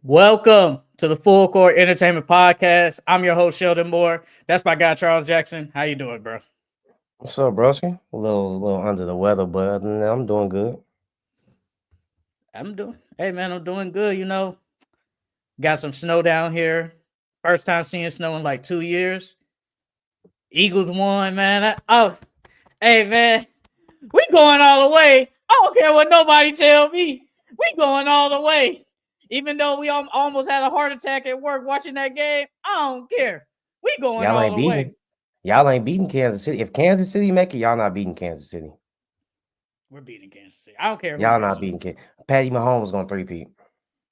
Welcome to the Full Court Entertainment Podcast. I'm your host, Sheldon Moore. That's my guy, Charles Jackson. How you doing, bro? What's up, broski? A little under the weather, but other than that, I'm doing good. Hey, man, I'm doing good. Got some snow down here. First time seeing snow in like 2 years. Eagles won, man. Hey, man, we going all the way. I don't care what nobody tell me. We going all the way. Even though we almost had a heart attack at work watching that game, I don't care. We going Y'all all ain't the way. beating. Y'all ain't beating Kansas City. If Kansas City make it, y'all not beating Kansas City. We're beating Kansas City. I don't care who Y'all gets not it. beating Kansas. Patty Mahomes gonna three-peat.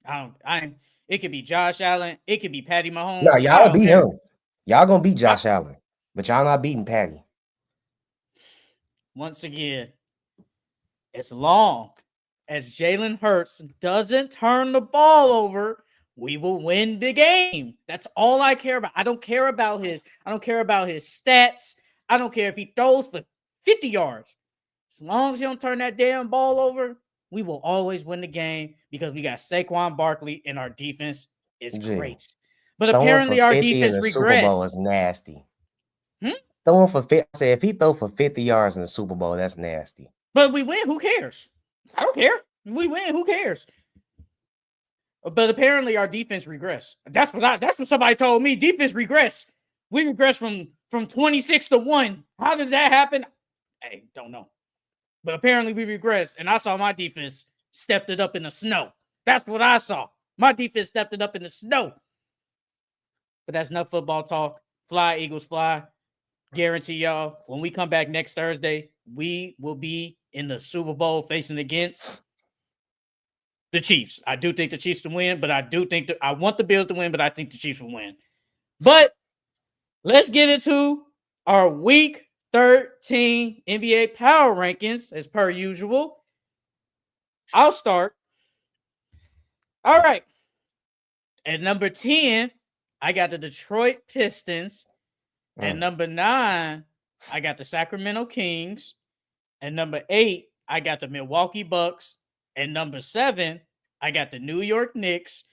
I don't. I. It could be Josh Allen. It could be Patty No, Mahomes. I y'all don't beat care. him. Y'all gonna beat I, Josh Allen, but y'all not beating Patty. once again, as long as Jalen Hurts doesn't turn the ball over, we will win the game. That's all I care about. I don't care about his. I don't care about his stats. I don't care if he throws for 50 yards. As long as he don't turn that damn ball over, we will always win the game because we got Saquon Barkley and our defense is G. great. But Throwing for apparently our 50 in defense the Super Bowl regressed. is nasty. Hmm? Throwing for 50. I said if he throw for 50 yards in the Super Bowl, that's nasty. But we win. Who cares? I don't care. We win. Who cares? But apparently our defense regressed. That's what somebody told me. Defense regressed. We regressed from 26-1. How does that happen? Hey, don't know. But apparently we regressed. And I saw my defense stepped it up in the snow. That's what I saw. My defense stepped it up in the snow. But that's enough football talk. Fly, Eagles, fly. Guarantee y'all, when we come back next Thursday, we will be in the Super Bowl facing against the Chiefs. I do think the Chiefs to win, but I want the Bills to win, but I think the Chiefs will win. But let's get into our Week 13 NBA Power Rankings as per usual. I'll start. All right. At number 10, I got the Detroit Pistons. At number 9, I got the Sacramento Kings. At number 8, I got the Milwaukee Bucks. At number 7, I got the New York Knicks.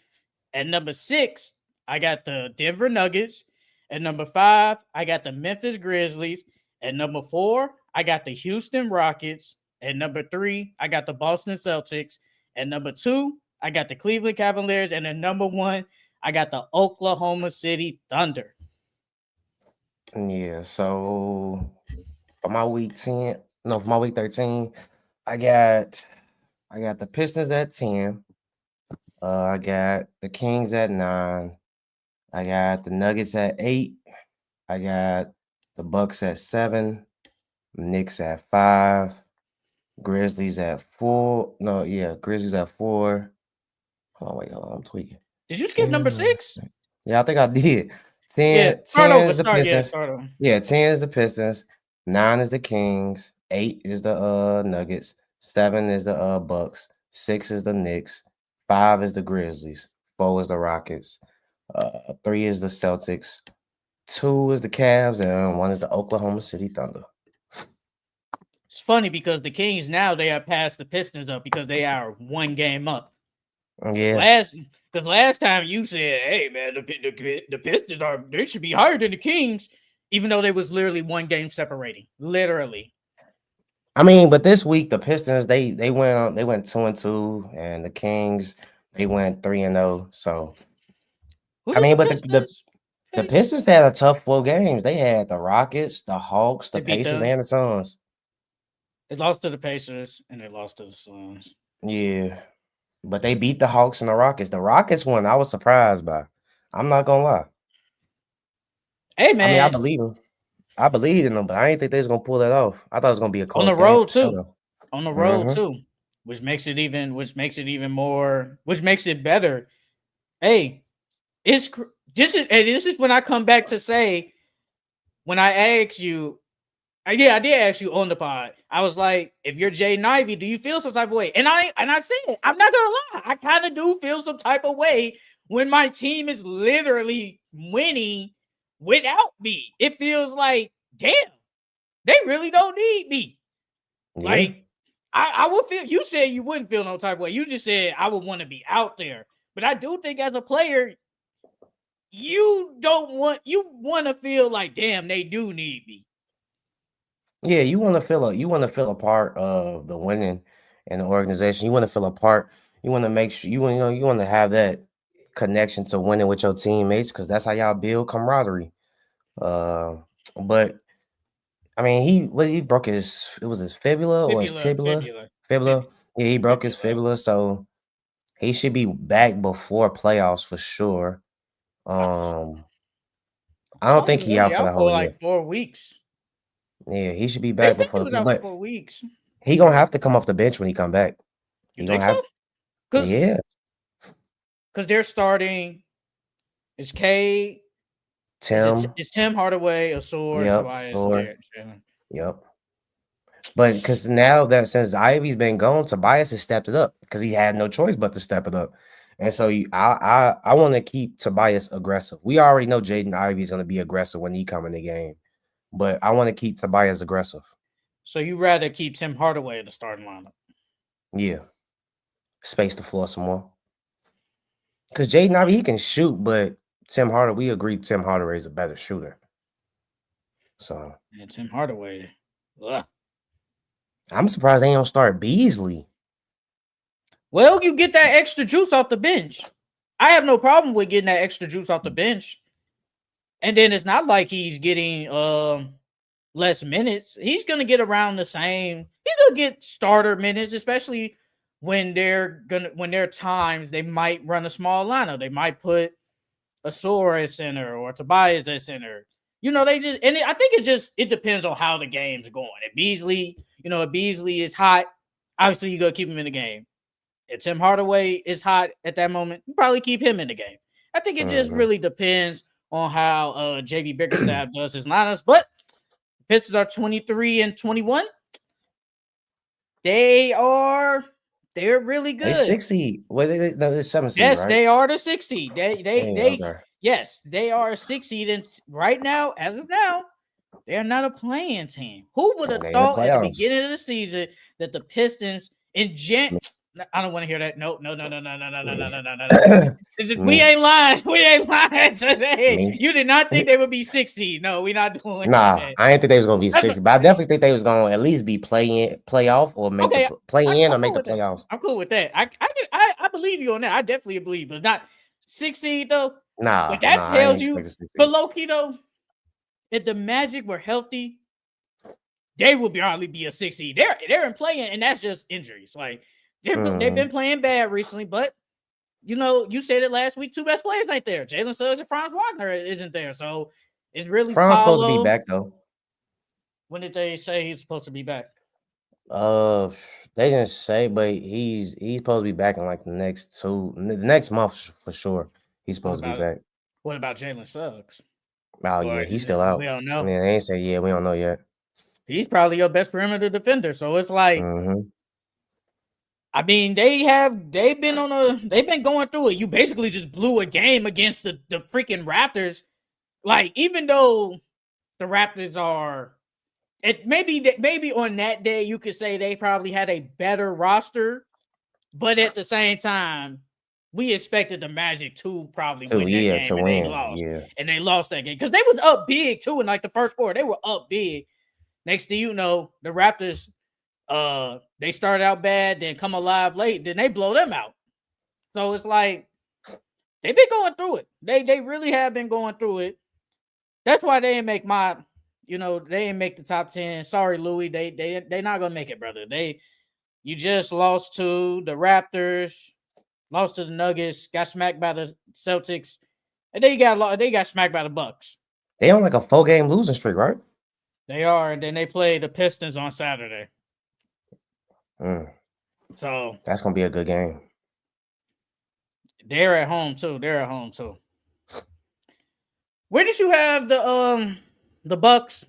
At number 6, I got the Denver Nuggets. At number 5, I got the Memphis Grizzlies. At number 4, I got the Houston Rockets. At number 3, I got the Boston Celtics. At number 2, I got the Cleveland Cavaliers. And at number 1, I got the Oklahoma City Thunder. Yeah, so for my week 10, no, for my week 13, I got the Pistons at 10. I got the Kings at 9. I got the Nuggets at 8. I got the Bucks at 7. Knicks at 5. Grizzlies at 4. No, yeah, Grizzlies at 4. Hold on, I'm tweaking. Did you skip number 10. 6? Yeah, I think I did. Yeah, 10, start 10 over. is the Pistons. Start over. Yeah, 10 is the Pistons. 9 is the Kings. 8 is the Nuggets. 7 is the Bucks. 6 is the Knicks. 5 is the Grizzlies. 4 is the Rockets. 3 is the Celtics. 2 is the Cavs, and 1 is the Oklahoma City Thunder. It's funny because the Kings now they have passed the Pistons up because they are one game up. Yeah. Because last time you said, "Hey man, the Pistons they should be higher than the Kings," even though they was literally one game separating, literally. I mean, but this week the Pistons they went 2-2, and the Kings they went 3-0. So Who I did mean, the but Pistons the face? Pistons had a tough 4 games. They had the Rockets, the Hawks, They the beat Pacers, them. and the Suns. They lost to the Pacers and they lost to the Suns. Yeah, but they beat the Hawks and the Rockets. The Rockets one I was surprised by. I'm not gonna lie. Hey I mean, I man, believe them. I believed in them, but I didn't think they was gonna pull that off. I thought it was gonna be a on close the game road for too. sure. On the road Mm-hmm. too, which makes it even more, which makes it better. Hey, this is when I come back to say when I asked you, I did ask you on the pod. I was like, if you're Jay Ivey, do you feel some type of way? And I said, I'm not gonna lie, I kind of do feel some type of way when my team is literally winning without me. It feels like, damn, they really don't need me. Yeah. Like, I would feel. You said you wouldn't feel no type of way. You just said I would want to be out there. But I do think as a player, you want to feel like, damn, they do need me. Yeah, you want to feel a part of the winning and the organization. You want to feel a part. You want to make sure you want to have that connection to winning with your teammates because that's how y'all build camaraderie. Uh, but I mean, he broke his fibula or his Fibula, tibula? fibula, Fibula. Yeah, he broke his fibula. fibula, so he should be back before playoffs for sure. Um, I I don't thought he think was he only out for out the for whole year. like 4 weeks. Yeah, he should be They back said he before was the out for but 4 weeks. he gonna have to come off the bench when he come back. You He gonna think so? have to. Because Yeah, they're starting. It's Cade. Tim. It's Tim Hardaway, Asor, Yep, Tobias, and sure. Jalen. Yep. But because now that since Ivy's been gone, Tobias has stepped it up because he had no choice but to step it up. And so I want to keep Tobias aggressive. We already know Jaden Ivey's going to be aggressive when he come in the game, but I want to keep Tobias aggressive. So you rather keep Tim Hardaway in the starting lineup? Yeah, space the floor some more. Because Jaden Ivey he can shoot, but we agree Tim Hardaway is a better shooter. So And Tim Hardaway. Ugh. I'm surprised they don't start Beasley. Well, you get that extra juice off the bench. I have no problem with getting that extra juice off the bench. And then it's not like he's getting less minutes. He's gonna get around the same. He's gonna get starter minutes, especially when there are times they might run a small lineup. They might put Asor at center or Tobias at center. They just I think it depends on how the game's going. If Beasley is hot, obviously you gotta keep him in the game. If Tim Hardaway is hot at that moment, you probably keep him in the game. I think it just really depends on how JB Bickerstaff does his lineups. But Pistons are 23-21. They're really good. They 60. Well, they're 7 seed, Yes, right? they are the 6 seed. Okay. Yes, they are a 6 seed. And right now, as of now, they're not a playing team. Who would have thought at the beginning of the season that the Pistons in I don't want to hear that. No. We ain't lying. We ain't lying today. You did not think they would be 6 seed. No, we're not doing that. I didn't think they was gonna be 6, but I definitely think they was gonna at least be playoff or make the play in or make the playoffs. I'm cool with that. I believe you on that. I definitely believe, but not 6 seed though. But that tells you. But low key though, if the Magic were healthy, they would probably be a 6 seed. They're in playing, and that's just injuries. Like they've been playing bad recently, but you said it last week. Two best players ain't there. Jalen Suggs and Franz Wagner isn't there. So it's really Franz supposed to be back though. When did they say he's supposed to be back? They didn't say, but he's supposed to be back in like the next month for sure. He's supposed to be back. What about Jalen Suggs? Oh yeah, he's still out. We don't know. Yeah, they ain't say we don't know yet. He's probably your best perimeter defender. So it's like, I mean, they've been going through it. You basically just blew a game against the freaking Raptors. Like, even though the Raptors are, maybe on that day you could say they probably had a better roster, but at the same time, we expected the Magic to probably win that game, and they lost. Yeah. And they lost that game because they was up big too in like the first quarter. They were up big. Next thing you know, the Raptors, they started out bad, then come alive late, then they blow them out. So it's like they've been going through it. They really have been going through it. That's why they didn't make they didn't make the top 10. Sorry, Louis. They not gonna make it, brother. You just lost to the Raptors, lost to the Nuggets, got smacked by the Celtics, and they got smacked by the Bucks. They on like a 4-game losing streak, right? They are, and then they play the Pistons on Saturday. So that's gonna be a good game. They're at home too. Where did you have the Bucks?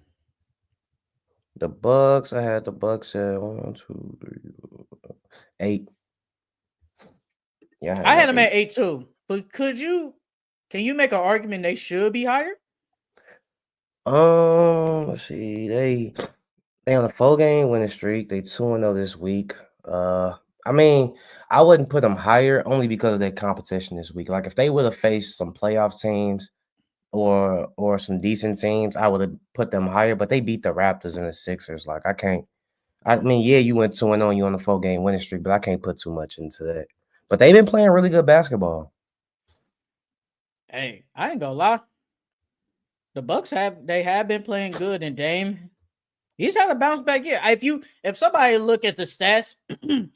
The Bucks. I had the Bucks at 1, 2, 3, 8. Yeah, I had them at 8 too. But can you make an argument they should be higher? Let's see. They on a 4-game winning streak. They 2-0 this week. I mean, I wouldn't put them higher only because of their competition this week. Like if they would have faced some playoff teams or some decent teams, I would have put them higher. But they beat the Raptors and the Sixers. Like I can't. I mean, yeah, you went 2-0, you on a 4-game winning streak, but I can't put too much into that. But they've been playing really good basketball. Hey, I ain't gonna lie. The Bucks have been playing good, and Dame, he's had a bounce back year. If somebody look at the stats,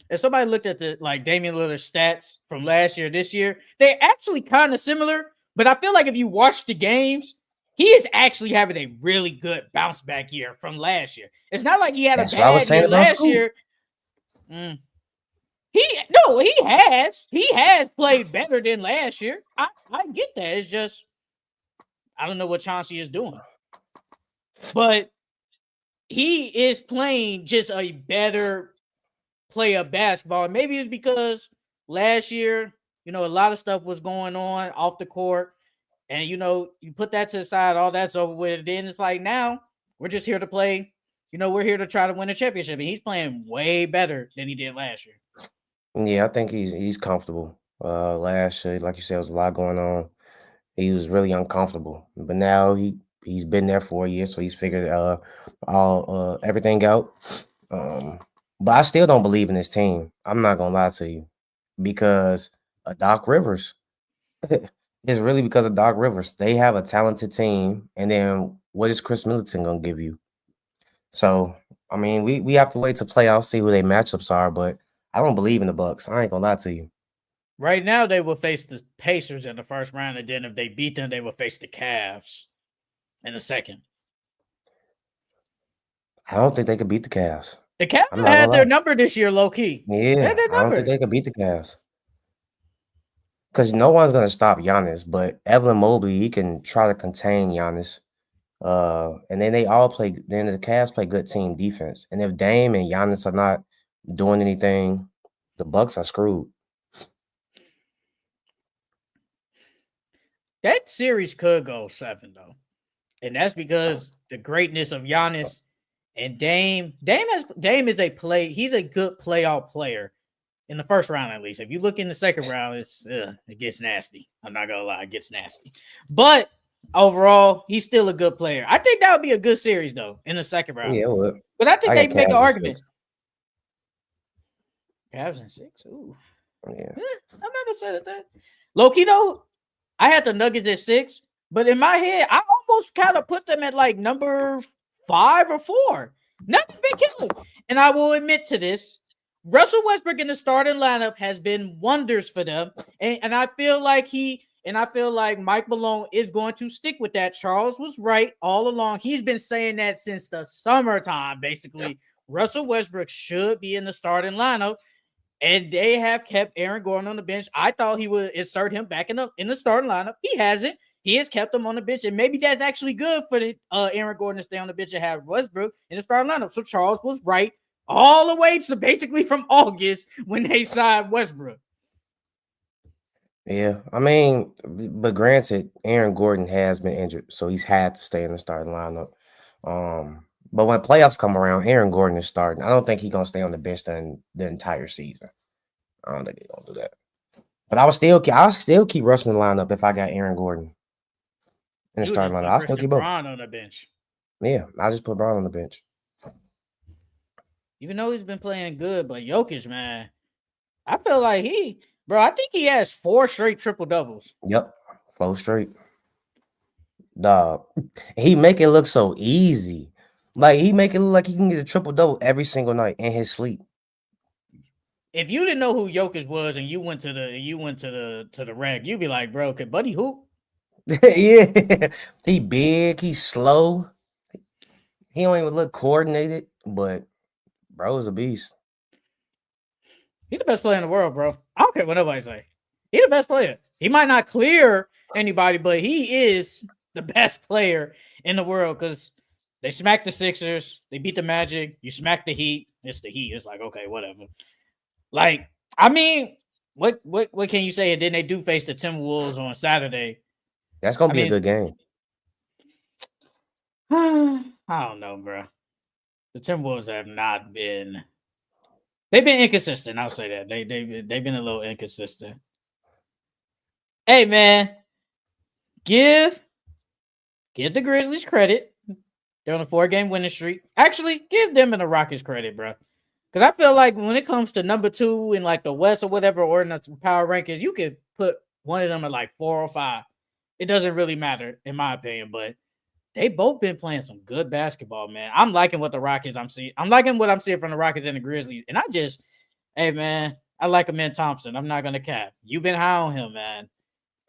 if somebody looked at the like Damian Lillard's stats from last year, this year, they're actually kind of similar. But I feel like if you watch the games, he is actually having a really good bounce back year from last year. It's not like he had That's a what I was bad saying year about last Scoop. year. He has played better than last year. I get that. It's just I don't know what Chauncey is doing, but he is playing just a better play of basketball. Maybe it's because last year, a lot of stuff was going on off the court, and you put that to the side, all that's over with. Then it's like now we're just here to play. We're here to try to win a championship, and he's playing way better than he did last year. Yeah, I think he's comfortable. Last year, like you said, there was a lot going on. He was really uncomfortable, but now he's been there for a year, so he's figured all everything out. But I still don't believe in this team. I'm not gonna lie to you, because Doc Rivers. It's really because of Doc Rivers. They have a talented team, and then what is Chris Middleton gonna give you? So I mean, we have to wait to playoffs, see who their matchups are, but I don't believe in the Bucks. I ain't gonna lie to you. Right now, they will face the Pacers in the first round, and then if they beat them, they will face the Cavs in the second. I don't think they could beat the Cavs. The Cavs I'm have not had gonna their lie. number this year, low key. They had Yeah, their I don't think number. they could beat the Cavs because no one's gonna stop Giannis. But Evan Mobley, he can try to contain Giannis. And then they all play. Then the Cavs play good team defense. And if Dame and Giannis are not doing anything, the Bucks are screwed. That series could go 7 though, and that's because the greatness of Giannis and Dame. Dame is a play. He's a good playoff player in the first round at least. If you look in the second round, it gets nasty. I'm not gonna lie, it gets nasty. But overall, he's still a good player. I think that would be a good series though in the second round. Yeah, well, But I think I they got make an Cavs in argument. 6. Cavs in 6. Ooh. Yeah, I'm not upset at that. Low key though, I had the Nuggets at 6, but in my head, I almost kind of put them at like number 5 or 4. Nuggets been killing. And I will admit to this. Russell Westbrook in the starting lineup has been wonders for them. And I feel like Mike Malone is going to stick with that. Charles was right all along. He's been saying that since the summertime, basically. Russell Westbrook should be in the starting lineup. And they have kept Aaron Gordon on the bench. I thought he would insert him back in the starting lineup. He hasn't. He has kept him on the bench, and maybe that's actually good for Aaron Gordon to stay on the bench and have Westbrook in the starting lineup. So Charles was right all the way to basically from August when they signed Westbrook. yeah. I mean, but granted, Aaron Gordon has been injured, so he's had to stay in the starting lineup. But when playoffs come around, Aaron Gordon is starting. I don't think he's gonna stay on the bench the entire season. I don't think he's gonna do that. But I'll still keep Russell in the lineup if I got Aaron Gordon in the You would starting just lineup. put I'll still Christian keep both. Braun on the bench, Yeah, I'll just put Brown on the bench. even though he's been playing good. But Jokic, man, I feel like I think he has 4 straight triple doubles. Yep, 4 straight. Dog, he make it look so easy. Like he make it look like he can get a triple double every single night in his sleep. If you didn't know who Jokic was and you went to the reg, you'd be like, bro, could Buddy hoop? Yeah, he big, he's slow. He don't even look coordinated, but bro is a beast. He's the best player in the world, bro. I don't care what nobody say. He's the best player. He might not clear anybody, but he is the best player in the world because they smacked the Sixers, they beat the Magic, you smack the Heat. It's the Heat. It's like, okay, whatever. Like, I mean, what can you say? And then they do face the Timberwolves on Saturday. That's gonna I be a mean, good game. I don't know, bro. The Timberwolves have not been They've been inconsistent. I'll say that they've been a little inconsistent. Hey man, give the Grizzlies credit. They're on a 4-game winning streak. Actually, give them and the Rockets credit, bro. Because I feel like when it comes to number 2 in like the West or whatever, or in the power rankings, you could put one of them at like 4 or 5. It doesn't really matter, in my opinion. But they both been playing some good basketball, man. I'm liking what the Rockets I'm seeing. I'm liking what I'm seeing from the Rockets and the Grizzlies. And hey man, I like him in Thompson. I'm not gonna cap. You've been high on him, man.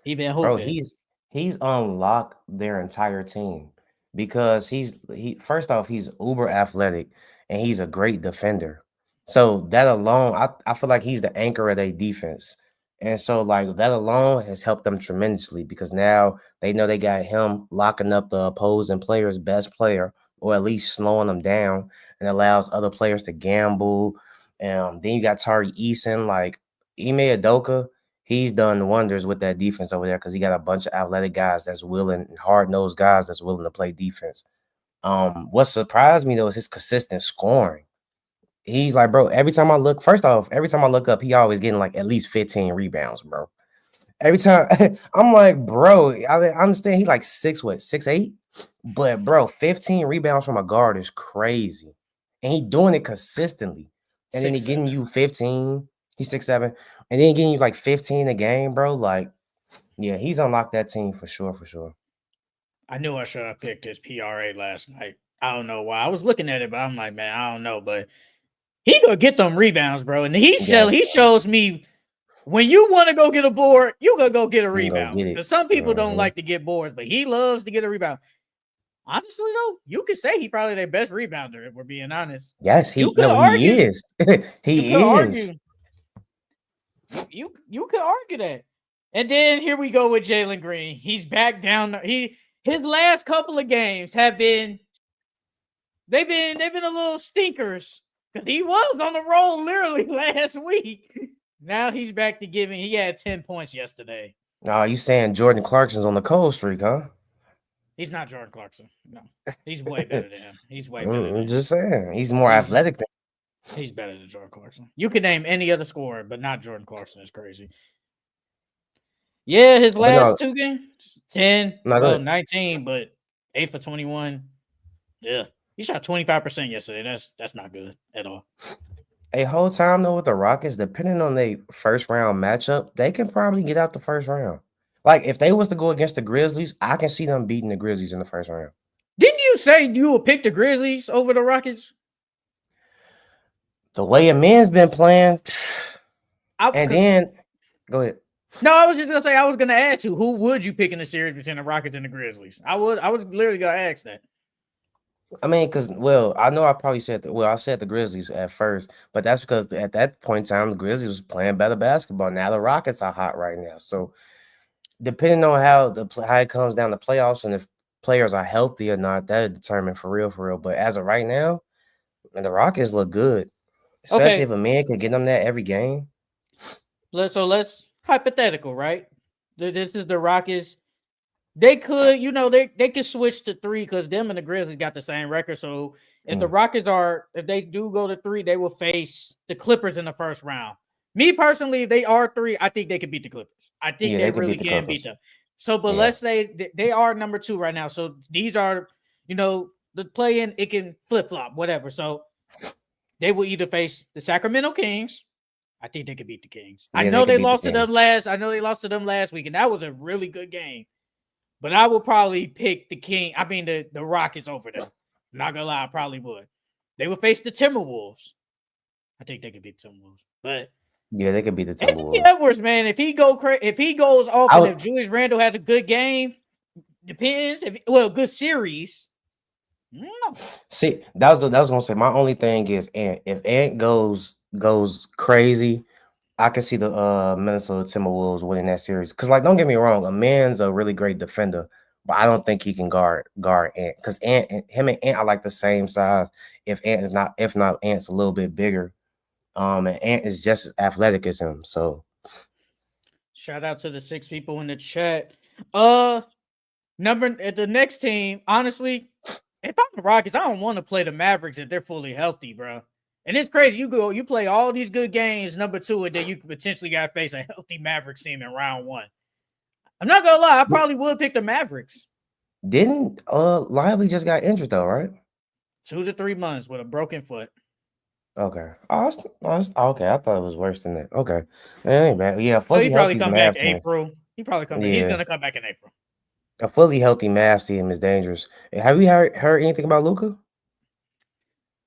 He been Bro, hooping. he's unlocked their entire team because he first off, he's uber athletic and he's a great defender. So that alone, I feel like he's the anchor of their defense. And so like that alone has helped them tremendously because now they know they got him locking up the opposing player's best player, or at least slowing them down, and allows other players to gamble. Then you got Tari Eason, like Ime Adoka. He's done wonders with that defense over there because he got a bunch of athletic guys that's willing, hard-nosed guys that's willing to play defense. What surprised me though is his consistent scoring. He's like, bro, every time I look, first off, every time I look up, he always getting like at least 15 rebounds, bro. Every time I'm like, bro, I understand he like 6'8", but bro, 15 rebounds from a guard is crazy. And he doing it consistently. And then he getting 6'7". you 15. He's 6'7", and then getting you like 15 a game, bro. Like, yeah, he's unlocked that team for sure, for sure. I knew I should have picked his PRA last night. I don't know why. I was looking at it, but I'm like, man, I don't know. But he gonna get them rebounds, bro. And he Yes, shows me when you want to go get a board, you gonna go get a you can go rebound. get it. Because some people don't Mhm. like to get boards, but he loves to get a rebound. Honestly, though, you could say he probably their best rebounder, if we're being honest. Yes, You he could no, he argue, is. you could He is. argue, you could argue that. And then here we go with Jalen Green. He's back down. His last couple of games have been they've been a little stinkers because he was on the roll literally last week. Now he's back to giving. He had 10 points yesterday. Oh, you saying Jordan Clarkson's on the cold streak, huh? He's not Jordan Clarkson. No, he's way better than him. He's way better than I'm him. just saying. He's more athletic than He's better than Jordan Clarkson. You can name any other scorer, but not Jordan Clarkson. Is crazy. Yeah, his but no, last 2 games, 10, not well, good. 19, but 8 for 21. Yeah. He shot 25% yesterday. That's not good at all. A whole time though with the Rockets, depending on their first round matchup, they can probably get out the first round. Like if they was to go against the Grizzlies, I can see them beating the Grizzlies in the first round. Didn't you say you would pick the Grizzlies over the Rockets? The way a man's been playing, and Cause then go ahead. no, I was just gonna say I was gonna ask you who would you pick in the series between the Rockets and the Grizzlies? I was literally gonna ask that. I mean, because I know I probably said I said the Grizzlies at first, but that's because at that point in time the Grizzlies was playing better basketball. Now the Rockets are hot right now, so depending on how it comes down to playoffs and if players are healthy or not, that'll determine for real, for real. But as of right now, and the Rockets look good, especially if Okay, a man could get them that every game. let's hypothetical, right? This is the Rockets. They could, they could switch to 3 because them and the Grizzlies got the same record. So if the Mm. Rockets if they do go to 3, they will face the Clippers in the first round. Me personally, if they are 3, I think they could beat the Clippers. I think Yeah, they they could really beat the can beat Clippers. them. So, but Yeah, let's say they are number 2 right now. So these are, the play-in, it can flip-flop, whatever. So they will either face the Sacramento Kings. I think they could beat the Kings. yeah, they could beat the Kings. I know they lost to them last week, and that was a really good game. But I will probably pick the Rockets over them. Not gonna lie, I probably would. They would face the Timberwolves. I think they could beat the Timberwolves. But Yeah, they could beat the Anthony Timberwolves. Edwards, man, if he goes off, I and would, if Julius Randle has a good game, depends. Good series. No. See, that was gonna say my only thing is Ant. If Ant goes crazy, I can see the Minnesota Timberwolves winning that series. Cause like, don't get me wrong, a man's a really great defender, but I don't think he can guard Ant. Cause him and Ant are like the same size. If not Ant's a little bit bigger. And Ant is just as athletic as him. So Shout out to the 6 people in the chat. Number at the next team, honestly, if I'm the Rockets, I don't want to play the Mavericks if they're fully healthy, bro. And it's crazy. You play all these good games, number 2, and then you could potentially got to face a healthy Mavericks team in round 1. I'm not gonna lie, I probably would pick the Mavericks. Didn't Lively just got injured though, right? 2 to 3 months with a broken foot. Okay. Okay. I thought it was worse than that. Okay. It ain't bad. Yeah, So fully he probably healthy come Mav back team. April. He probably come back. He's Yeah, gonna come back in April. a fully healthy Mav team is dangerous. Have you heard anything about Luca?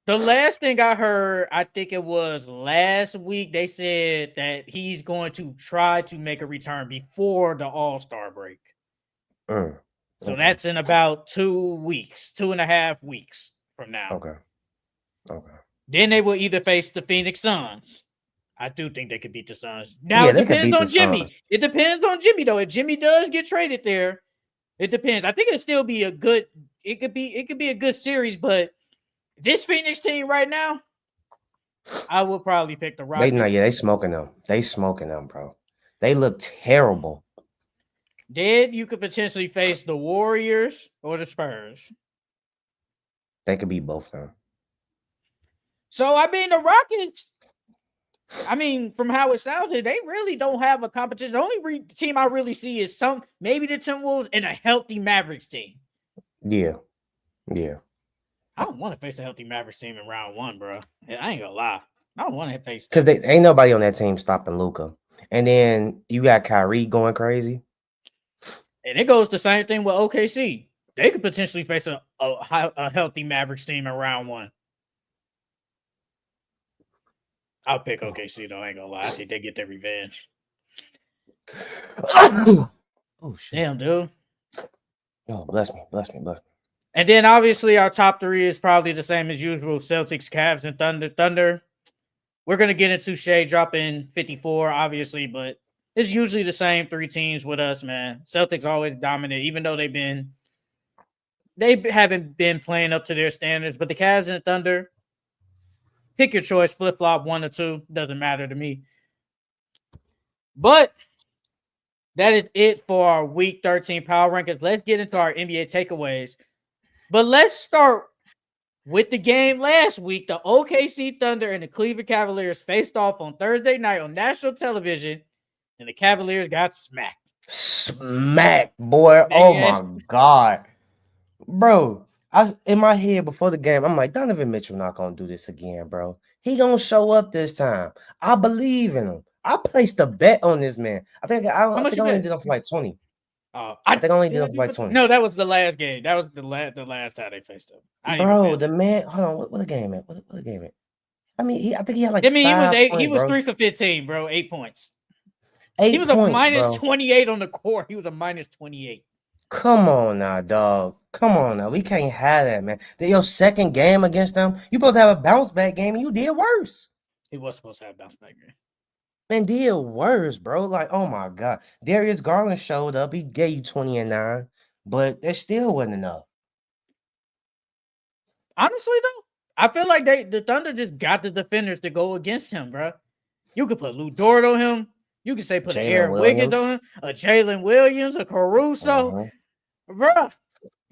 The last thing I heard, I think it was last week, they said that he's going to try to make a return before the All-Star break. So Okay. that's in about 2 weeks, 2.5 weeks from now. Okay. Then they will either face the Phoenix Suns. I do think they could beat the Suns. Now Yeah, it they could depends beat on the Jimmy. Suns. It depends on Jimmy though. If Jimmy does get traded there, it depends. I think it'll still be a good. It could be a good series, but this Phoenix team right now, I would probably pick the Rockets. They smoking them. They smoking them, bro. They look terrible. Then you could potentially face the Warriors or the Spurs. They could beat both of them. So I mean, the Rockets. I mean, from how it sounded, they really don't have a competition. The only team I really see is maybe the Timberwolves and a healthy Mavericks team. Yeah. I don't want to face a healthy Mavericks team in round 1, bro. I ain't gonna lie. I don't want to face because they ain't nobody on that team stopping Luka. And then you got Kyrie going crazy. And it goes the same thing with OKC. They could potentially face a healthy Mavericks team in round 1. I'll pick OKC though. I ain't gonna lie. I think they get their revenge. Oh shit! Damn, dude. Oh, bless me. And then obviously our top 3 is probably the same as usual: Celtics, Cavs, and Thunder. We're gonna get into Shea dropping 54, obviously, but it's usually the same 3 teams with us, man. Celtics always dominate, even though they haven't been playing up to their standards. But the Cavs and the Thunder, pick your choice, flip flop 1 or 2, doesn't matter to me. But that is it for our Week 13 Power Rankings. Let's get into our NBA takeaways. But let's start with the game last week. The OKC Thunder and the Cleveland Cavaliers faced off on Thursday night on national television, and the Cavaliers got smacked. Smack, boy. Oh my God. Bro, in my head before the game, I'm like, Donovan Mitchell not going to do this again, bro. He going to show up this time. I believe in him. I placed a bet on this man. I think I only did it for like 20. I think I only did it for like 20. No, that was the last game. That was the last time they faced him. Bro, the man, hold on, what the game at? What the game at? I mean, I think he had like. He was 3 for 15, bro. 8 points. 8 he was points, a minus bro. 28 on the court. He was a minus 28. Come on now, dog. Come on now. We can't have that, man. Your second game against them, you supposed to have a bounce back game, and you did worse. He was supposed to have a bounce back game. And did worse, bro. Like, oh my God. Darius Garland showed up. He gave you 20 and 9, but it still wasn't enough. Honestly, though, I feel like the Thunder just got the defenders to go against him, bro. You could put Lou Dort on him. You could say put Aaron Wiggins on him, a Jalen Williams, a Caruso. Bro,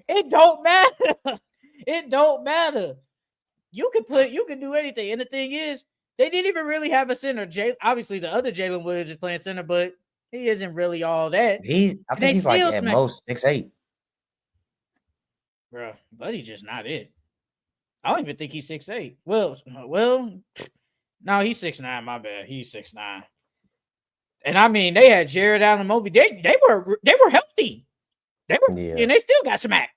it don't matter. It don't matter. You can do anything. And the thing is, they didn't even really have a center. Obviously, the other Jalen Williams is playing center, but he isn't really all that. I think he's like at most 6'8". Bro, but he's just not it. I don't even think he's 6'8". Well, no, he's 6'9". My bad. He's 6'9". And I mean, they had Jared Allen, Mobley. They were healthy. And they still got smacked.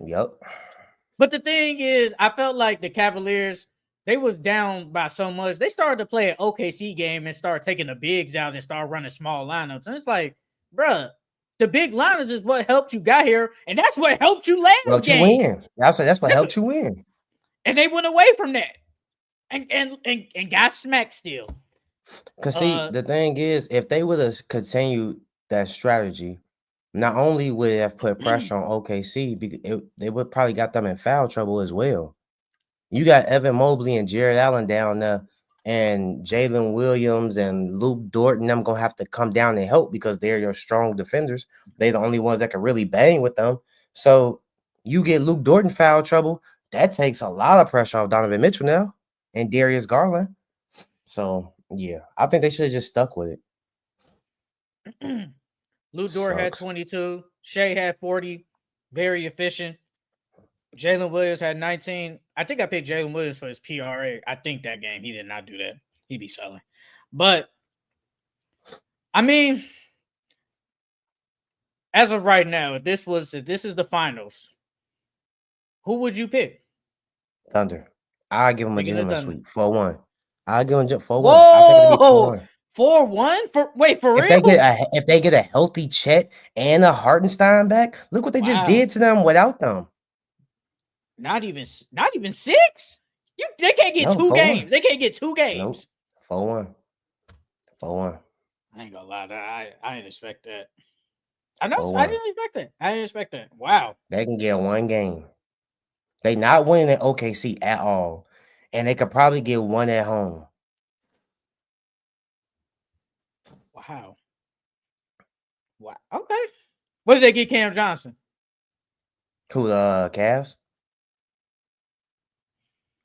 Yep. But the thing is, I felt like the Cavaliers, they was down by so much. They started to play an OKC game and start taking the bigs out and start running small lineups. And it's like, bruh, the big lineups is what helped you get here, and that's what helped you last game. You win. That's what helped you win. And they went away from that, and got smacked still. Because see, the thing is, if they would have continued that strategy, not only would it have put pressure on OKC, they would probably got them in foul trouble as well. You got Evan Mobley and Jared Allen down there, and Jalen Williams and Luke Dort, and them gonna have to come down and help because they're your strong defenders. They're the only ones that can really bang with them. So you get Luke Dort in foul trouble, that takes a lot of pressure off Donovan Mitchell now. and Darius Garland. So yeah, I think they should have just stuck with it. Lou Dort had Sucks. 22. Shea had 40. Very efficient. Jalen Williams had 19. I think I picked Jalen Williams for his PRA. I think that game he did not do that. He'd be selling. But I mean, as of right now, if this is the finals, who would you pick? Thunder. I give them a Picking the gentleman Thunder. sweep 4-1. I give them 4-1. I think it'll be Whoa! 4-1. 4-1? For If real? they get a healthy Chet and a Hartenstein back, look what they just did to them without them. Not even 6? They can't get 2 games. They can't get 2 games. Nope. 4-1. I ain't gonna lie, I didn't expect that. I know I didn't expect that. Wow. They can get 1 game. They not winning at OKC at all. And they could probably get 1 at home. Wow. Okay. What did they get Cam Johnson? Who, the Cavs?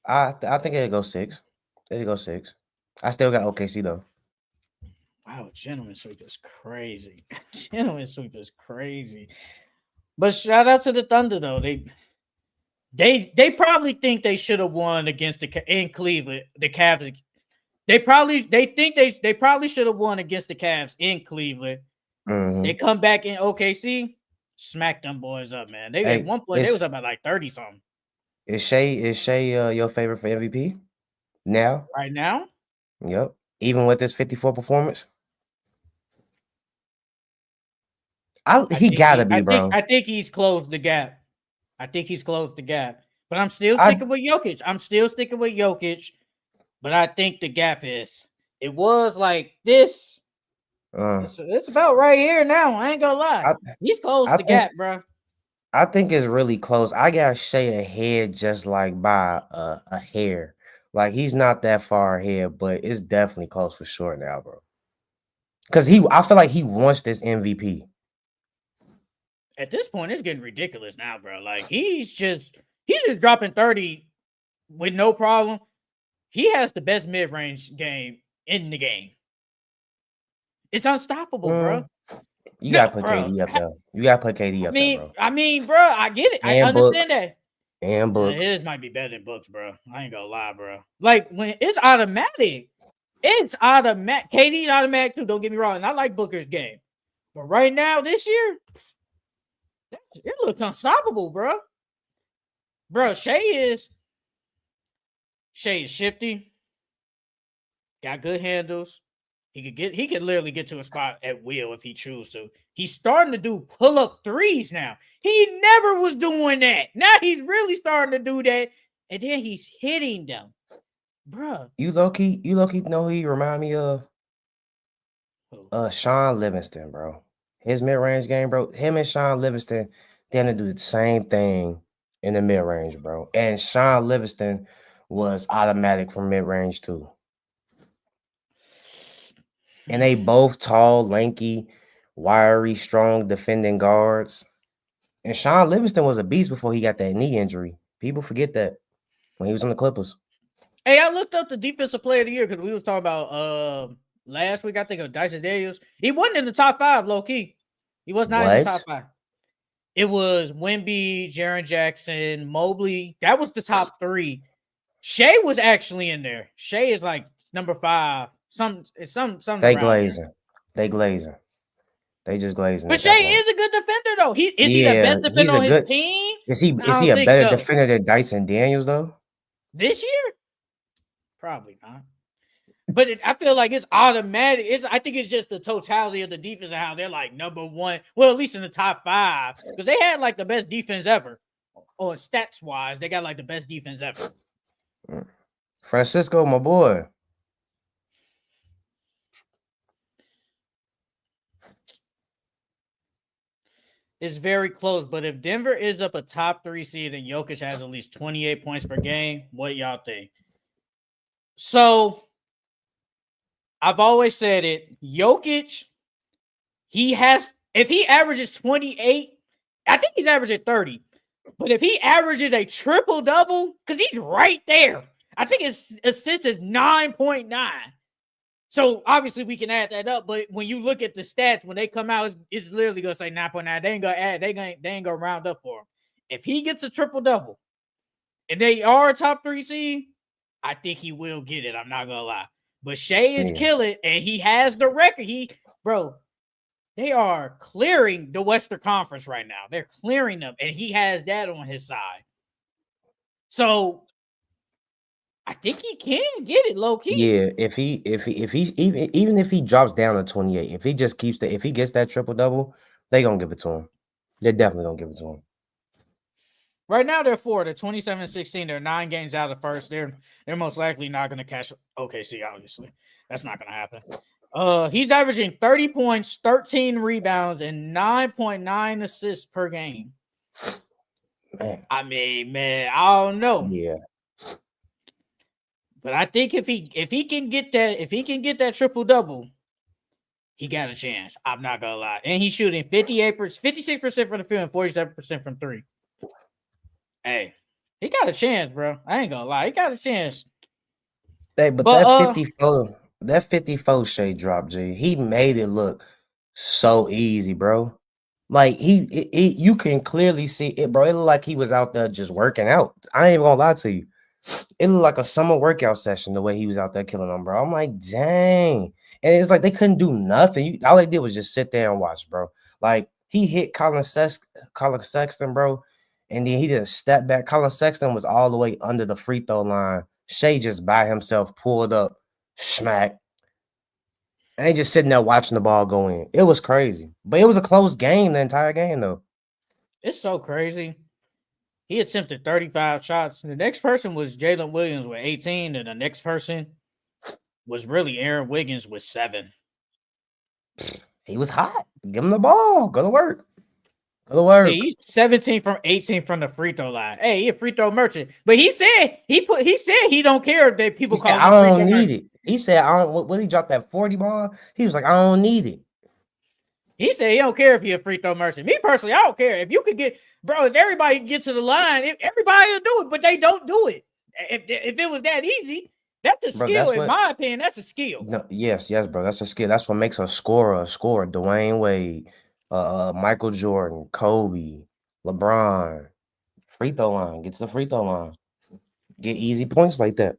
I think it'll go 6. It'll go 6. I still got OKC though. Wow, gentleman sweep is crazy. Gentleman sweep is crazy. But shout out to the Thunder though. They probably think they should have won against in Cleveland. The Cavs. They think they probably should have won against the Cavs in Cleveland. Mm-hmm. They come back in OKC, smack them boys up, man. They at one point they was up at like 30 something. Is Shea your favorite for MVP now? Right now? Yep. Even with this 54 performance, he gotta be, bro. I think he's closed the gap. But I'm still sticking with Jokic. But I think the gap it was like this. It's about right here now. I ain't gonna lie. He's closed the gap, bro. I think it's really close. I got Shea ahead just like by a hair. Like he's not that far ahead, but it's definitely close for sure now, bro. Because I feel like he wants this MVP. At this point, it's getting ridiculous now, bro. Like he's just dropping 30 with no problem. He has the best mid-range game in the game. It's unstoppable, bro. You gotta put KD up there. You gotta put KD up there, bro. I mean, bro, I get it. I understand that. And Book. His might be better than Books, bro. I ain't gonna lie, bro. Like when it's automatic. KD's automatic too. Don't get me wrong. And I like Booker's game, but right now this year, it looks unstoppable, bro. Bro, Shea is shifty. Got good handles. He could literally get to a spot at will if he chooses to. He's starting to do pull-up threes now. He never was doing that. Now he's really starting to do that. And then he's hitting them. Bruh. You low-key know who he remind me of? Sean Livingston, bro. His mid-range game, bro. Him and Sean Livingston, they're gonna do the same thing in the mid-range, bro. And Sean Livingston was automatic from mid-range too. And they both tall, lanky, wiry, strong defending guards. And Sean Livingston was a beast before he got that knee injury. People forget that when he was on the Clippers. Hey, I looked up the defensive player of the year because we was talking about last week, I think, of Dyson Daniels. He wasn't in the top 5, low-key. He was not in the top 5. It was Wemby, Jaren Jackson, Mobley. That was the top 3. Shea was actually in there. Shea is like number 5. Some. They glazing. They just glazing. But Shea is a good defender, though. Is he the best defender on his team? Is he a better defender than Dyson Daniels, though? This year? Probably not. But I feel like it's automatic. I think it's just the totality of the defense and how they're like number 1. Well, at least in the top 5. Because they had like the best defense ever. Or stats-wise, they got like the best defense ever. Francisco, my boy. It's very close, but if Denver is up a top 3 seed and Jokic has at least 28 points per game, what y'all think? So, I've always said it. Jokic, if he averages 28, I think he's averaging 30. But if he averages a triple-double, because he's right there. I think his assist is 9.9. So obviously we can add that up, but when you look at the stats when they come out, it's literally gonna say 9.9. They ain't gonna add. They ain't gonna round up for him. If he gets a triple double, and they are a top 3 seed, I think he will get it. I'm not gonna lie. But Shea is killing, and he has the record. They are clearing the Western Conference right now. They're clearing them, and he has that on his side. So I think he can get it low key. Yeah, if he's even if he drops down to 28, if he just keeps if he gets that triple double, they gonna give it to him. They're definitely gonna give it to him. Right now, they're 27-16. They're 9 games out of first. They're most likely not going to catch OKC. Obviously, that's not going to happen. He's averaging 30 points, 13 rebounds, and 9.9 assists per game. Man. I mean, man, I don't know. Yeah, but I think if he can get that triple double, he got a chance. I'm not gonna lie, and he's shooting 56% from the field, and 47% from 3. Hey, he got a chance, bro. I ain't gonna lie. He got a chance. Hey, but that 54 shade drop, G, he made it look so easy, bro. Like you can clearly see it, bro. It looked like he was out there just working out. I ain't gonna lie to you. It looked like a summer workout session the way he was out there killing them, bro. I'm like, dang. And it's like they couldn't do nothing. All they did was just sit there and watch, bro. Like he hit Colin Sexton, bro. And then he did a step back. Colin Sexton was all the way under the free throw line. Shea just by himself pulled up, smack. And they just sitting there watching the ball go in. It was crazy. But it was a close game the entire game, though. It's so crazy. He attempted 35 shots. The next person was Jalen Williams with 18. And the next person was really Aaron Wiggins with 7. He was hot. Give him the ball. Go to work. Hey, he's 17 from 18 from the free throw line. Hey, he a free throw merchant. But he said he don't care that people call him I don't need it. He said I don't. When he dropped that 40 ball, he was like, I don't need it. He said he don't care if he a free throw merchant. Me personally, I don't care. If you could get, bro, if everybody gets to the line, everybody will do it, but they don't do it. If it was that easy, that's a skill. In my opinion, that's a skill. No, yes, bro. That's a skill. That's what makes a scorer. Dwayne Wade, Michael Jordan, Kobe, LeBron, free throw line. Get to the free throw line. Get easy points like that.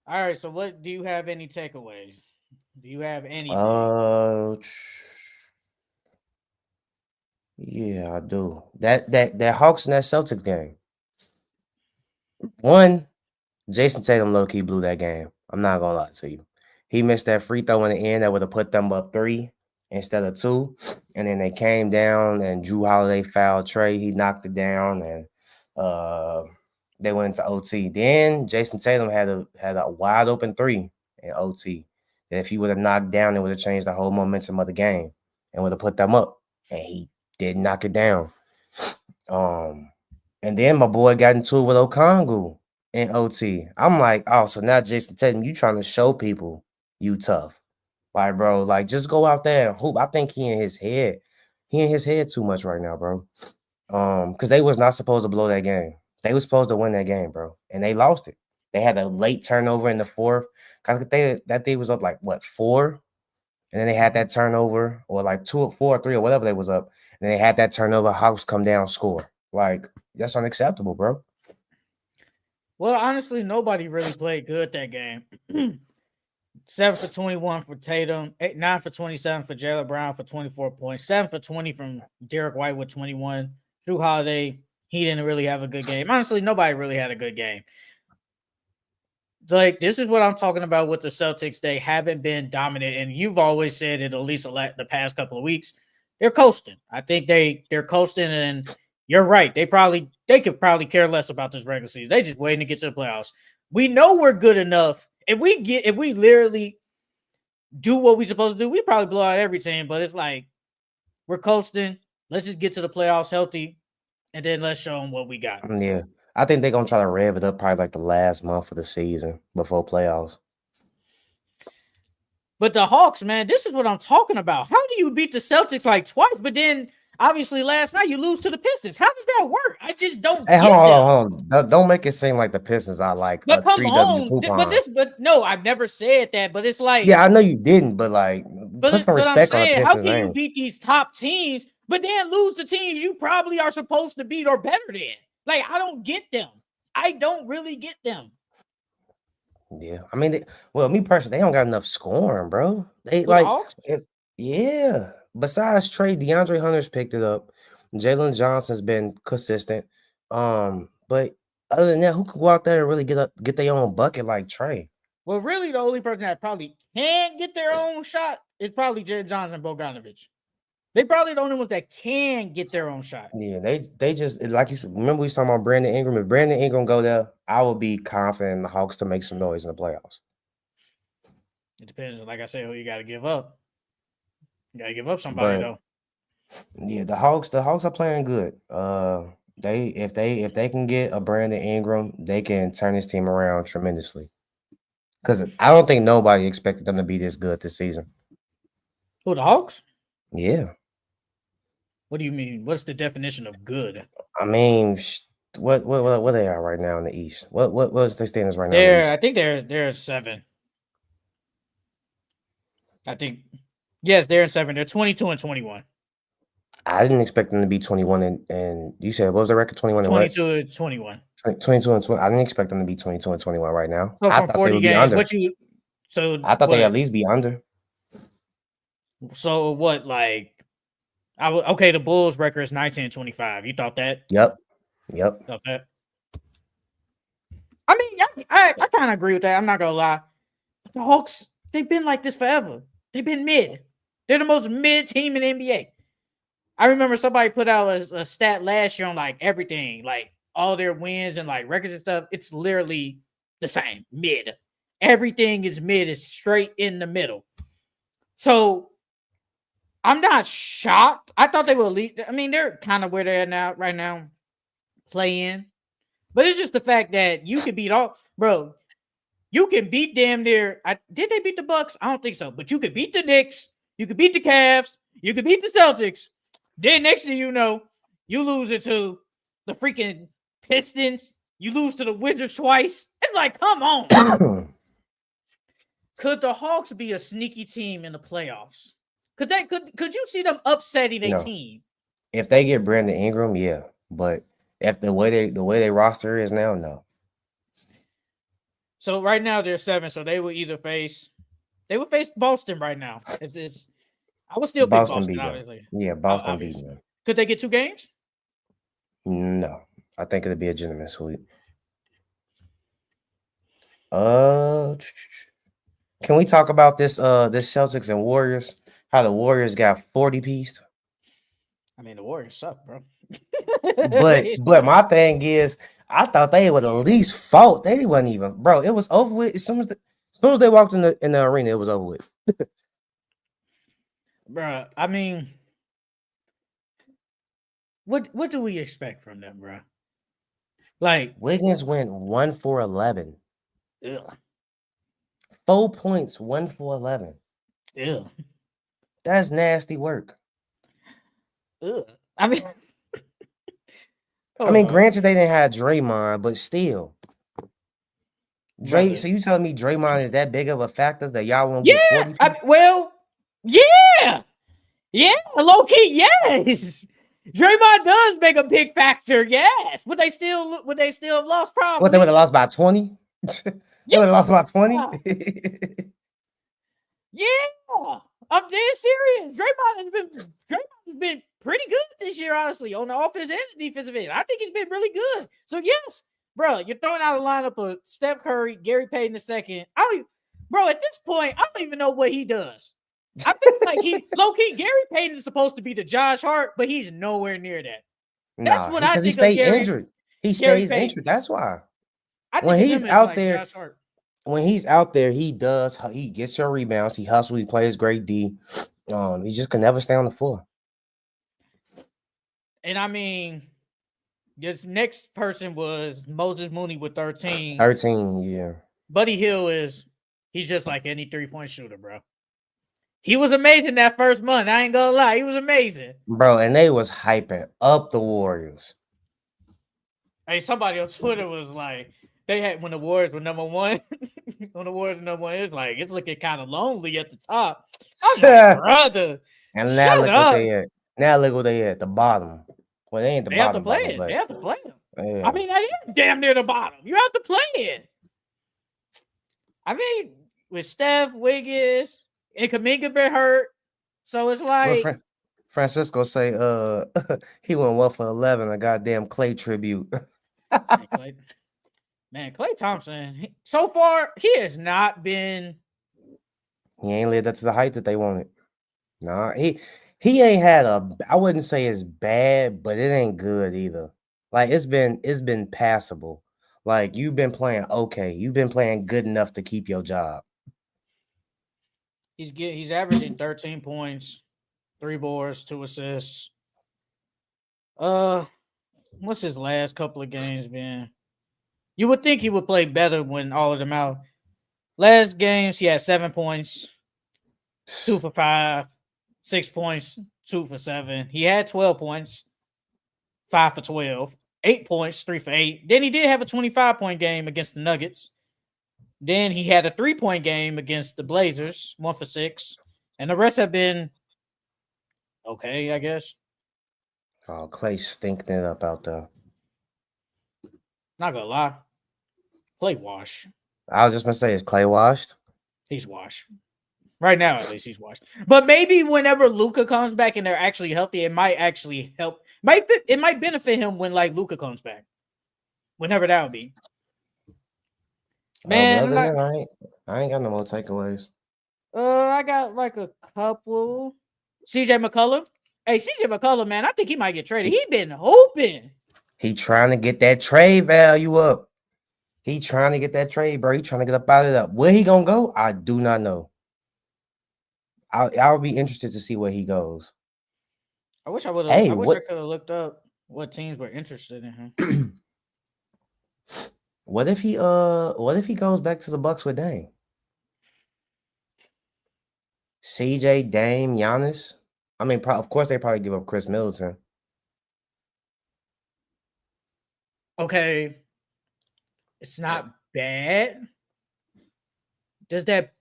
All right. So, what do you have? Any takeaways? Do you have anything? Yeah, I do. That Hawks and that Celtics game. One, Jason Tatum low-key blew that game. I'm not gonna lie to you. He missed that free throw in the end that would have put them up 3 instead of 2. And then they came down and Drew Holiday fouled Trey. He knocked it down and they went into OT. Then Jason Tatum had a wide open 3 in OT. And if he would have knocked down, it would have changed the whole momentum of the game and would have put them up. And he did knock it down. And then my boy got into it with Okongwu in OT. I'm like, oh, so now Jason Tatum, you trying to show people you tough. Like, bro, like just go out there and hoop. I think he in his head too much right now, bro. Because they was not supposed to blow that game. They was supposed to win that game, bro. And they lost it. They had a late turnover in the 4th. That day was up like what, 4? And then they had that turnover, or like 2 or 4 or 3 or whatever they was up. And they had that turnover, Hawks come down, score. Like, that's unacceptable, bro. Well, honestly, nobody really played good that game. 7 for 21 for Tatum, 9 for 27 for Jaylen Brown for 24 points, 7 for 20 from Derek White with 21. Drew Holiday, he didn't really have a good game. Honestly, nobody really had a good game. Like, this is what I'm talking about with the Celtics. They haven't been dominant, and you've always said it, at least the past couple of weeks. They're coasting. I think they're coasting, and you're right. They could probably care less about this regular season. They just waiting to get to the playoffs. We know we're good enough. If we literally do what we're supposed to do, we probably blow out every team. But it's like we're coasting. Let's just get to the playoffs healthy, and then let's show them what we got. Yeah, I think they're gonna try to rev it up probably like the last month of the season before playoffs. But the Hawks, man, this is what I'm talking about. How do you beat the Celtics like twice, but then Obviously, last night you lose to the Pistons. How does that work? I just don't Hey, get hold them. on, hold on. Don't make it seem like the Pistons are like But a come 3W on, coupon. but no, I've never said that. But it's like, Yeah, I know you didn't, but like, put some but I'm respect on the saying, how Pistons' can you name. beat these top teams, but then lose the teams you probably are supposed to beat or better than? Like, I don't get them. I don't really get them. Yeah, I mean, me personally, they don't got enough scoring, bro. They Who, the like, Hawks? yeah. Besides Trey, DeAndre Hunter's picked it up. Jalen Johnson's been consistent. But other than that, who could go out there and really get their own bucket like Trey? Well, really, the only person that probably can't get their own shot is probably Jalen Johnson and Bogdanovich. They probably the only ones that can get their own shot. Yeah, they just like you remember we was talking about Brandon Ingram. If Brandon Ingram go there, I would be confident in the Hawks to make some noise in the playoffs. It depends, like I said, who you got to give up. You got to give up somebody But though. yeah, the Hawks are playing good. If they can get a Brandon Ingram, they can turn this team around tremendously. Because I don't think nobody expected them to be this good this season. Who, the Hawks? Yeah. What do you mean? What's the definition of good? I mean, what they are right now in the East? What's their standings right now in the East? I think they're 7. I think yes, they're in 7. They're 22 and 21. I didn't expect them to be 21 and you said what was the record? 21 and what? 22 and 21. 22 and 20. I didn't expect them to be 22 and 21 right now. So I from thought they 40 would be games, under. I thought they at least be under. So what, like okay, the Bulls record is 19 and 25. You thought that? Yep. Thought that. I mean, I kind of agree with that. I'm not gonna lie. The Hawks, they've been like this forever. They've been mid. They're the most mid team in the NBA. I remember somebody put out a stat last year on like everything, like all their wins and like records and stuff. It's literally the same, mid. Everything is mid, is straight in the middle. So I'm not shocked. I thought they would lead. I mean, they're kind of where they're now, right now, playing. But it's just the fact that you can beat all, bro. You can beat damn near. Did they beat the Bucks? I don't think so. But you could beat the Knicks. You could beat the Cavs. You could beat the Celtics. Then next thing you know, you lose it to the freaking Pistons. You lose to the Wizards twice. It's like, come on. Could the Hawks be a sneaky team in the playoffs? Could you see them upsetting a team? If they get Brandon Ingram, yeah. But if the way they roster is now, no. So right now they're 7, so they would either face Boston right now. If it's I would still pick Boston, obviously. Yeah, Boston beat them. Could they get 2 games? No. I think it'd be a gentleman's sweep. Can we talk about this Celtics and Warriors? How the Warriors got 40 piece? I mean, the Warriors suck, bro. but my thing is, I thought they would at least fought. They wasn't even, bro. It was over with as soon as they walked in the arena. It was over with, bro. I mean, what do we expect from them, bro? Like Wiggins went 1 for 11. Ugh. 4 points, 1 for 11. Ew. That's nasty work. Ugh. I mean, granted they didn't have Draymond, but still. So you telling me Draymond is that big of a factor that y'all won't get 40? Yeah, low key, yes. Draymond does make a big factor, yes. Would they still have lost? Probably. What, they would have lost by 20? They would have lost by 20? Yeah, I'm dead serious. Draymond has been pretty good this year, honestly, on the offense and the defensive end. I think he's been really good. So yes, bro, you're throwing out a lineup of Steph Curry, Gary Payton II. At this point, I don't even know what he does. I feel like low-key, Gary Payton is supposed to be the Josh Hart, but he's nowhere near that. That's what I think. He stays injured. He stays injured. That's why. When he's out there, he gets your rebounds. He hustles. He plays great D. He just can never stay on the floor. And I mean, this next person was Moses Mooney with 13. 13, yeah. Buddy Hield he's just like any 3-point shooter, bro. He was amazing that first month. I ain't gonna lie. He was amazing. Bro, and they was hyping up the Warriors. Hey, somebody on Twitter was like, they had when the Warriors were number one. When the Warriors were number one, it's like it's looking kind of lonely at the top. I'm like, brother, And now shut look up. what they at. Now look what they at the bottom. Well, they ain't the They have to bottom, play bottom, it. but They have to play it. yeah. I mean, that is damn near the bottom. You have to play it. I mean, with Steph, Wiggins, and Kuminga been hurt, so it's like Francisco say he went 1 for 11, a goddamn Clay tribute. Klay Thompson, so far he has not been. He ain't lived up to the height that they wanted. Nah, he ain't had I wouldn't say it's bad, but it ain't good either. Like it's been passable. Like you've been playing okay. You've been playing good enough to keep your job. He's averaging 13 points, 3 boards, 2 assists. What's his last couple of games been? You would think he would play better when all of them out. Last games he had 7 points, 2 for 5, 6 points, 2 for 7. He had 12 points, 5 for 12, 8 points, 3 for 8. Then he did have a 25-point game against the Nuggets. Then he had a 3-point game against the Blazers, 1 for 6. And the rest have been okay, I guess. Oh, Clay stinking it up out there. Not gonna lie. Clay wash. I was just gonna say, is Clay washed? He's washed. Right now, at least he's washed. But maybe whenever Luka comes back and they're actually healthy, it might actually help. It might benefit him when like Luka comes back. Whenever that would be. Man, I ain't got no more takeaways. I got like a couple. CJ McCollum. Hey, CJ McCollum, man, I think he might get traded. He been hoping. He trying to get that trade value up. He trying to get that trade, bro. He trying to get up out of that. Where he gonna go? I do not know. I'll be interested to see where he goes. I wish I would have. I could have looked up what teams were interested in him. What if he goes back to the Bucks with Dame? CJ, Dame, Giannis. I mean, of course they probably give up Chris Middleton. Okay, it's not bad. Does that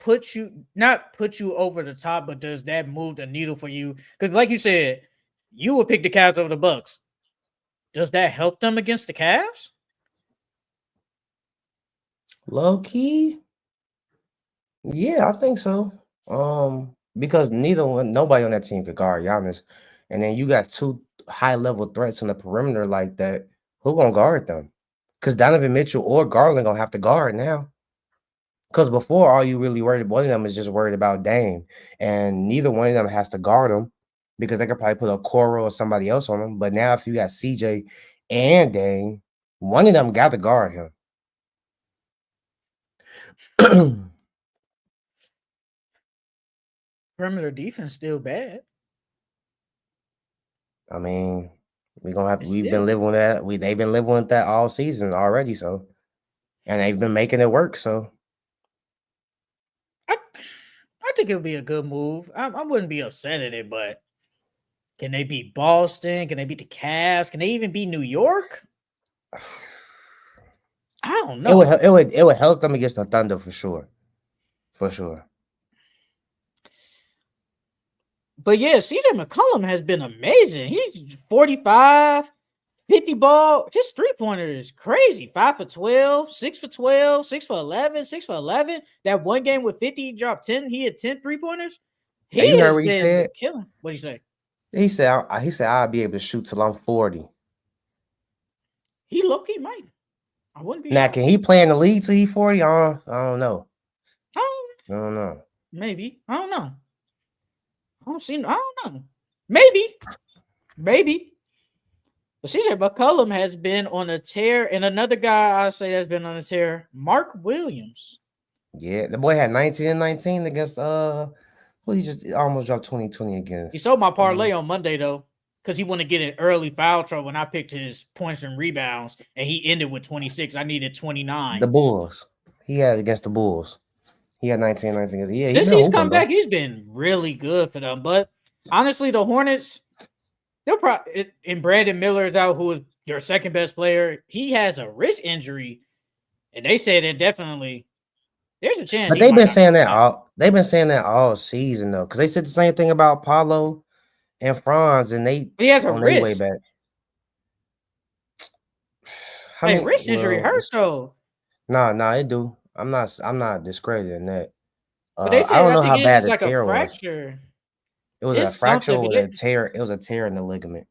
not put you over the top, but does that move the needle for you? Because, like you said, you would pick the Cavs over the Bucks. Does that help them against the Cavs? Low key, yeah, I think so. Because nobody on that team could guard Giannis, and then you got 2 high-level threats on the perimeter like that. Who gonna guard them? Because Donovan Mitchell or Garland gonna have to guard now. Because before, all you really worried about, one of them is just worried about Dame, and neither one of them has to guard him because they could probably put a Coro or somebody else on him. But now, if you got CJ and Dame, one of them got to guard him. Perimeter defense still bad. I mean, we've been living with that. They've been living with that all season already, so, and they've been making it work. So, I think it would be a good move. I wouldn't be upset at it, but can they beat Boston? Can they beat the Cavs? Can they even beat New York? I don't know. It would help them against the Thunder for sure. For sure. But yeah, CJ McCollum has been amazing. He's 45, 50 ball. His 3-pointer is crazy. 5 for 12, 6 for 12, 6 for 11, 6 for 11. That one game with 50, he dropped 10. He had 10 3-pointers. You heard what he said? Killing. What'd he say? He said I'll be able to shoot till I'm 40. He low-key might. I wouldn't be now, shocked. Can he play in the league till he's 40? I don't know. I don't know. Maybe. I don't know. I don't know. Maybe. But CJ McCollum has been on a tear, and another guy I say has been on a tear, Mark Williams. Yeah, the boy had 19 and 19 against who he just almost dropped 20 against. He sold my parlay on Monday though, because he wanted to get in early foul trouble, and I picked his points and rebounds, and he ended with 26. I needed 29. The Bulls. He had against the Bulls. He had 19 games. Yeah, he Since been he's hooping come back, though. he's been really good for them. But honestly, the Hornets, they'll probably, and Brandon Miller is out, who is your second best player. He has a wrist injury, and they say that definitely there's a chance But he they've might been not saying come that back. all season though, because they said the same thing about Paulo and Franz, and they But he has a on their way wrist. back. I Hey, mean, wrist injury well, hurt though. nah, it do. I'm not discrediting that. But they I said don't I know think how it's bad just the like a tear was. fracture. It was a It's fracture something, or but a tear. It was a tear in the ligament.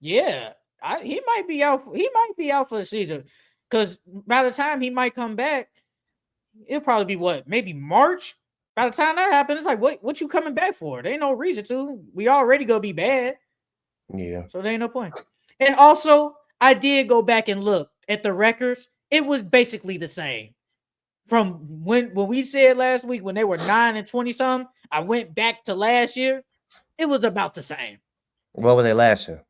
yeah, he might be out. He might be out for the season because by the time he might come back, it'll probably be what, maybe March. By the time that happens, it's like what you coming back for? There ain't no reason to. We already gonna be bad, Yeah. so there ain't no point. And also, I did go back and look at the records. It was basically the same from when we said last week when they were 9-20 something. I went back to last year. It was about the same. What were they last year?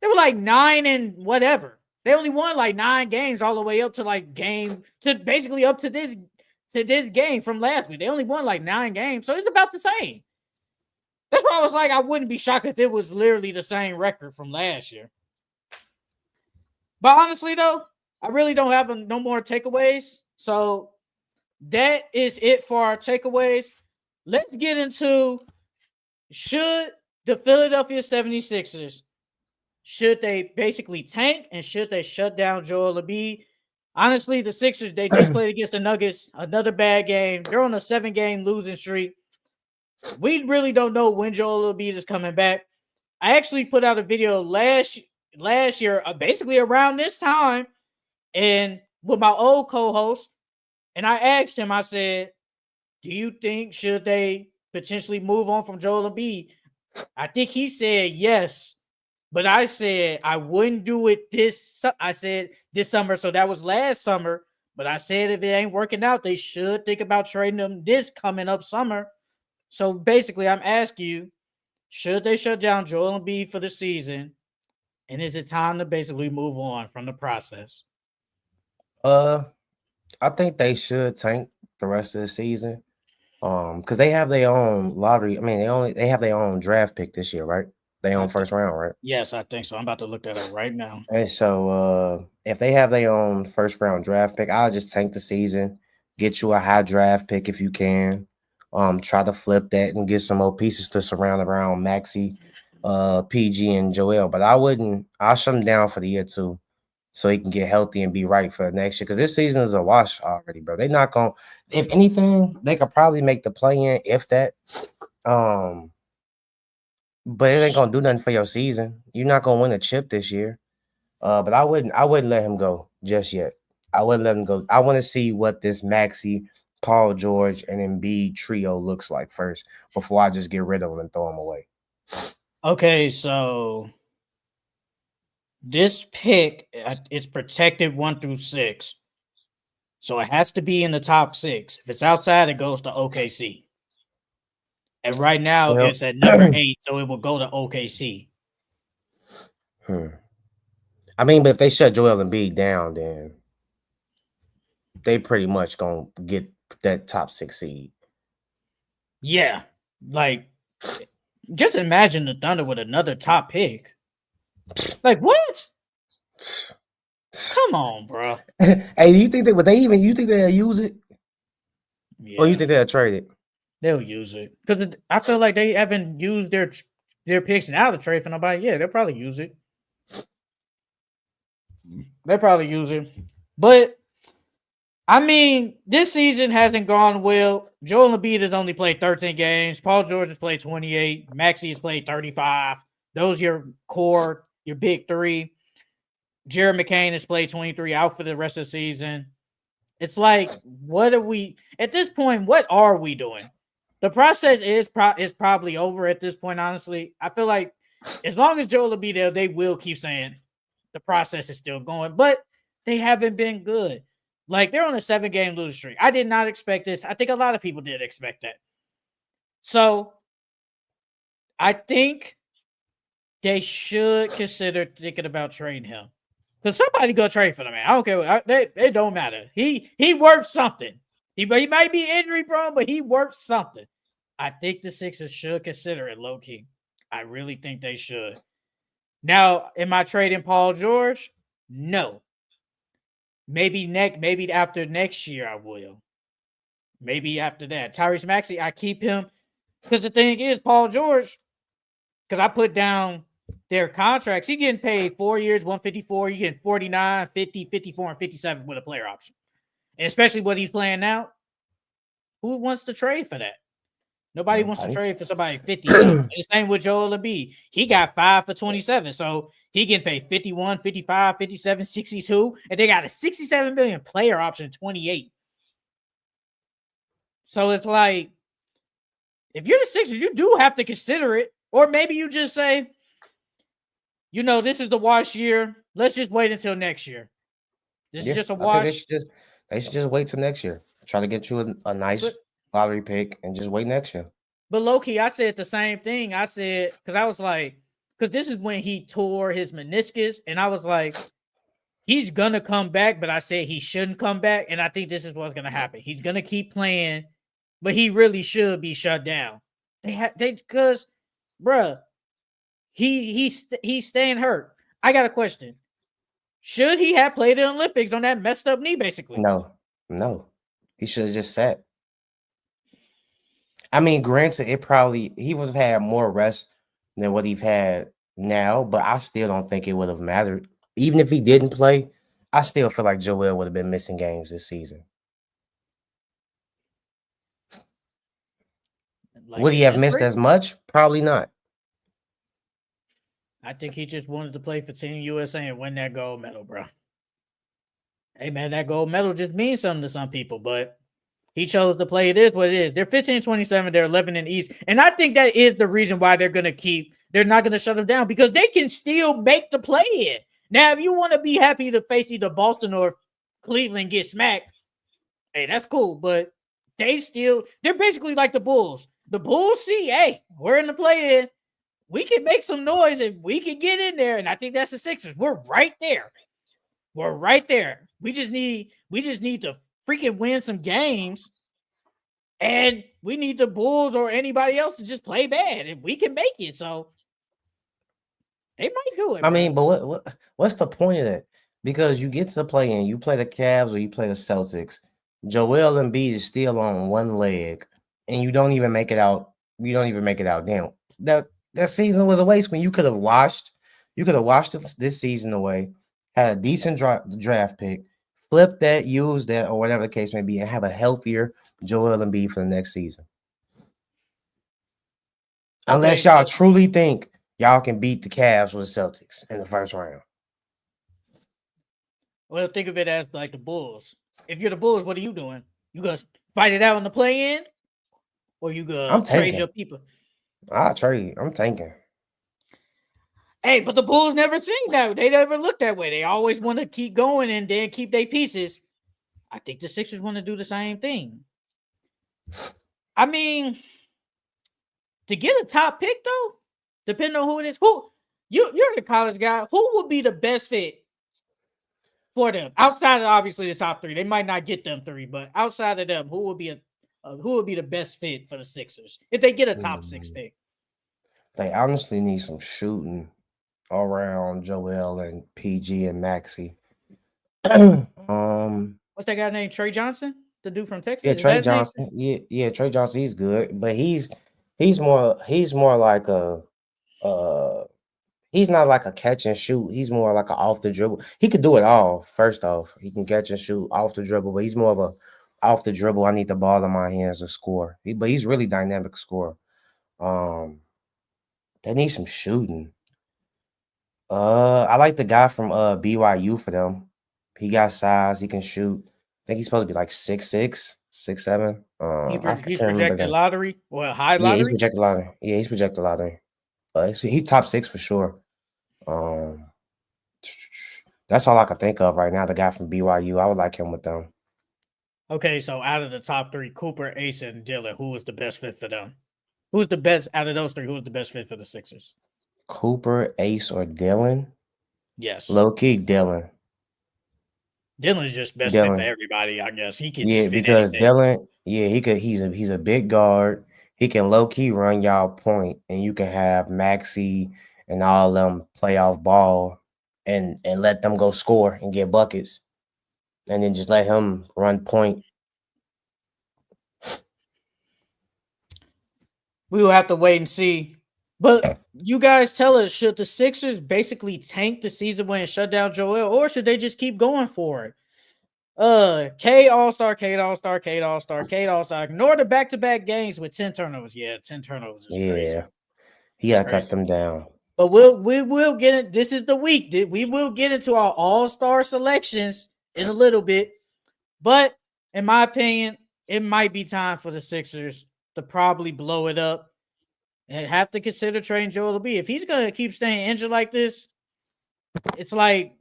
They were like 9 and whatever. They only won like 9 games all the way up to like game to basically up to this game from last week. They only won like 9 games, so it's about the same. That's why I was like, I wouldn't be shocked if it was literally the same record from last year. But honestly, though, I really don't have no more takeaways. So that is it for our takeaways. Let's get into, should the Philadelphia 76ers, should they basically tank, and should they shut down Joel Embiid? Honestly, the Sixers, they just played against the Nuggets, another bad game. They're on a 7-game losing streak. We really don't know when Joel Embiid is coming back. I actually put out a video last year, basically around this time, and with my old co-host, and I asked him, I said, do you think should they potentially move on from Joel Embiid? I think he said yes. But I said I wouldn't do it I said this summer, so that was last summer. But I said if it ain't working out, they should think about trading them this coming up summer. So basically, I'm asking you, should they shut down Joel Embiid for the season? And is it time to basically move on from the process? I think they should tank the rest of the season. Because they have their own lottery. I mean, they have their own draft pick this year, right? They own first round, right? Yes, I think so. I'm about to look that up right now. And so if they have their own first round draft pick, I'll just tank the season, get you a high draft pick if you can. Try to flip that and get some more pieces to surround around Maxi, PG, and Joel. But I'll shut them down for the year too, so he can get healthy and be right for the next year. Because this season is a wash already, bro. They're not gonna, if anything, they could probably make the play in, if that. But it ain't gonna do nothing for your season. You're not gonna win a chip this year. But I wouldn't let him go just yet. I wouldn't let him go. I want to see what this Maxi, Paul George, and Embiid trio looks like first before I just get rid of him and throw him away. Okay, so this pick is protected 1 through 6. So it has to be in the top 6. If it's outside, it goes to OKC. And right now Well, it's at number 8, so it will go to OKC. I mean, but if they shut Joel Embiid down, then they pretty much gonna get that top 6 seed. Yeah, like just imagine the Thunder with another top pick. Like what? Come on, bro. Hey, do you think that you think they'll use it? Yeah. Or you think they'll trade it? They'll use it because I feel like they haven't used their picks now to trade for nobody. Yeah, they'll probably use it. They probably use it, but I mean, this season hasn't gone well. Joel Embiid has only played 13 games. Paul George has played 28. Maxey has played 35. Those are your core, your big 3. Jared McCain has played 23, out for the rest of the season. It's like, what are we at this point? What are we doing? The process is probably over at this point. Honestly, I feel like as long as Joel Embiid there, they will keep saying the process is still going, but they haven't been good. Like they're on a 7-game losing streak. I did not expect this. I think a lot of people did expect that. So I think they should consider thinking about trading him. Because somebody go trade for the man. I don't care. They don't matter. He worth something. He might be injury prone, but he worth something. I think the Sixers should consider it low key. I really think they should. Now, am I trading Paul George? No. Maybe after next year I will. Maybe after that. Tyrese Maxey, I keep him because the thing is, Paul George, because I put down their contracts, he getting paid 4 years, 154. You getting 49, 50, 54, and 57 with a player option. And especially what he's playing now. Who wants to trade for that? Nobody wants to trade for somebody 50 something. The same with Joel Embiid. He got 5 for 27. So he getting paid 51, 55, 57, 62. And they got a 67 million player option 28. So it's like, if you're the Sixers, you do have to consider it. Or maybe you just say, this is the wash year. Let's just wait until next year. This is just a wash. They should just wait till next year. Try to get you a nice lottery pick and just wait next year. But low-key, I said the same thing. I said, because I was like, because this is when he tore his meniscus, and I was like, he's going to come back, but I said he shouldn't come back, and I think this is what's going to happen. He's going to keep playing, but he really should be shut down. Because, bruh, he's staying hurt. I got a question. Should he have played in the Olympics on that messed up knee, basically? No. He should have just sat. I mean, granted, he would have had more rest than what he's had now, but I still don't think it would have mattered. Even if he didn't play, I still feel like Joel would have been missing games this season. Would he have missed as much? Probably not. I think he just wanted to play for Team USA and win that gold medal, bro. Hey, man, that gold medal just means something to some people, but he chose to play. It is what it is. They're 15-27. They're 11 in the East. And I think that is the reason why they're not going to shut them down, because they can still make the play in. Now, if you want to be happy to face either Boston or Cleveland get smacked, hey, that's cool. But they're basically like the Bulls. The Bulls see, hey, we're in the play in. We can make some noise and we can get in there. And I think that's the Sixers. We're right there. We just need to freaking win some games, and we need the Bulls or anybody else to just play bad, and we can make it. So they might do it. I mean, but what's the point of that? Because you get to the play-in, you play the Cavs or you play the Celtics. Joel Embiid is still on one leg, and you don't even make it out. You don't even make it out. Damn, that season was a waste when you could have washed. You could have washed this season away, had a decent draft pick, flip that, use that, or whatever the case may be, and have a healthier Joel Embiid for the next season. Unless y'all truly think y'all can beat the Cavs or the Celtics in the first round. Well, think of it as like the Bulls. If you're the Bulls, what are you doing? You gonna fight it out in the play-in, or you gonna trade your people? I'll trade. I'm tanking. Hey, but the Bulls never sing that. They never look that way. They always want to keep going and then keep their pieces. I think the Sixers want to do the same thing. I mean, to get a top pick, though, depending on who it is, you're the college guy. Who would be the best fit for them? Outside of obviously the top three. They might not get them three, but outside of them, who would be the best fit for the Sixers if they get a top 6 pick? They honestly need some shooting around Joel and PG and Maxey. What's that guy named? Trey Johnson, the dude from Texas. Yeah, Trey Johnson. Yeah, Trey Johnson. He's good, but he's more like he's not like a catch and shoot. He's more like an off the dribble. He could do it all. First off, he can catch and shoot off the dribble, but he's more of a off the dribble. I need the ball in my hands to score. But he's really dynamic scorer. They need some shooting. I like the guy from BYU for them. He got size. He can shoot. I think he's supposed to be like 6'6", 6'7". He's projected lottery. Well, high lottery. Yeah, he's projected lottery. He's top 6 for sure. That's all I can think of right now. The guy from BYU. I would like him with them. Okay, so out of the top 3, Cooper, Ace, and Dillon, who was the best fit for them? Who's the best out of those 3? Who's the best fit for the Sixers? Cooper, Ace, or Dillon? Yes. Low key, Dillon. Dylan's just best fit for Dylan. everybody, I guess. He can Yeah, just fit because anything. Dylan, yeah, he's a big guard. He can low key run y'all point, and you can have Maxi and all them play off ball and let them go score and get buckets, and then just let him run point. We will have to wait and see. But you guys tell us, should the Sixers basically tank the season win and shut down Joel, or should they just keep going for it? Cade All-Star, Cade All-Star, Cade All-Star, Cade All-Star. Ignore the back-to-back games with 10 turnovers. Yeah, 10 turnovers is crazy. Yeah, he It's gotta cut crazy. them down. But we will get it. This is the week. We will get into our all-star selections in a little bit. But in my opinion, it might be time for the Sixers to probably blow it up and have to consider trading Joel Embiid. If he's gonna keep staying injured like this, it's like,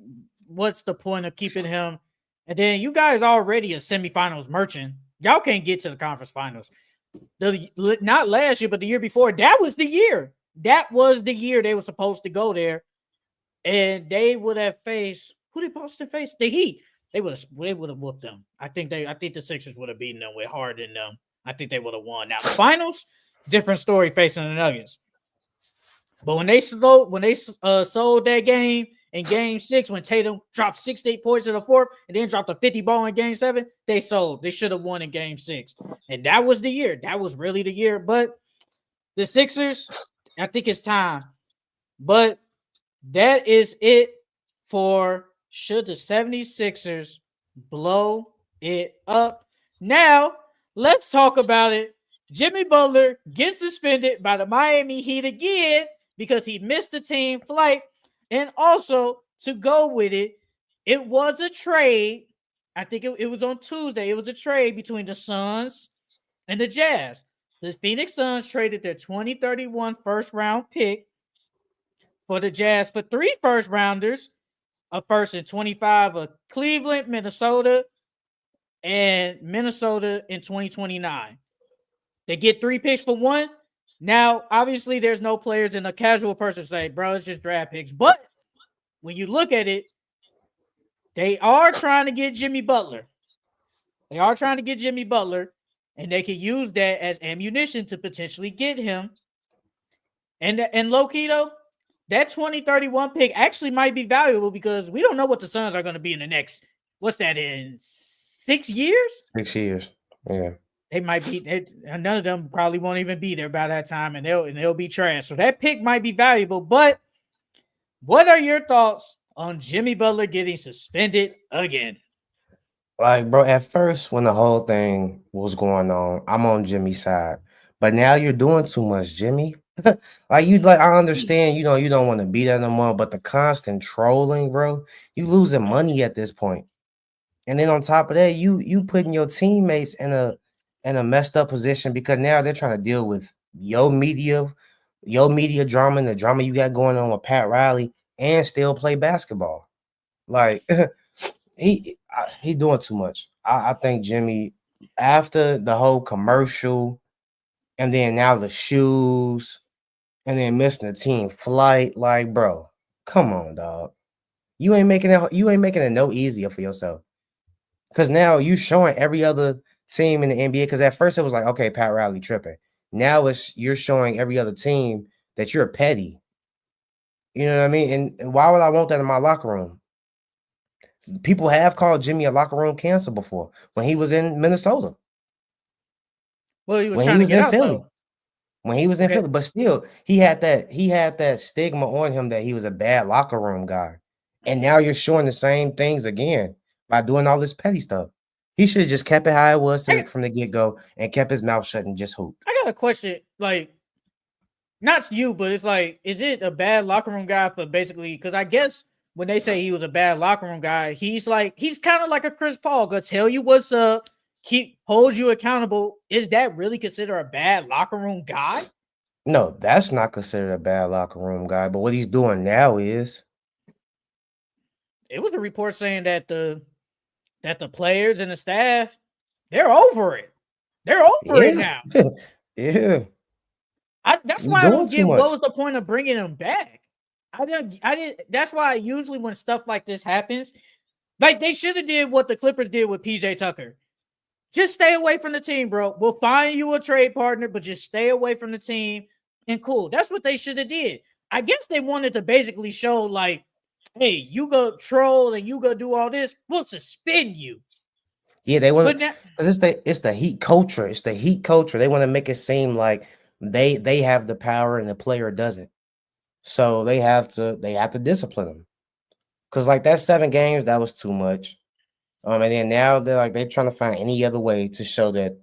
what's the point of keeping him? And then you guys already a semifinals merchant. Y'all can't get to the conference finals. Not last year, but the year before. That was the year. That was the year they were supposed to go there, and they would have faced who did Boston face? The Heat. They would have whooped them. I think the Sixers would have beaten them with Harden. I think they would have won. Now the finals, different story facing the Nuggets. But when they sold that game in Game 6, when Tatum dropped 68 points in the fourth and then dropped a 50 ball in Game 7, they sold. They should have won in Game 6, and that was the year. That was really the year. But the Sixers, I think it's time. But that is it for should the 76ers blow it up. Now, let's talk about it. Jimmy Butler gets suspended by the Miami Heat again because he missed the team flight. And also, to go with it, it was a trade. I think it was on Tuesday. It was a trade between the Suns and the Jazz. The Phoenix Suns traded their 2031 first round pick for the Jazz for 3 first rounders, a first and 25 of Cleveland, Minnesota, and Minnesota in 2029. They get 3 picks for 1. Now, obviously, there's no players in a casual person say, bro, it's just draft picks. But when you look at it, they are trying to get Jimmy Butler. They are trying to get Jimmy Butler, and they can use that as ammunition to potentially get him. And low-key, though, that 2031 pick actually might be valuable because we don't know what the Suns are going to be in the next, what's that, in 6 years? 6 years. Yeah. They might be, none of them probably won't even be there by that time, and they'll be trash. So that pick might be valuable. But what are your thoughts on Jimmy Butler getting suspended again? Like, bro, at first when the whole thing was going on, I'm on Jimmy's side. But now you're doing too much, Jimmy. I understand, you don't want to be that no more, but the constant trolling, bro, you losing money at this point. And then on top of that, you putting your teammates in a messed up position because now they're trying to deal with your media drama and the drama you got going on with Pat Riley and still play basketball. Like he doing too much. I think Jimmy, after the whole commercial and then now the shoes and then missing the team flight, like, bro, come on, dog. You ain't making it no easier for yourself. Because now you showing every other team in the NBA. Because at first it was like, okay, Pat Riley tripping. Now you're showing every other team that you're petty. You know what I mean? And why would I want that in my locker room? People have called Jimmy a locker room cancer before when he was in Minnesota. Well, he was trying to get out, Philly. though. When he was in Philly, but still, he had that stigma on him that he was a bad locker room guy. And now you're showing the same things again by doing all this petty stuff. He should have just kept it how it was from the get-go and kept his mouth shut and just hooped. I got a question, like, not to you, but it's like, is it a bad locker room guy for basically, because I guess when they say he was a bad locker room guy, he's kind of like a Chris Paul, gonna tell you what's up, hold you accountable. Is that really considered a bad locker room guy? No, that's not considered a bad locker room guy. But what he's doing now is, it was a report saying that the players and the staff, they're over it. They're over it now. Yeah. That's why I don't get what was the point of bringing him back. I didn't. That's why usually when stuff like this happens, Like they should have did what the Clippers did with PJ Tucker. Just stay away from the team, bro. We'll find you a trade partner, but just stay away from the team and cool. That's what they should have did. I guess they wanted to basically show like, hey, you go troll and you go do all this, we'll suspend you. Yeah, they want But because it's the Heat culture. It's the Heat culture. They want to make it seem like they have the power and the player doesn't. So they have to discipline them. Because like that 7 games, that was too much. And then now they're trying to find any other way to show that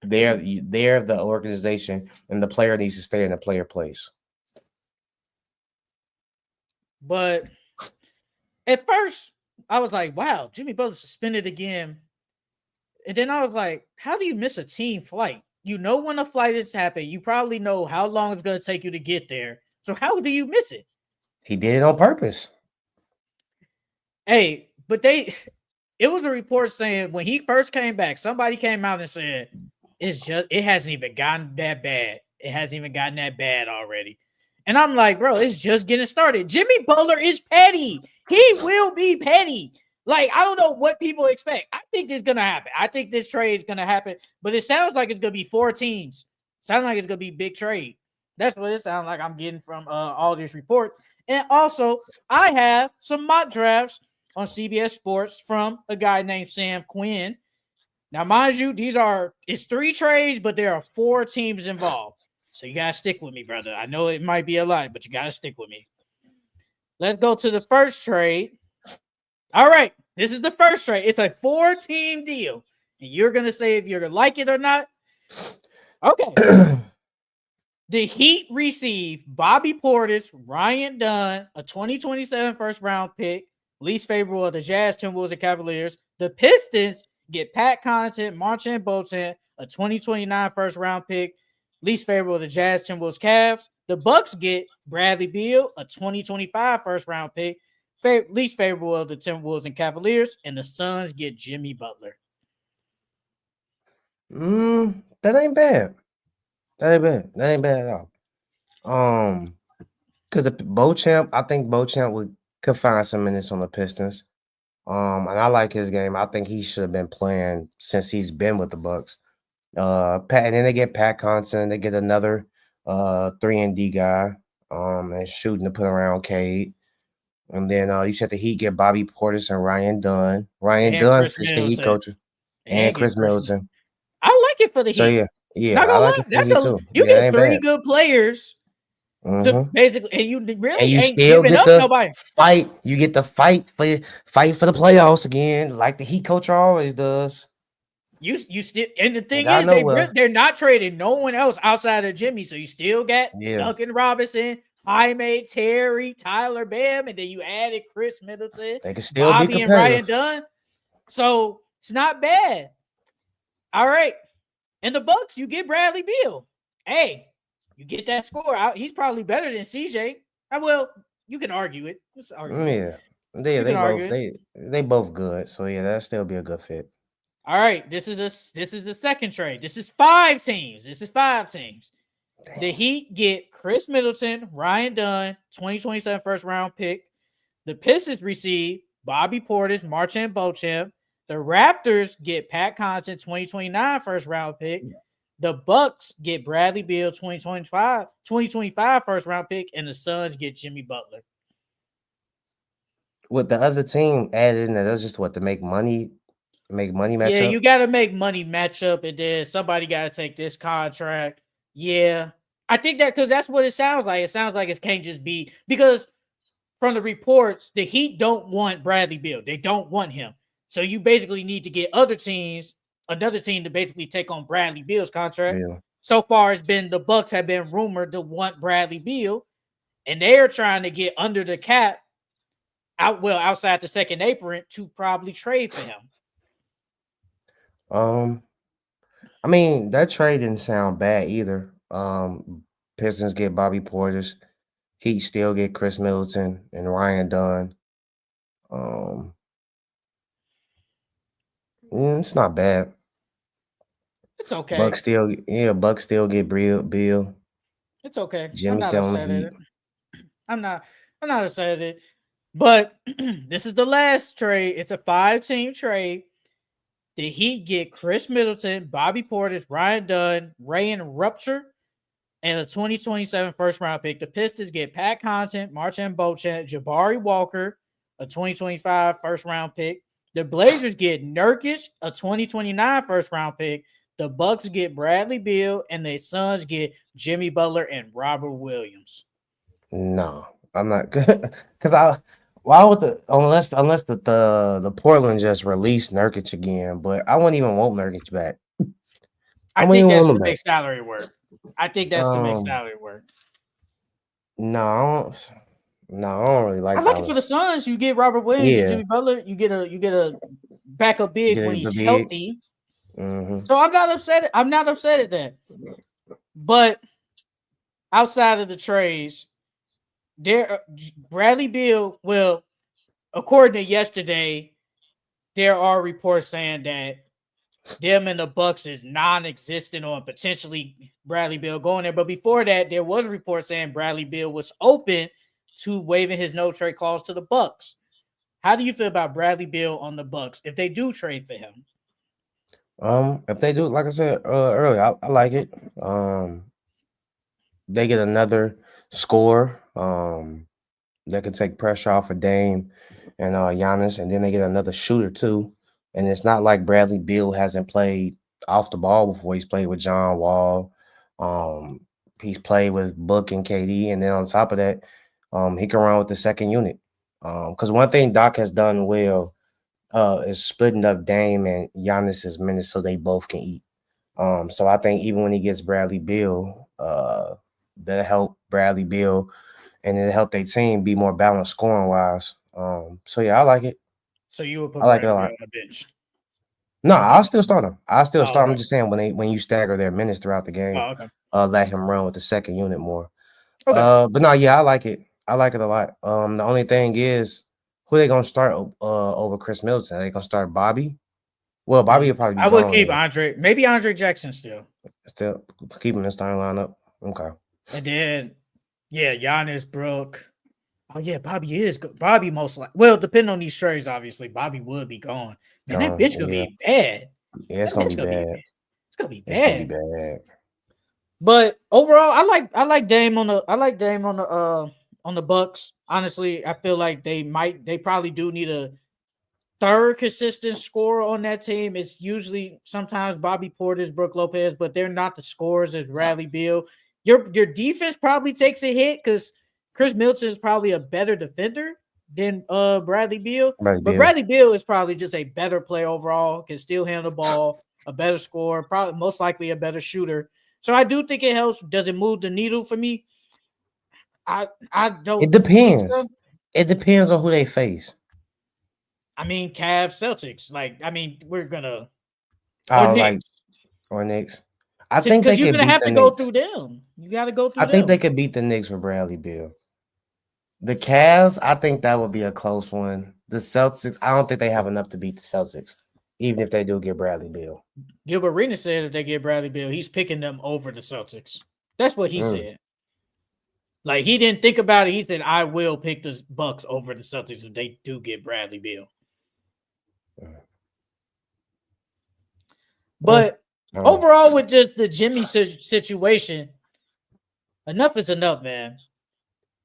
they're the organization and the player needs to stay in the player place. But at first, I was like, wow, Jimmy Butler suspended again. And then I was like, how do you miss a team flight? You know when a flight is happening. You probably know how long it's going to take you to get there. So how do you miss it? He did it on purpose. Hey, but it was a report saying when he first came back, somebody came out and said, it hasn't even gotten that bad. It hasn't even gotten that bad already. And I'm like, bro, it's just getting started. Jimmy Butler is petty. He will be petty. Like, I don't know what people expect. I think this is going to happen. I think this trade is going to happen. But it sounds like it's going to be 4 teams. Sounds like it's going to be big trade. That's what it sounds like I'm getting from all these reports. And also, I have some mock drafts on CBS Sports from a guy named Sam Quinn. Now, mind you, it's 3 trades, but there are 4 teams involved. So you got to stick with me, brother. I know it might be a lot, but you got to stick with me. Let's go to the first trade. All right, this is the first trade. It's a 4-team deal. And you're going to say if you're going to like it or not. Okay. The Heat receive Bobby Portis, Ryan Dunn, a 2027 first-round pick, least favorable of the Jazz, Timberwolves, and Cavaliers. The Pistons get Pat Connaughton, Marcin Bolton, a 2029 first-round pick, least favorable of the Jazz, Timberwolves, Cavs. The Bucks get Bradley Beal, a 2025 first-round pick, least favorable of the Timberwolves and Cavaliers. And the Suns get Jimmy Butler. That ain't bad. That ain't bad at all. Because the Beauchamp, I think Beauchamp could find some minutes on the Pistons. And I like his game. I think he should have been playing since he's been with the Bucks. And then they get Pat Connaughton. They get another 3-and-D guy. And shooting to put around Cade. And then you said the Heat get Bobby Portis and Ryan Dunn. Ryan Dunn fits the Heat culture. And Chris Middleton. I like it for the Heat. So yeah, I like it for the Heat too. You get 3 good players. To basically, and you really ain't giving up nobody. Fight. You get the fight for the playoffs again, like the Heat coach always does. You still, and the thing is, they're not trading no one else outside of Jimmy, so you still got Duncan Robinson, Jaime, Terry, Tyler Bam, and then you added Chris Middleton, they can still Bobby and Ryan Dunn. So it's not bad. All right, and the Bucks, you get Bradley Beal. Hey, you get that score out. He's probably better than CJ. Well, you can argue it. Let's argue it. They both good. So yeah, that'll still be a good fit. All right, this is the second trade. This is 5 teams. Damn. The Heat get Chris Middleton, Ryan Dunn, 2027 first round pick. The Pistons receive Bobby Portis, Marcin Beauchamp. The Raptors get Pat Connaughton, 2029 first round pick. The Bucks get Bradley Beal, 2025 first round pick, and the Suns get Jimmy Butler. With the other team added in there, that's just to make money match up. Yeah, you got to make money match up, and then somebody got to take this contract. Yeah, I think that because that's what it sounds like. It sounds like it can't just be because from the reports, the Heat don't want Bradley Beal. They don't want him. So you basically need to get another team to basically take on Bradley Beal's contract. Yeah. So far, it's been the Bucks have been rumored to want Bradley Beal, and they're trying to get under the cap outside the second apron to probably trade for him. I mean, that trade didn't sound bad either. Pistons get Bobby Portis. Heat still get Chris Middleton and Ryan Dunn. It's not bad. It's okay. Bucks still get Beal. It's okay. Jimmy's still on the Heat. I'm not upset at it. But this is the last trade. It's a 5-team trade. The Heat get Chris Middleton, Bobby Portis, Ryan Dunn, Rayan Rupture, and a 2027 first round pick. The Pistons get Pat Connaughton, Marcin Beauchamp, Jabari Walker, a 2025 first round pick. The Blazers get Nurkic, a 2029 first round pick. The Bucks get Bradley Beal, and the Suns get Jimmy Butler and Robert Williams. No, I'm not good because I. Why would the unless the Portland just released Nurkic again? But I wouldn't even want Nurkic back. I I wouldn't think even that's want him to back. make salary work. I think that's to make salary work. No, I don't really I like like it how. for the Suns. You get Robert Williams and Yeah, Jimmy Butler. You get a backup big when getting the he's big. healthy. Mm-hmm. So I'm not upset. I'm not upset at that. But outside of the trades, there Bradley Beal will, according to yesterday, there are reports saying that them and the Bucks is non-existent on potentially Bradley Beal going there. But before that, there was a report saying Bradley Beal was open to waiving his no trade clause to the Bucks. How do you feel about Bradley Beal on the Bucks if they do trade for him? If they do, like I said earlier, I like it. They get another score. That can take pressure off of Dame and Giannis, and then they get another shooter too. And it's not like Bradley Beal hasn't played off the ball before. He's played with John Wall. Um, he's played with Book and KD, and then on top of that, he can run with the second unit. Because one thing Doc has done well is splitting up Dame and Giannis's minutes so they both can eat. So I think even when he gets Bradley Beal, that'll help Bradley Beal and it helped their team be more balanced scoring wise. So yeah, I like it. So you would I put like it Bradley a Beal lot. on the bench. No, I'll still start him. I'll still Oh, start. I'm okay. just saying when you stagger their minutes throughout the game, Oh, okay. let him run with the second unit more. Okay. But no, yeah, I like it. I like it a lot. The only thing is, who they gonna start over Chris Middleton? Are they gonna start Bobby? Well, Bobby will probably be I would gone keep anyway. Andre, maybe Andre Jackson still. Still keeping the starting lineup. Okay. And then, yeah, Giannis, Brooke. Oh, yeah, Bobby is good. Bobby most like, well, depending on these trades, obviously, Bobby would be gone. Man, that Gone. bench could Yeah. be bad. Yeah, it's That gonna bench be could be bad. bad. It's gonna be It's gonna be bad. bad. But overall, I like Dame on the Bucks. Honestly, I feel like they probably do need a third consistent scorer on that team. It's usually sometimes Bobby Portis, Brooke Lopez, but they're not the scorers as Bradley Beal. Your defense probably takes a hit because Chris Middleton is probably a better defender than Bradley Beal. Bradley But Beal. Bradley Beal is probably just a better player overall, can still handle the ball, a better scorer, probably most likely a better shooter. So I do think it helps. Does it move the needle for me? I It don't think depends. so. It depends on who they face. I mean, Cavs, Celtics. Like, I mean, we're gonna or Like Knicks. or Knicks. I think they Because you're could gonna beat have the to go Knicks. through them. You got to go I through think they them. could beat the Knicks with Bradley Beal. The Cavs, I think that would be a close one. The Celtics, I don't think they have enough to beat the Celtics, even if they do get Bradley Beal. Gilbert Arenas said if they get Bradley Beal, he's picking them over the Celtics. That's what he Mm. said. Like he didn't think about it. He said, "I will pick the Bucks over the Celtics if they do get Bradley Beal." Mm. But Uh, overall, with just the Jimmy situation, enough is enough, man.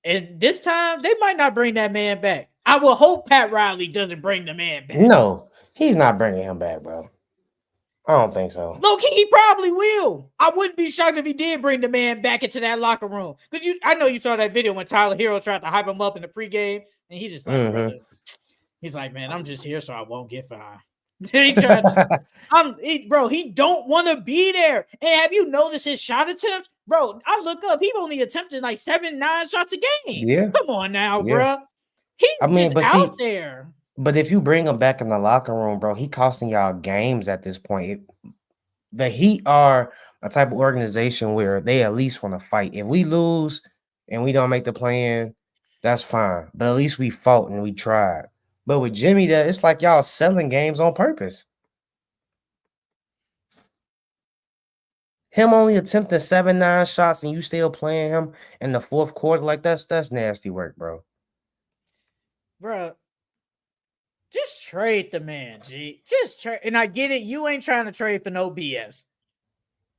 And this time, they might not bring that man back. I will hope Pat Riley doesn't bring the man back. no, he's not bringing him back, bro. I don't think so. Low key, he probably will. I wouldn't be shocked if he did bring the man back into that locker room. Because I know you saw that video when Tyler Hero tried to hype him up in the pregame, and he's just like, Mm-hmm. brother, he's like, man, I'm just here so I won't get fined. He tried to, bro, he don't want to be there. And have you noticed his shot attempts? Bro, I look up, he only attempted like 7-9 shots a game. Yeah, Come on now, yeah. bro. He I mean, just but out see, there. but if you bring him back in the locker room, bro, he costing y'all games at this point. The Heat are a type of organization where they at least want to fight. If we lose and we don't make the play-in, that's fine. But at least we fought and we tried. But with Jimmy, that it's like y'all selling games on purpose. Him only attempting 7-9 shots and you still playing him in the fourth quarter, like that's nasty work, bro. bro. Just trade the man, G. Just trade. And I get it. You ain't trying to trade for no BS.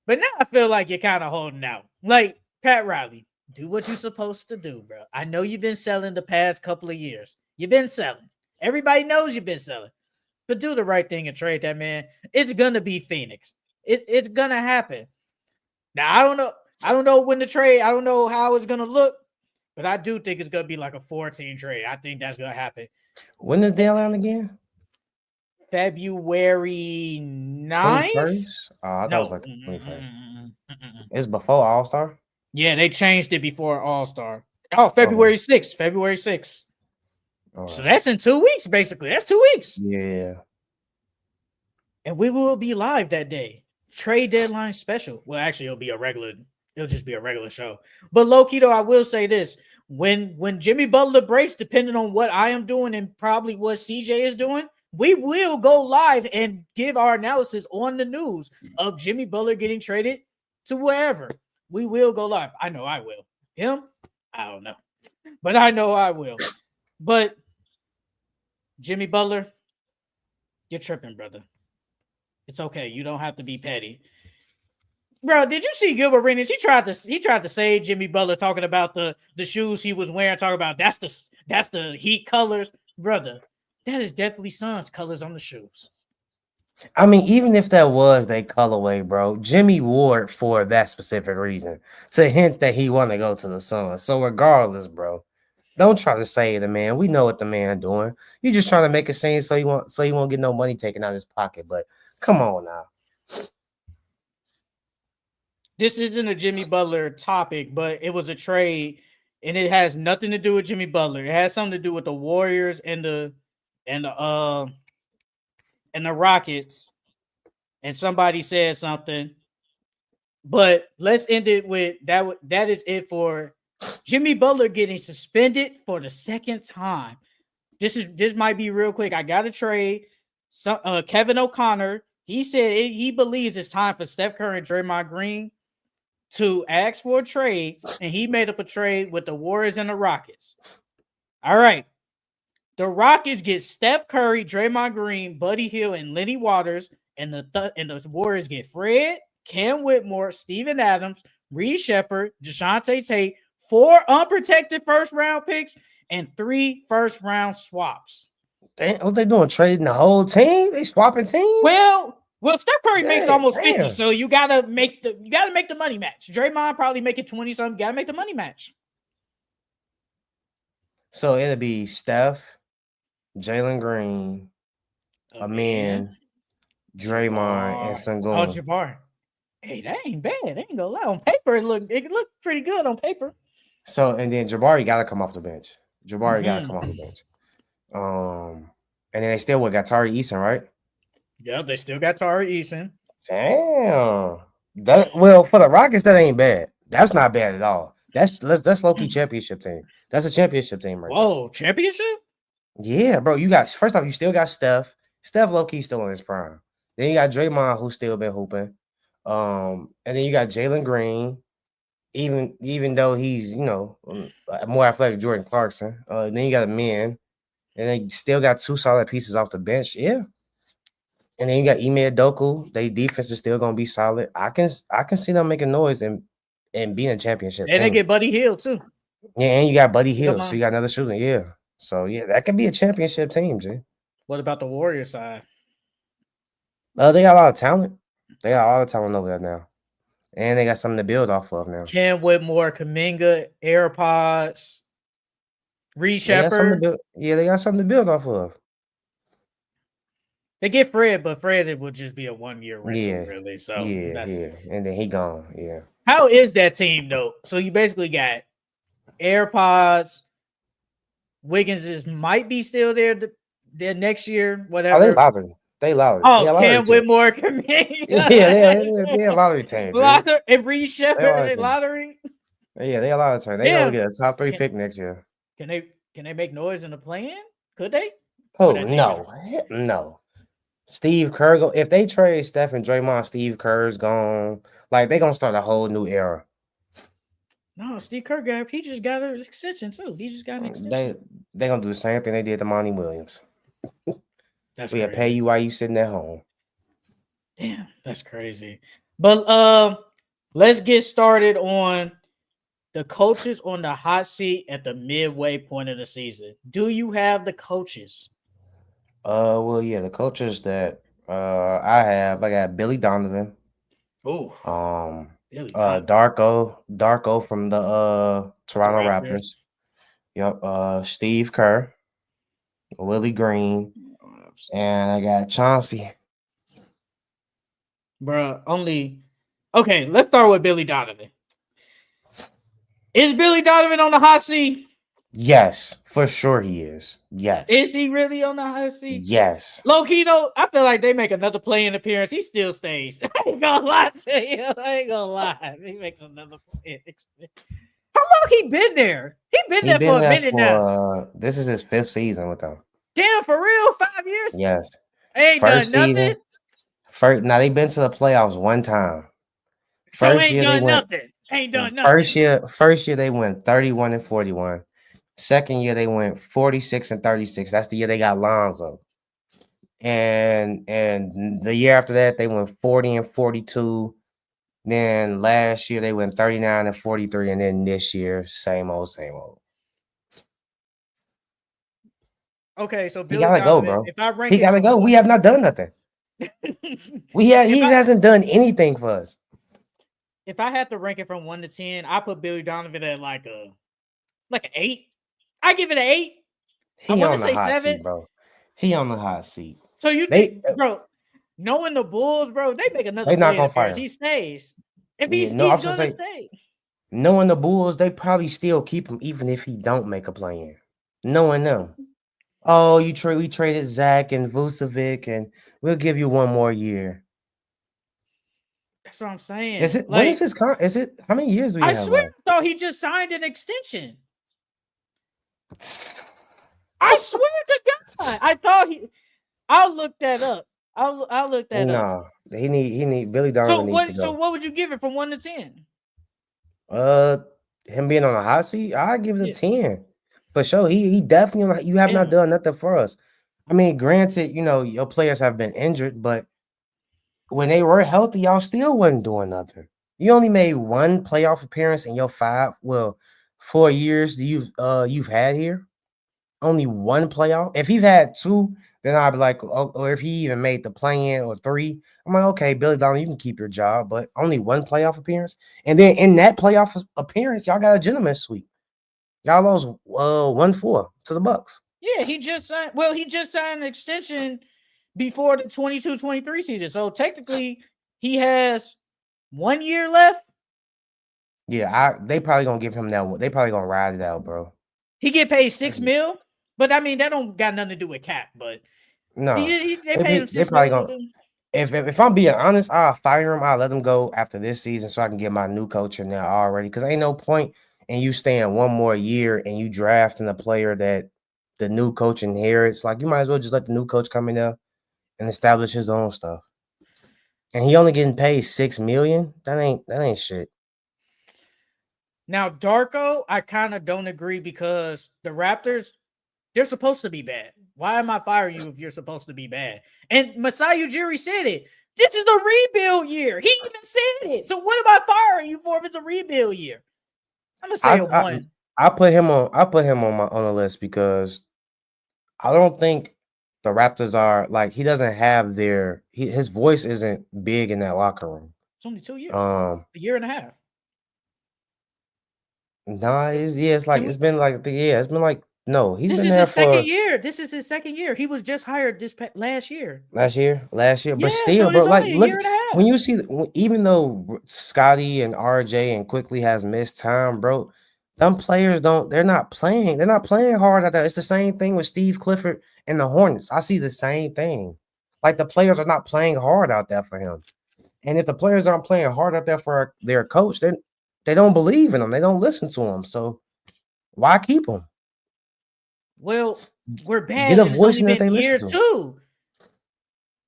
But now I feel like you're kind of holding out. Like, Pat Riley, do what you're supposed to do, bro. I know you've been selling the past couple of years. You've been selling. Everybody knows you've been selling. But do the right thing and trade that man. It's gonna be Phoenix. It's gonna happen. Now I don't know. I don't know when the trade. I don't know how it's gonna look. But I do think it's gonna be like a 14 trade. I think that's gonna happen. When is deadline again? February 9th? 21st? Oh, I thought it was No. like the 21st. It's before All-Star? Yeah, they changed it before All-Star. Oh, February 6th. February 6th. So that's in 2 weeks, basically. That's 2 weeks. Yeah. And we will be live that day. Trade deadline special. Well, actually, it'll just be a regular show. But low-key, though, I will say this. When Jimmy Butler breaks, depending on what I am doing and probably what CJ is doing, we will go live and give our analysis on the news of Jimmy Butler getting traded to wherever. We will go live. I know I will. Him? I don't know. But I know I will. But Jimmy Butler, you're tripping, brother. It's okay. You don't have to be petty. Bro, did you see Gilbert Arenas? He tried to save Jimmy Butler talking about the shoes he was wearing, talking about that's the Heat colors. Brother, that is definitely Suns colors on the shoes. I mean, even if that was their colorway, bro, Jimmy wore it for that specific reason to hint that he want to go to the Suns. So regardless, bro, don't try to save the man. We know what the man doing. You just trying to make it seem so he won't get no money taken out of his pocket. But come on now. This isn't a Jimmy Butler topic, but it was a trade, and it has nothing to do with Jimmy Butler. It has something to do with the Warriors and the Rockets. And somebody said something, but let's end it with that. That is it for Jimmy Butler getting suspended for the second time. This might be real quick. I got a trade. Kevin O'Connor. He said he believes it's time for Steph Curry and Draymond Green to ask for a trade, and he made up a trade with the Warriors and the Rockets. All right. The Rockets get Steph Curry, Draymond Green, Buddy Hield, and Lenny Waters, and the Warriors get Fred, Cam Whitmore, Steven Adams, Reed Shepard, DeJounte Tate, 4 unprotected first-round picks, and 3 first-round swaps. Damn, what they doing? Trading the whole team? They swapping teams? Well, Steph Curry makes almost 50, so you gotta make the money match. Draymond probably making 20 something. You gotta make the money match. So it'll be Steph, Jalen Green, Amin, Draymond, and Sengun. Oh, Jabbar. Hey, that ain't bad. They ain't gonna lie. On paper, it looked pretty good on paper. So and then Jabari got to come off the bench. Jabari got to come off the bench. And then they still got Tari Eason, right? Yep, they still got Tari Eason. Damn. Well, for the Rockets, that ain't bad. That's not bad at all. That's low-key championship team. That's a championship team right Whoa, championship? Yeah, bro. You still got Steph. Steph low-key still in his prime. Then you got Draymond, who's still been hooping. And then you got Jalen Green, even though he's, more athletic than Jordan Clarkson. Then you got Amin. And they still got 2 solid pieces off the bench. Yeah. And then you got Ime Udoka. Their defense is still gonna be solid. I can see them making noise and being a championship. And they get Buddy Hield too. Yeah, and you got Buddy Hield, so you got another shooter. Yeah. So yeah, that could be a championship team, G. What about the Warriors side? They got a lot of talent. They got all the talent over there now. And they got something to build off of now. Cam Whitmore, Kuminga, AirPods, Reed Shepard. They got something to build off of. They get Fred, but Fred would just be a 1-year rental, really. So And then he gone. Yeah. How is that team though? So you basically got AirPods. Wiggins might be still there next year, whatever. Oh, they lottery. Oh, Cam Whitmore, Kuminga. They a lottery team. And Reed Shepard, they lottery. Yeah, they a lottery team. They gonna get a top 3 pick next year. Can they make noise in the play-in? Could they? Oh no. Steve Kerr, if they trade Steph and Draymond, Steve Kerr's gone. Like they gonna start a whole new era. No, Steve Kerr he just got an extension too. He just got an extension. They're gonna do the same thing they did to Monty Williams. That's We'll pay crazy. you while you sitting at home. Damn, that's crazy. But let's get started on the coaches on the hot seat at the midway point of the season. Do you have the coaches? Well, yeah, the coaches that I got Billy Donovan, Oh, Billy Darko from the the Toronto Raptors. Raptors. Yep, Steve Kerr, Willie Green, and I got Chauncey. Bruh, okay, let's start with Billy Donovan. Is Billy Donovan on the hot seat? Yes, for sure he is. Yes. Is he really on the hot seat? Yes. Low key though, I feel like they make another playing appearance. He still stays. I ain't gonna lie to you. I ain't gonna lie. He makes another play. How long he been there? He been there for a minute now. This is his 5th season with them. Damn, for real? 5 years? Yes. Ain't First done season. nothing. Now they've been to the playoffs one time. So ain't done nothing. Ain't done nothing. First year they went 31-41. Second year they went 46-36. That's the year they got Lonzo. And the year after that they went 40-42. Then last year they went 39-43, and then this year same old. Okay, so He gotta go, bro. If I rank he gotta go. We have not done nothing. He hasn't done anything for us. If I had to rank it from 1 to 10, I put Billy Donovan at like an 8. I give it an 8. He on the hot seat, bro. He on the hot seat. So you think, bro, knowing the Bulls, bro, they make another. They're not gonna fire him. He stays. If he's gonna stay. Knowing the Bulls, they probably still keep him even if he don't make a play in. Knowing them. Oh, we traded Zach and Vucevic, and we'll give you one more year. That's what I'm saying. Is it? What is his Is it? How many years do we have? I swear, though, he just signed an extension. I swear to God, I thought I'll look that up. I'll look that up. No, he need Billy Donovan needs to go. So what would you give it from 1 to 10? Him being on a hot seat, I give it a 10. For sure. He definitely, you have not done nothing for us. I mean, granted, your players have been injured, but when they were healthy, y'all still wasn't doing nothing. You only made 1 playoff appearance in your 4 years that you've had here. Only 1 playoff. If you've had 2, then I'd be like, or if he even made the play-in or 3, I'm like, okay, Billy Donovan, you can keep your job, but only 1 playoff appearance. And then in that playoff appearance, y'all got a gentleman's sweep. Y'all lost 1-4 to the Bucks. Yeah, he just signed. Well, he just signed an extension before the 22-23 season. So technically, he has 1 year left. Yeah, they probably gonna give him that one. They probably gonna ride it out, bro. He get paid $6 million, but I mean that don't got nothing to do with cap. But no, they pay him $6 million. If I'm being honest, I'll fire him. I'll let him go after this season so I can get my new coach in there already. Because ain't no point in you staying 1 more year and you drafting a player that the new coach inherits. Like, you might as well just let the new coach come in there and establish his own stuff. And he only getting paid $6 million. That ain't shit. Now, Darko, I kind of don't agree because the Raptors, they're supposed to be bad. Why am I firing you if you're supposed to be bad? And Masai Ujiri said it. This is the rebuild year. He even said it. So what am I firing you for if it's a rebuild year? I'm gonna say a 1. I put him on the list because I don't think the Raptors are like, he doesn't have his voice isn't big in that locker room. It's only 2 years. A year and a half. Nah, it's been like no, he's been there for. This is his second year. This is his second year. He was just hired last year. Last year, yeah, but still, so bro, like look, when you see, even though Scotty and RJ and Quickly has missed time, bro, them players they're not playing hard out there. It's the same thing with Steve Clifford and the Hornets. I see the same thing. Like, the players are not playing hard out there for him. And if the players aren't playing hard out there for their coach, then they don't believe in them. They don't listen to them. So why keep them? Well, we're bad. Get a voice in that they year listen to. 2.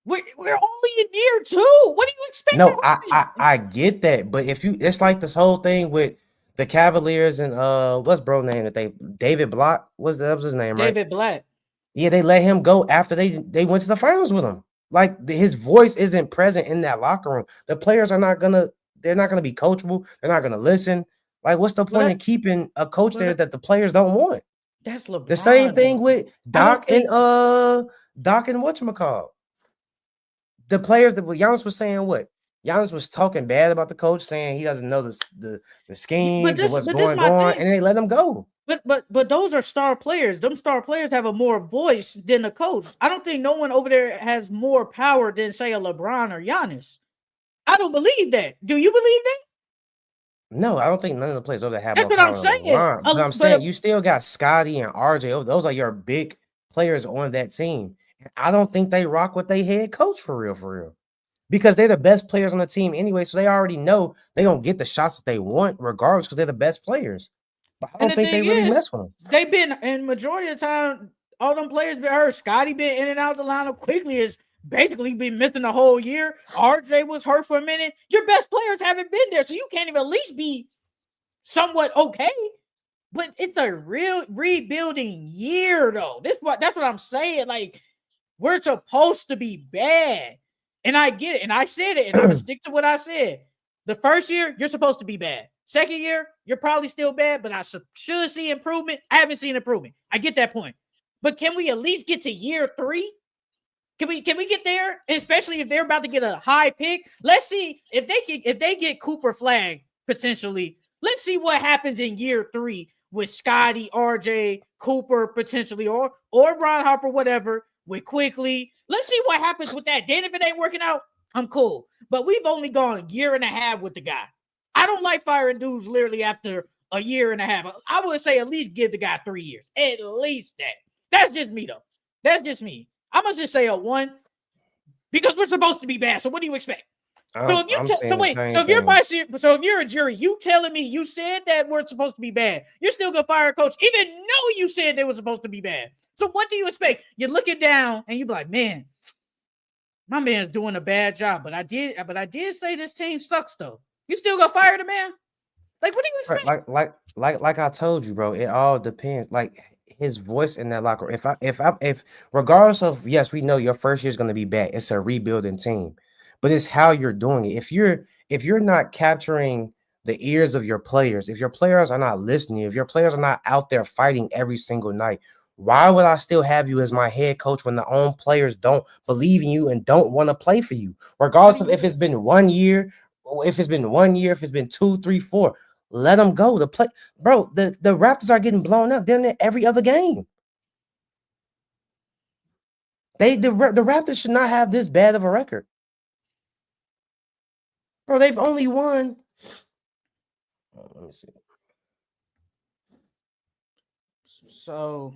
We're only in year 2. What do you expect? No, I get that, but it's like this whole thing with the Cavaliers and what's bro name that they David Block that was his name, right? David Blatt. Yeah, they let him go after they went to the finals with him. Like his voice isn't present in that locker room. The players are not gonna they're not gonna be coachable. They're not gonna listen. Like, what's the point in keeping a coach there that the players don't want? That's LeBron. The same thing with Doc and whatchamacallit. The players that Giannis was saying what? Giannis was talking bad about the coach, saying he doesn't know the schemes and what's going on, and they let him go. But those are star players. Them star players have a more voice than the coach. I don't think no one over there has more power than say a LeBron or Giannis. I don't believe that. Do you believe that? No, I don't think none of the players over there have That's more what power I'm saying. LeBron. But I'm saying you still got Scotty and RJ. Those are your big players on that team. I don't think they rock with their head coach for real. Because they're the best players on the team anyway, so they already know they don't get the shots that they want regardless because they're the best players. But I don't think they really mess with them. They've been, in majority of the time, all them players been hurt. Scotty been in and out the lineup quickly, has basically been missing the whole year. RJ was hurt for a minute. Your best players haven't been there, so you can't even at least be somewhat okay. But it's a real rebuilding year, though. That's what I'm saying. Like, we're supposed to be bad. And I get it. And I said it. And I'm going to stick to what I said. The first year, you're supposed to be bad. Second year, you're probably still bad, but I should see improvement. I haven't seen improvement. I get that point. But can we at least get to year 3? Can we get there? Especially if they're about to get a high pick. Let's see if they get Cooper Flag potentially. Let's see what happens in year 3 with Scotty, RJ, Cooper potentially, or Ron Harper, whatever, with Quickly. Let's see what happens with that. Then if it ain't working out, I'm cool. But we've only gone a year and a half with the guy. I don't like firing dudes literally after a year and a half. I would say at least give the guy 3 years. At least that. That's just me, though. That's just me. I'm going to just say a 1 because we're supposed to be bad. So what do you expect? So if you're a jury, you telling me you said that we're supposed to be bad. You're still going to fire a coach even though you said they were supposed to be bad. So what do you expect? You're looking down and you be like, man, my man's doing a bad job. But I did say this team sucks though. You still gonna fire the man? Like, what do you expect? Like I told you, bro, it all depends. Like his voice in that locker. If regardless of, yes, we know your first year is gonna be bad. It's a rebuilding team, but it's how you're doing it. If you're not capturing the ears of your players, if your players are not listening, if your players are not out there fighting every single night, why would I still have you as my head coach when the own players don't believe in you and don't want to play for you? Regardless of if it's been 1 year, if it's been 2, 3, 4, let them go. The Raptors are getting blown up. They're in there every other game. The Raptors should not have this bad of a record. Bro, they've only won. Let me see. So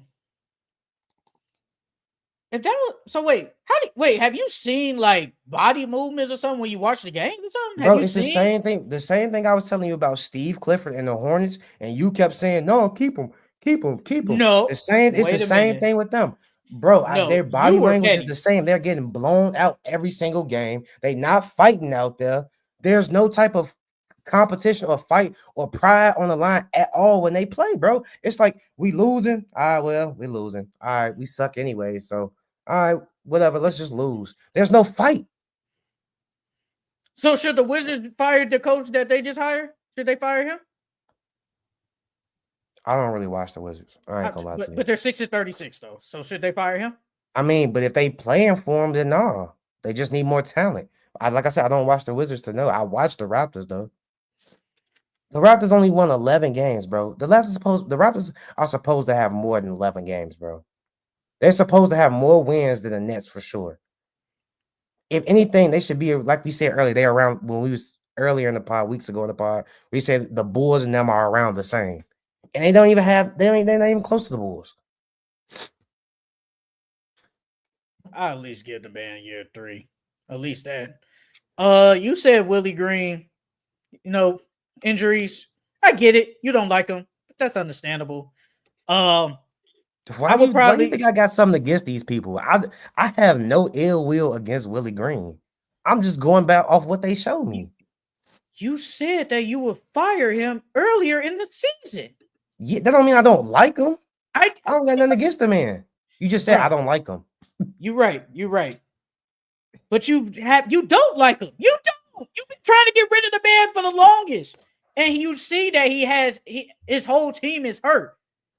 have you seen like body movements or something when you watch the game or something? Bro, it's the same thing. The same thing I was telling you about Steve Clifford and the Hornets, and you kept saying, no, keep him. No, it's the same thing with them. Bro, their body language is the same. They're getting blown out every single game. They're not fighting out there. There's no type of competition or fight or pride on the line at all when they play, bro. It's like, we losing. All right, well, we're losing. All right, we suck anyway. So, all right, whatever. Let's just lose. There's no fight. So should the Wizards fire the coach that they just hired? Should they fire him? I don't really watch the Wizards. I ain't gonna lie to you. But they're 6-36 though. So should they fire him? I mean, but if they playing for him, then no. They just need more talent. Like I said, I don't watch the Wizards to know. I watch the Raptors though. The Raptors only won 11 games, bro. The Raptors are supposed to have more than 11 games, bro. They're supposed to have more wins than the Nets for sure. If anything, they should be, like we said earlier, they're around when we was earlier in the pod, weeks ago in the pod, we said the Bulls and them are around the same. And they're not even close to the Bulls. I'll at least give the man year 3. At least that. You said Willie Green, injuries. I get it. You don't like him, but that's understandable. Why do you think I got something against these people? I have no ill will against Willie Green. I'm just going back off what they showed me. You said that you would fire him earlier in the season. Yeah, that don't mean I don't like him. I don't got nothing against the man. You just said I don't like him. You're right. You're right. But you don't like him. You don't. You've been trying to get rid of the man for the longest, and you see that his whole team is hurt.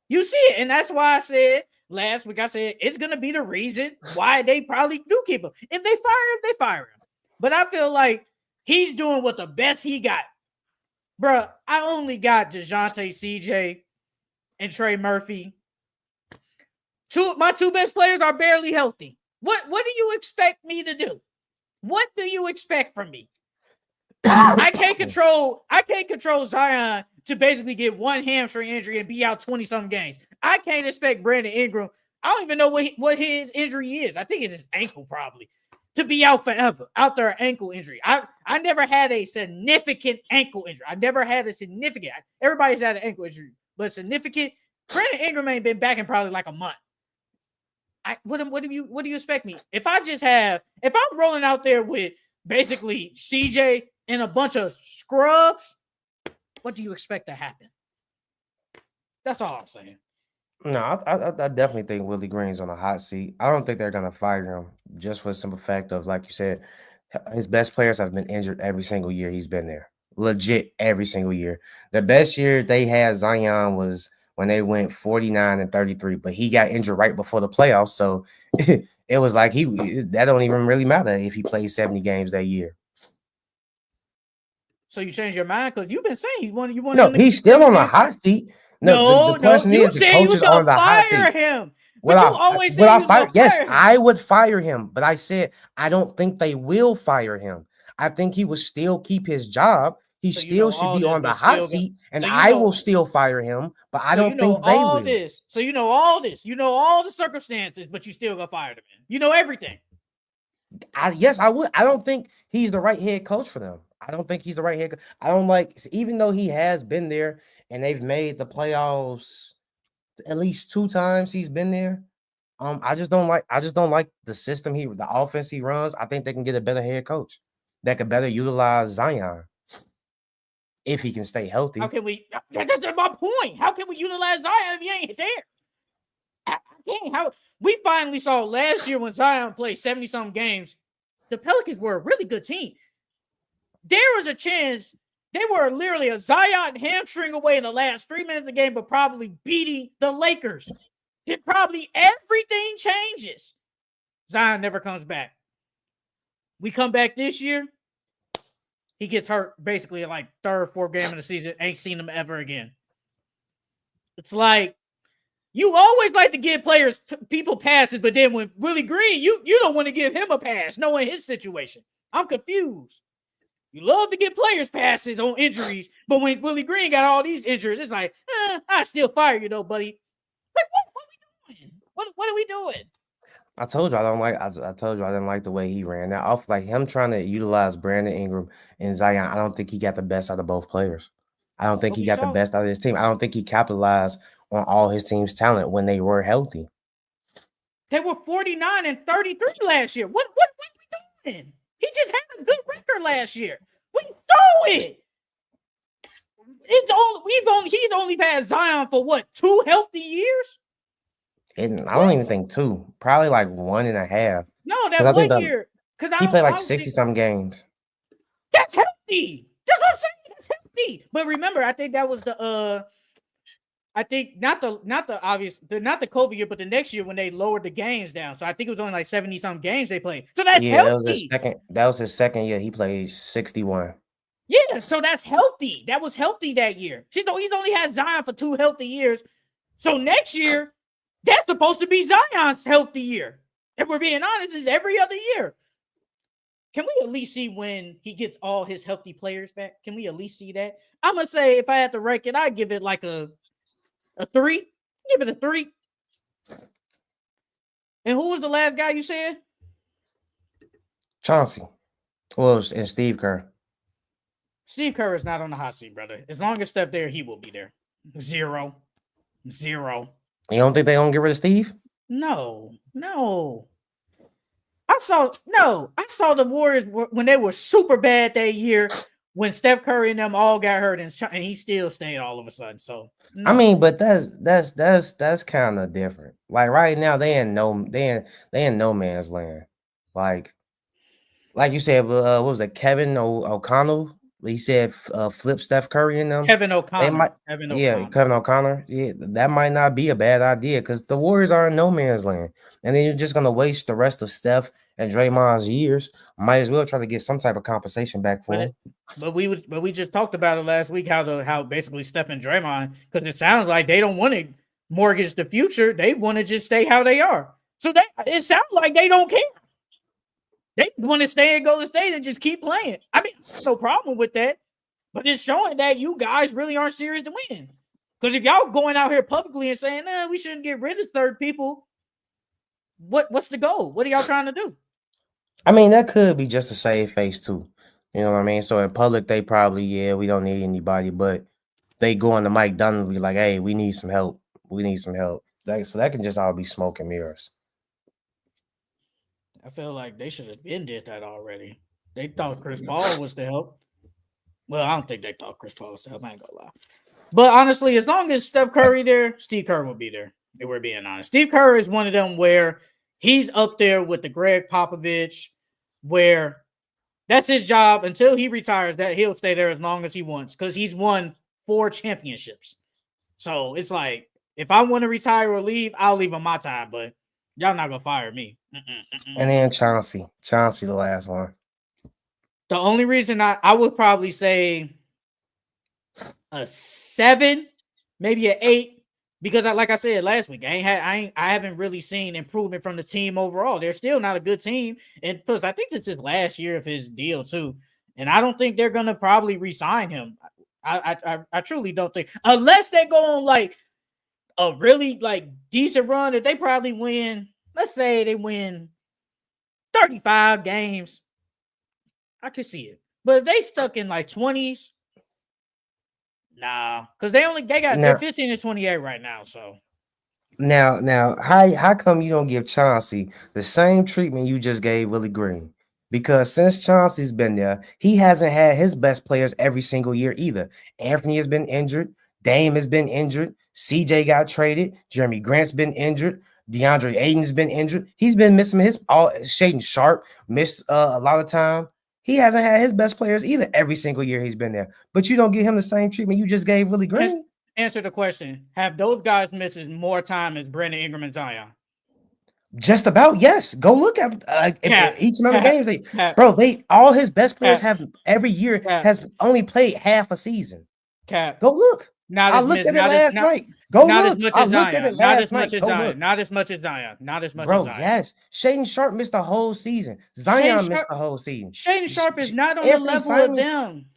You see it, and that's why I said last week. I said it's gonna be the reason why they probably do keep him. If they fire him, they fire him. But I feel like he's doing what the best he got, bruh. I only got DeJounte, CJ, and Trey Murphy. My two best players are barely healthy. What do you expect me to do? What do you expect from me? I can't control Zion to basically get one hamstring injury and be out 20-something games. I can't expect Brandon Ingram. I don't even know what his injury is. I think it's his ankle probably. To be out forever, out there, ankle injury. I never had a significant ankle injury. I never had a significant. Everybody's had an ankle injury, but significant. Brandon Ingram ain't been back in probably like a month. What do you expect me? If I'm rolling out there with basically CJ and a bunch of scrubs, what do you expect to happen? That's all I'm saying. No, I definitely think Willie Green's on a hot seat. I don't think they're gonna fire him just for the simple fact of, like you said, his best players have been injured every single year he's been there. Legit every single year. The best year they had Zion was when they went 49-33, but he got injured right before the playoffs. So it was like that don't even really matter if he played 70 games that year. So you changed your mind because you've been saying you want. No, he's still on the hot seat. No, the question you is the said coach you is on the hot fire seat. him. Would But you always say I fire? Yes, fire him. I would fire him. But I said I don't think they will fire him. I think he will still keep his job. He still should be on the hot seat, and I will still fire him. But I don't think they will. This. So you know all this. You know all the circumstances, but you still gonna fire the man. You know everything. Yes, I would. I don't think he's the right head coach for them. I don't think he's the right head. I don't like, even though he has been there and they've made the playoffs at least 2 times he's been there. I just don't like the system the offense he runs. I think they can get a better head coach that could better utilize Zion if he can stay healthy. How can we? That's my point. How can we utilize Zion if he ain't there? I can't. How we finally saw last year when Zion played 70-something games, the Pelicans were a really good team. There was a chance they were literally a Zion hamstring away in the last 3 minutes of the game, but probably beating the Lakers. Then probably everything changes. Zion never comes back. We come back this year. He gets hurt basically in like 3rd or 4th game of the season. Ain't seen him ever again. It's like you always like to give people passes, but then when Willie Green, you don't want to give him a pass, knowing his situation. I'm confused. You love to get players passes on injuries, but when Willie Green got all these injuries, it's like, I still fire you though, buddy. Like, what are we doing? What are we doing? I told you I don't like. I told you I didn't like the way he ran. Now, off like him trying to utilize Brandon Ingram and Zion, I don't think he got the best out of both players. I don't think he got the best out of his team. I don't think he capitalized on all his team's talent when they were healthy. They were 49-33 last year. What are we doing? He just had a good record last year. We saw it. He's only had Zion for what, 2 healthy years? And I don't even think 2, probably like 1.5. No, that 1 year. Because he played like 60-something games. That's healthy. That's what I'm saying. That's healthy. But remember, I think that was the I think not the COVID year, but the next year when they lowered the games down. So I think it was only like 70-something games they played. So that's healthy. That was his second year. He played 61. Yeah, so that's healthy. That was healthy that year. He's only had Zion for 2 healthy years. So next year, that's supposed to be Zion's healthy year. If we're being honest, it's every other year. Can we at least see when he gets all his healthy players back? Can we at least see that? I'm going to say if I had to rank it, I'd give it like a 3. Give it a 3. And who was the last guy you said? Chauncey. Well, and Steve Kerr. Steve Kerr is not on the hot seat, brother. As long as Steph there, he will be there. 0. You don't think they're going to get rid of Steve? No. I saw the Warriors when they were super bad that year when Steph Curry and them all got hurt and he still stayed all of a sudden. So I no. mean, but that's kind of different. Like right now, they in no man's land. Like you said, what was it, Kevin O'Connell? He said flip Steph Curry in them. Kevin They O'Connor. might, Kevin yeah, O'Connor. Kevin O'Connor. Yeah, that might not be a bad idea because the Warriors are in no man's land, and then you're just gonna waste the rest of Steph and Draymond's years. Might as well try to get some type of compensation back for him. But we just talked about it last week how basically Steph and Draymond, because it sounds like they don't want to mortgage the future. They want to just stay how they are. So it sounds like they don't care. They want to stay in Golden State and just keep playing. I mean, no problem with that. But it's showing that you guys really aren't serious to win. Because if y'all going out here publicly and saying, we shouldn't get rid of third people, what's the goal? What are y'all trying to do? I mean, that could be just a save face too. You know what I mean? So in public, they probably, we don't need anybody, but they go on to Mike Dunleavy like, hey, we need some help. We need some help. So that can just all be smoke and mirrors. I feel like they should have been did that already. They thought Chris Paul was the help. Well, I don't think they thought Chris Paul was the help. I ain't gonna lie. But honestly, as long as Steph Curry there, Steve Kerr will be there. If we're being honest. Steve Kerr is one of them where he's up there with the Greg Popovich, where that's his job until he retires, that he'll stay there as long as he wants because he's won 4 championships. So it's like, if I want to retire or leave, I'll leave on my time, but y'all not going to fire me. And then Chauncey, the last one. The only reason I would probably say a 7, maybe an 8, because like I said last week, I haven't really seen improvement from the team overall. They're still not a good team, and plus I think this is last year of his deal too, and I don't think they're gonna probably re-sign him. I truly don't think, unless they go on like a really like decent run, that they probably win. Let's say they win 35 games. I could see it. But if they stuck in like 20s, nah, because they're 15 and 28 right now. So now, how come you don't give Chauncey the same treatment you just gave Willie Green? Because since Chauncey's been there, he hasn't had his best players every single year either. Anthony has been injured, Dame has been injured, CJ got traded, Jeremy Grant's been injured, DeAndre Ayton's been injured. He's been missing Shaedon Sharpe missed a lot of time. He hasn't had his best players either every single year he's been there. But you don't give him the same treatment you just gave Willie Green. Answer the question. Have those guys missed more time as Brandon Ingram and Zion? Just about, yes. Go look at each amount of games. All his best players have every year has only played half a season. Go look. I looked at it last night. Go look. As much as Zion. Not as much as Zion. Not as much as Zion. Not as much as Zion. Yes. Shaedon Sharpe missed the whole season. Zion missed the whole season. Shaedon Sharpe is not on the level of them.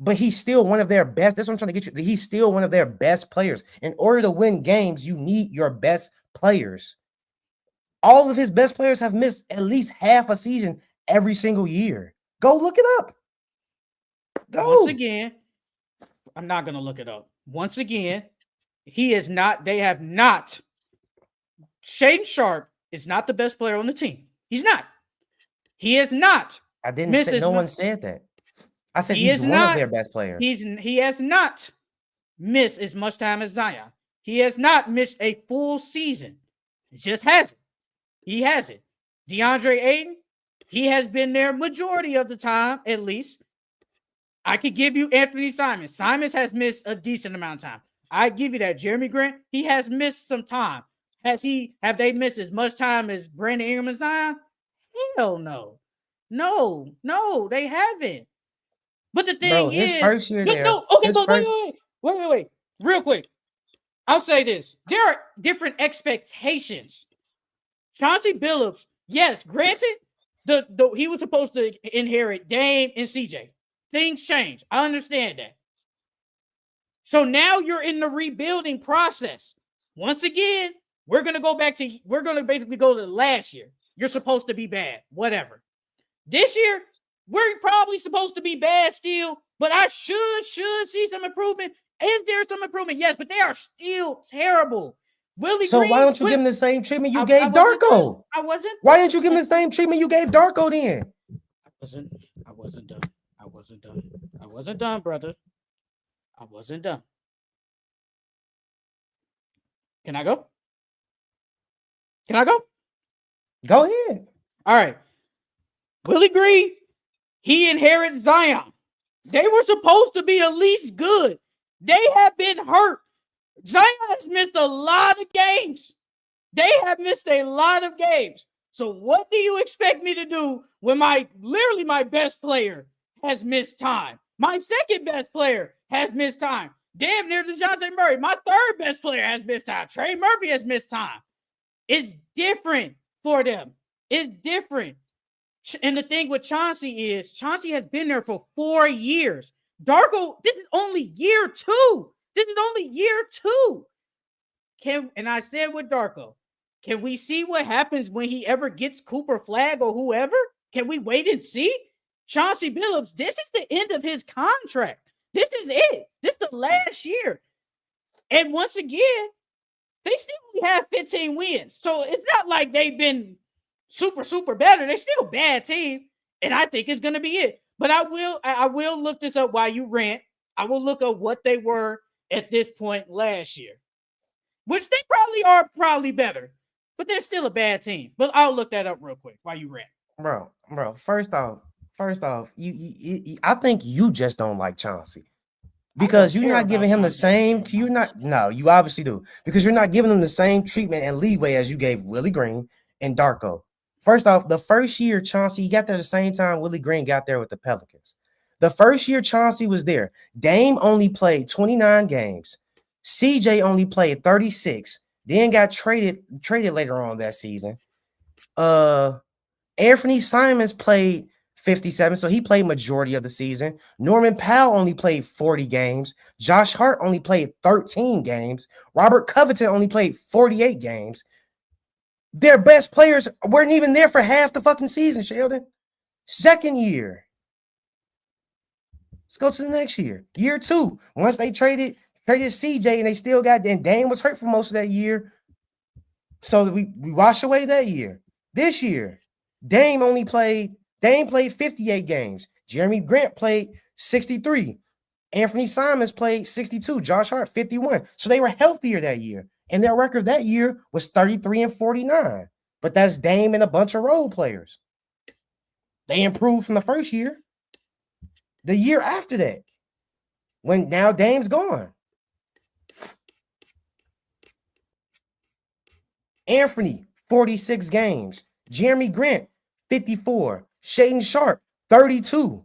But he's still one of their best. That's what I'm trying to get you. He's still one of their best players. In order to win games, you need your best players. All of his best players have missed at least half a season every single year. Go look it up. Go. Once again, I'm not going to look it up. Once again, they have not. Shaedon Sharpe is not the best player on the team. He's not. He is not. I didn't say no one said that. I said he's one of their best players. He has not missed as much time as Zion. He has not missed a full season. He just hasn't. He hasn't. DeAndre Ayton, he has been there majority of the time, at least. I could give you Anthony Simons. Simons has missed a decent amount of time. I give you that. Jeremy Grant, he has missed some time. Have they missed as much time as Brandon Ingram and Zion? Hell no. No, they haven't. But the thing is, first year there, wait. Real quick. I'll say this. There are different expectations. Chauncey Billups, yes, granted, he was supposed to inherit Dame and CJ. Things change. I understand that. So now you're in the rebuilding process. Once again, we're going to basically go to last year. You're supposed to be bad, whatever. This year, we're probably supposed to be bad still, but I should see some improvement. Is there some improvement? Yes, but they are still terrible. Willie Green, why don't you give him the same treatment you gave Darko? I wasn't. Why didn't you give him the same treatment you gave Darko then? I wasn't done. wasn't done. I wasn't done, brother. I wasn't done. Can I go? Can I go? Go ahead. All right. Willie Green, he inherits Zion. They were supposed to be at least good. They have been hurt. Zion has missed a lot of games. They have missed a lot of games. So what do you expect me to do when my best player has missed time? My second best player has missed time. Damn near DeJounte Murray. My third best player has missed time. Trey Murphy has missed time. It's different for them. It's different. And the thing with Chauncey is Chauncey has been there for 4 years. Darko, this is only year 2. This is only year 2. And I said with Darko, can we see what happens when he ever gets Cooper Flag or whoever? Can we wait and see? Chauncey Billups, this is the end of his contract. This is it. This is the last year. And once again, they still only have 15 wins. So it's not like they've been super, super better. They're still a bad team. And I think it's going to be it. But I will look this up while you rant. I will look up what they were at this point last year, which they probably better. But they're still a bad team. But I'll look that up real quick while you rant. Bro, first off, you I think you just don't like Chauncey. Because you're not giving him the same, you obviously do. Because you're not giving him the same treatment and leeway as you gave Willie Green and Darko. First off, the first year Chauncey, he got there the same time Willie Green got there with the Pelicans. The first year Chauncey was there, Dame only played 29 games. CJ only played 36, then got traded later on that season. Anthony Simons played 57, so he played majority of the season. Norman Powell only played 40 games. Josh Hart only played 13 games. Robert Covington only played 48 games. Their best players weren't even there for half the fucking season, Sheldon. Second year. Let's go to the next year. Year 2. Once they traded CJ and they still got, and Dame was hurt for most of that year. So we wash away that year. This year, Dame played 58 games. Jeremy Grant played 63. Anthony Simons played 62. Josh Hart 51. So they were healthier that year. And their record that year was 33-49. But that's Dame and a bunch of role players. They improved from the first year. The year after that, when now Dame's gone. Anthony, 46 games. Jeremy Grant, 54. Shaedon Sharp, 32.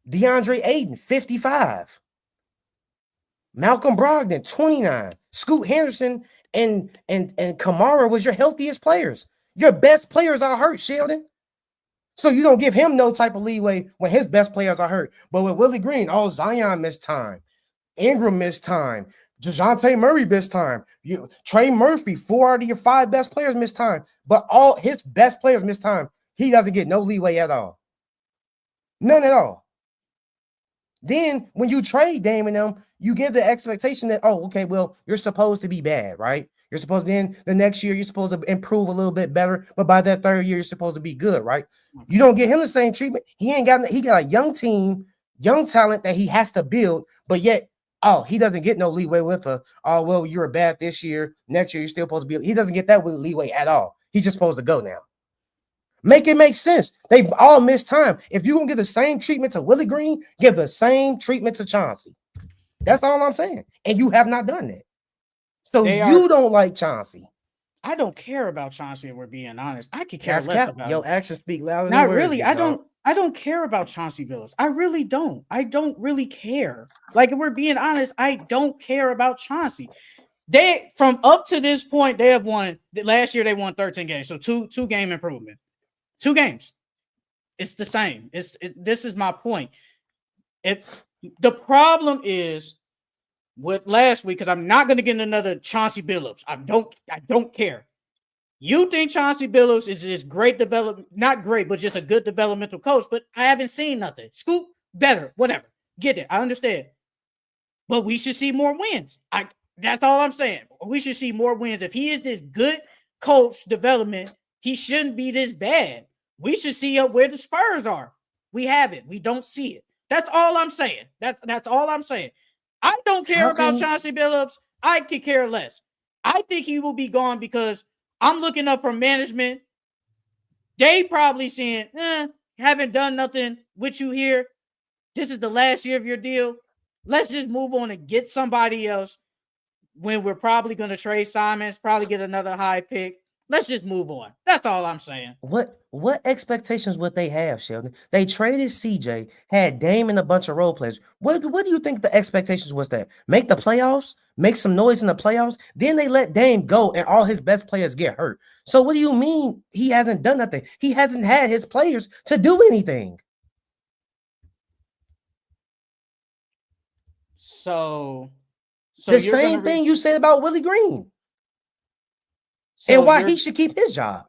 DeAndre Ayton, 55. Malcolm Brogdon, 29. Scoot Henderson and Kamara was your healthiest players. Your best players are hurt, Sheldon. So you don't give him no type of leeway when his best players are hurt. But with Willie Green, Zion missed time. Ingram missed time. DeJounte Murray missed time. Trey Murphy, 4 out of your 5 best players missed time. But all his best players missed time. He doesn't get no leeway at all. None at all. Then when you trade Dame and them, you give the expectation that, okay, well, you're supposed to be bad, right? You're supposed to, then the next year, you're supposed to improve a little bit better. But by that third year, you're supposed to be good, right? You don't get him the same treatment. He got a young team, young talent that he has to build, but yet, he doesn't get no leeway with well, you were bad this year. Next year, you're still supposed to be. He doesn't get that with leeway at all. He's just supposed to go now. Make it make sense. They've all missed time. If you're going to give the same treatment to Willie Green, give the same treatment to Chauncey. That's all I'm saying. And you have not done that. So you don't like Chauncey. I don't care about Chauncey, if we're being honest. I could care less about your actions speak louder than words. Not really. I don't care about Chauncey Billups. I really don't. I don't really care. Like, if we're being honest, I don't care about Chauncey. They, from up to this point, they have won. Last year, they won 13 games. So two game improvement. 2 games. It's the same. This is my point. The problem is with last week, because I'm not going to get another Chauncey Billups. I don't care. You think Chauncey Billups is this great not great, but just a good developmental coach, but I haven't seen nothing. Scoop, better, whatever. Get it. I understand. But we should see more wins. That's all I'm saying. We should see more wins. If he is this good coach development, he shouldn't be this bad. We should see where the Spurs are. We haven't. We don't see it. That's all I'm saying. That's all I'm saying. I don't care about Chauncey Billups. I could care less. I think he will be gone because I'm looking up from management. They probably saying, haven't done nothing with you here. This is the last year of your deal. Let's just move on and get somebody else when we're probably going to trade Simons, probably get another high pick. Let's just move on. That's all I'm saying. What expectations would they have, Sheldon? They traded CJ, had Dame and a bunch of role players. What do you think the expectations was that? Make the playoffs? Make some noise in the playoffs? Then they let Dame go and all his best players get hurt. So what do you mean he hasn't done nothing? He hasn't had his players to do anything. So the same thing you said about Willie Green. And why he should keep his job.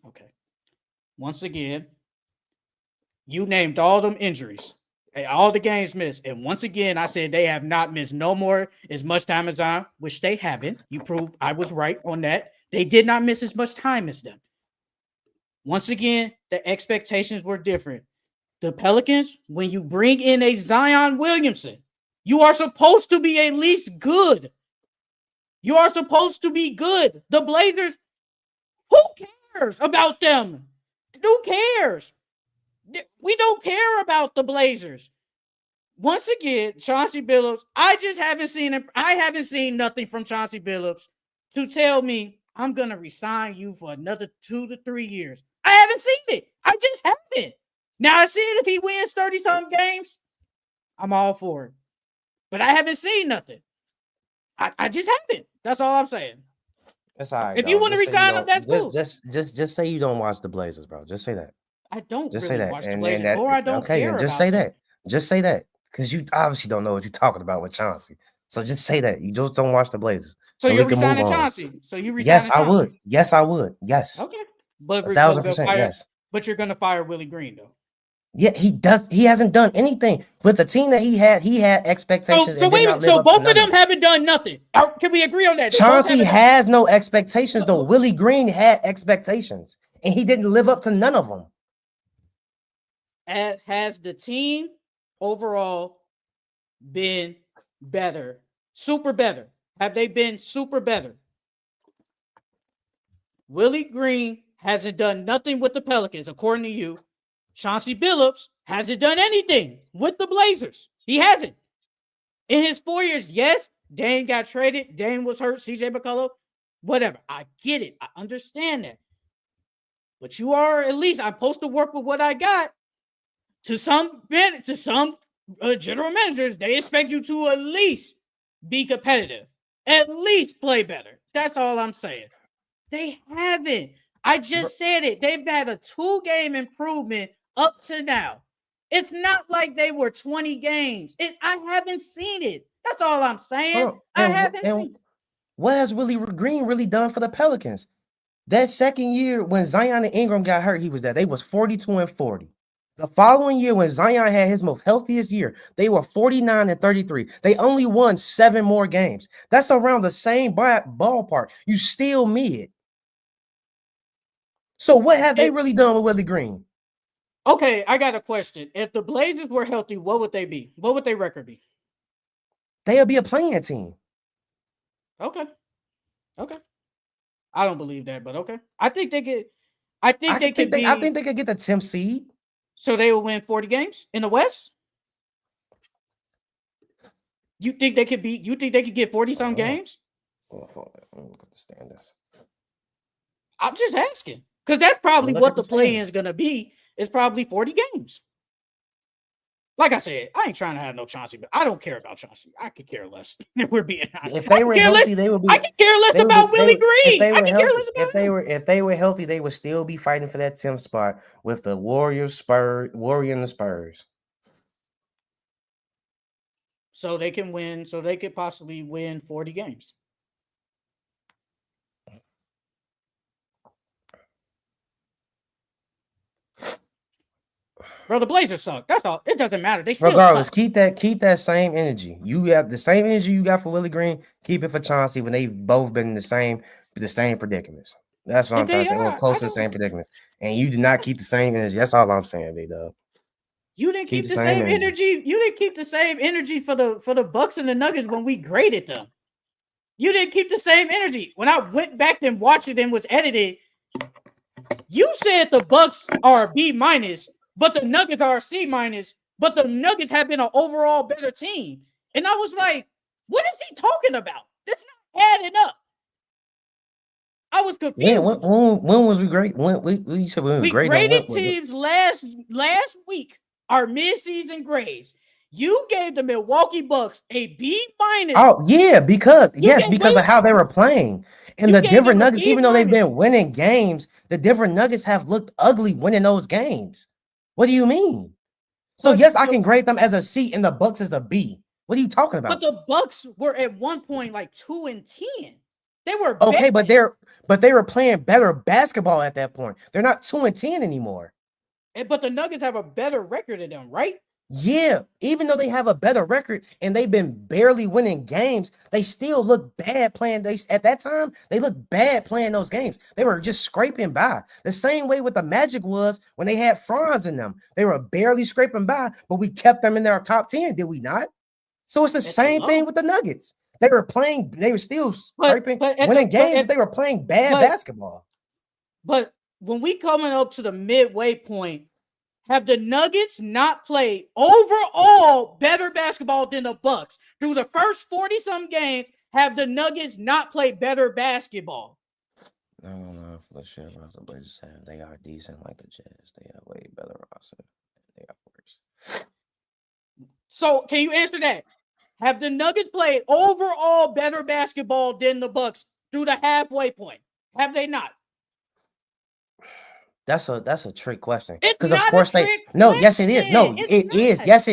Okay. Once again, you named all them injuries, all the games missed. And once again, I said they have not missed no more as much time as I, which they haven't. You proved I was right on that. They did not miss as much time as them. Once again, the expectations were different. The Pelicans, when you bring in a Zion Williamson, you are supposed to be at least good. You are supposed to be good. The Blazers, who cares about them? Who cares? We don't care about the Blazers. Once again, Chauncey Billups, I just haven't seen him. I haven't seen nothing from Chauncey Billups to tell me I'm going to resign you for another 2 to 3 years. I haven't seen it. I just haven't. Now, I see it if he wins 30-something games, I'm all for it. But I haven't seen nothing. I just haven't. That's all I'm saying. That's all right. If you want to resign him, that's cool. Just say you don't watch the Blazers, bro. Just say that. I don't just really say that. watch the Blazers, or I don't care about just say them. that. Just say that. Because you obviously don't know what you're talking about with Chauncey. So just say that. You just don't watch the Blazers. So you're resigning Chauncey. So you resigning Yes, Chauncey. I would. Yes, I would. Yes. Okay. But 1,000%. Yes. But you're gonna fire Willie Green, though. Yeah, he does. He hasn't done anything with the team that he had expectations. So wait, so both of them haven't done nothing. Can we agree on that? Chauncey has no expectations, though. Willie Green had expectations, and he didn't live up to none of them. Has the team overall been better? Super better? Have they been super better? Willie Green hasn't done nothing with the Pelicans, according to you. Chauncey Billups hasn't done anything with the Blazers. He hasn't. In his 4 years, yes, Dame got traded. Dame was hurt. CJ McCullough, whatever. I get it. I understand that. But you are at least, I'm supposed to work with what I got. To some general managers, they expect you to at least be competitive. At least play better. That's all I'm saying. They haven't. I just said it. They've had a 2-game improvement up to now. It's not like they were 20 games. I haven't seen it. That's all I'm saying. I haven't seen it. What has Willie Green really done for the Pelicans? That second year when Zion and Ingram got hurt, he was there. They was 42-40. The following year when Zion had his most healthiest year, they were 49-33. They only won 7 more games. That's around the same ballpark. You still mid. So what have they really done with Willie Green? Okay, I got a question. If the Blazers were healthy, what would they be? What would their record be? They'll be a playing team. Okay. I don't believe that, but okay. I think they could. I think they could get the 10th seed. So they will win 40 games in the West? You think they could get 40-some games? Let me look at the standings. I'm just asking. Because that's probably what the play-in is going to be. It's probably 40 games. Like I said, I ain't trying to have no Chauncey, but I don't care about Chauncey. I could care less. If we're being honest. If they were healthy, they would be. I could care less about Willie Green. I could care less about if they were healthy, they would still be fighting for that 10th spot with the Warrior and the Spurs. So they can win. So they could possibly win 40 games. Bro, the Blazers suck. That's all. It doesn't matter. They still regardless. Suck. Keep that same energy. You have the same energy you got for Willie Green. Keep it for Chauncey when they've both been in the same predicaments. That's what I'm And trying they to say. We're are. I close to the don't. same predicament. And you did not keep the same energy. That's all I'm saying, big dog. You didn't Keep keep the the same same energy. energy. You didn't keep the same energy for the Bucks and the Nuggets when we graded them. You didn't keep the same energy. When I went back and watched it and was edited, you said the Bucks are a B minus, but the Nuggets are a C minus. But the Nuggets have been an overall better team, and I was like, "What is he talking about? This not adding up." I was confused. When was we great? When we said we was We great on graded teams last week, our midseason grades. You gave the Milwaukee Bucks a B minus. Oh yeah, because You yes, gave because of how they were playing. And you the gave Denver them a Nuggets, B even though they've minus. been winning games, the Denver Nuggets have looked ugly winning those games. What do you mean? So But yes, I can grade them as a C and the Bucks as a B. What are you talking but about? the Bucks were at one point like 2-10. They were Okay, bad. but they were playing better basketball at that point. They're not 2-10 anymore. But the Nuggets have a better record than them, right? Yeah, even though they have a better record and they've been barely winning games, they still look bad playing. They at that time they looked bad playing those games. They were just scraping by. The same way with the Magic was when they had Franz in them. They were barely scraping by, but we kept them in their top 10, did we not? So it's the same thing with the Nuggets. They were playing, they were still scraping, winning games, but they were playing bad basketball. But when we coming up to the midway point, have the Nuggets not played overall better basketball than the Bucks? Through the first 40-some games, have the Nuggets not played better basketball? I don't know if the shit roster Blazers have. They are decent like the Jazz. They have way better roster. They are worse. So can you answer that? Have the Nuggets played overall better basketball than the Bucks through the halfway point? Have they not? That's a trick question. It's Because of not a course trick no, yes, it is. No, question. it is. Yes,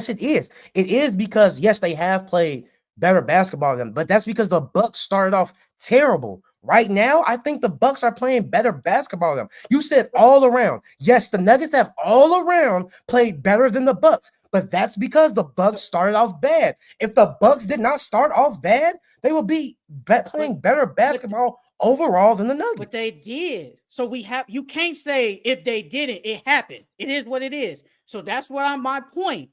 it is. It is because yes, they have played better basketball than them, but that's because the Bucks started off terrible. Right now, I think the Bucks are playing better basketball than them. You said all around. Yes, the Nuggets have all around played better than the Bucks, but that's because the Bucks started off bad. If the Bucks did not start off bad, they would be playing better basketball overall than the Nuggets. But they did. So you can't say if they didn't, it happened. It is what it is. So that's my point.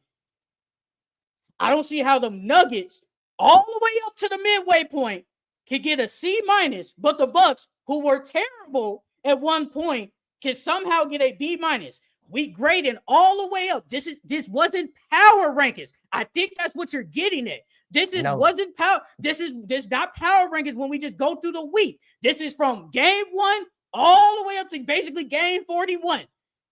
I don't see how the Nuggets, all the way up to the midway point, can get a C minus, but the Bucks, who were terrible at one point, can somehow get a B minus. We graded all the way up. This wasn't power rankings. I think that's what you're getting at. Wasn't power. This not power rankings when we just go through the week. This is from game 1 all the way up to basically game 41.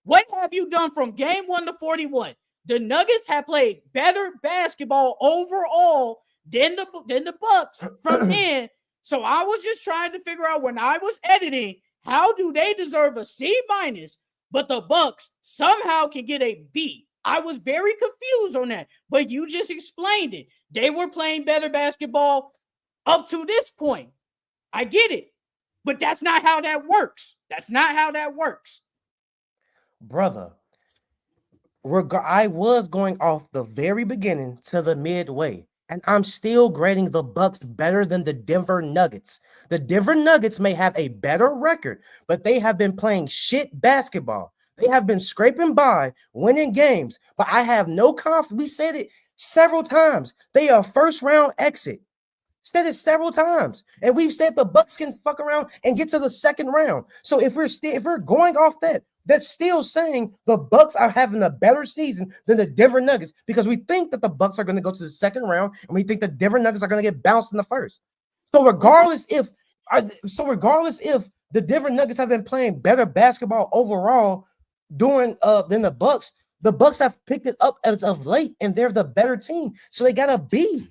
What have you done from game 1 to 41? The Nuggets have played better basketball overall than the Bucks from then. So I was just trying to figure out when I was editing, how do they deserve a C minus, but the Bucks somehow can get a B? I was very confused on that, but you just explained it. They were playing better basketball up to this point. I get it, but that's not how that works. That's not how that works. Brother, I was going off the very beginning to the midway, and I'm still grading the Bucks better than the Denver Nuggets. The Denver Nuggets may have a better record, but they have been playing shit basketball. They have been scraping by, winning games, but I have no confidence. We said it several times. They are first round exit. Said it several times, and we've said the Bucks can fuck around and get to the second round. So if we're going off that, that's still saying the Bucks are having a better season than the Denver Nuggets because we think that the Bucks are going to go to the second round, and we think the Denver Nuggets are going to get bounced in the first. So regardless if the Denver Nuggets have been playing better basketball overall than the Bucks have picked it up as of late, and they're the better team, so they got a B.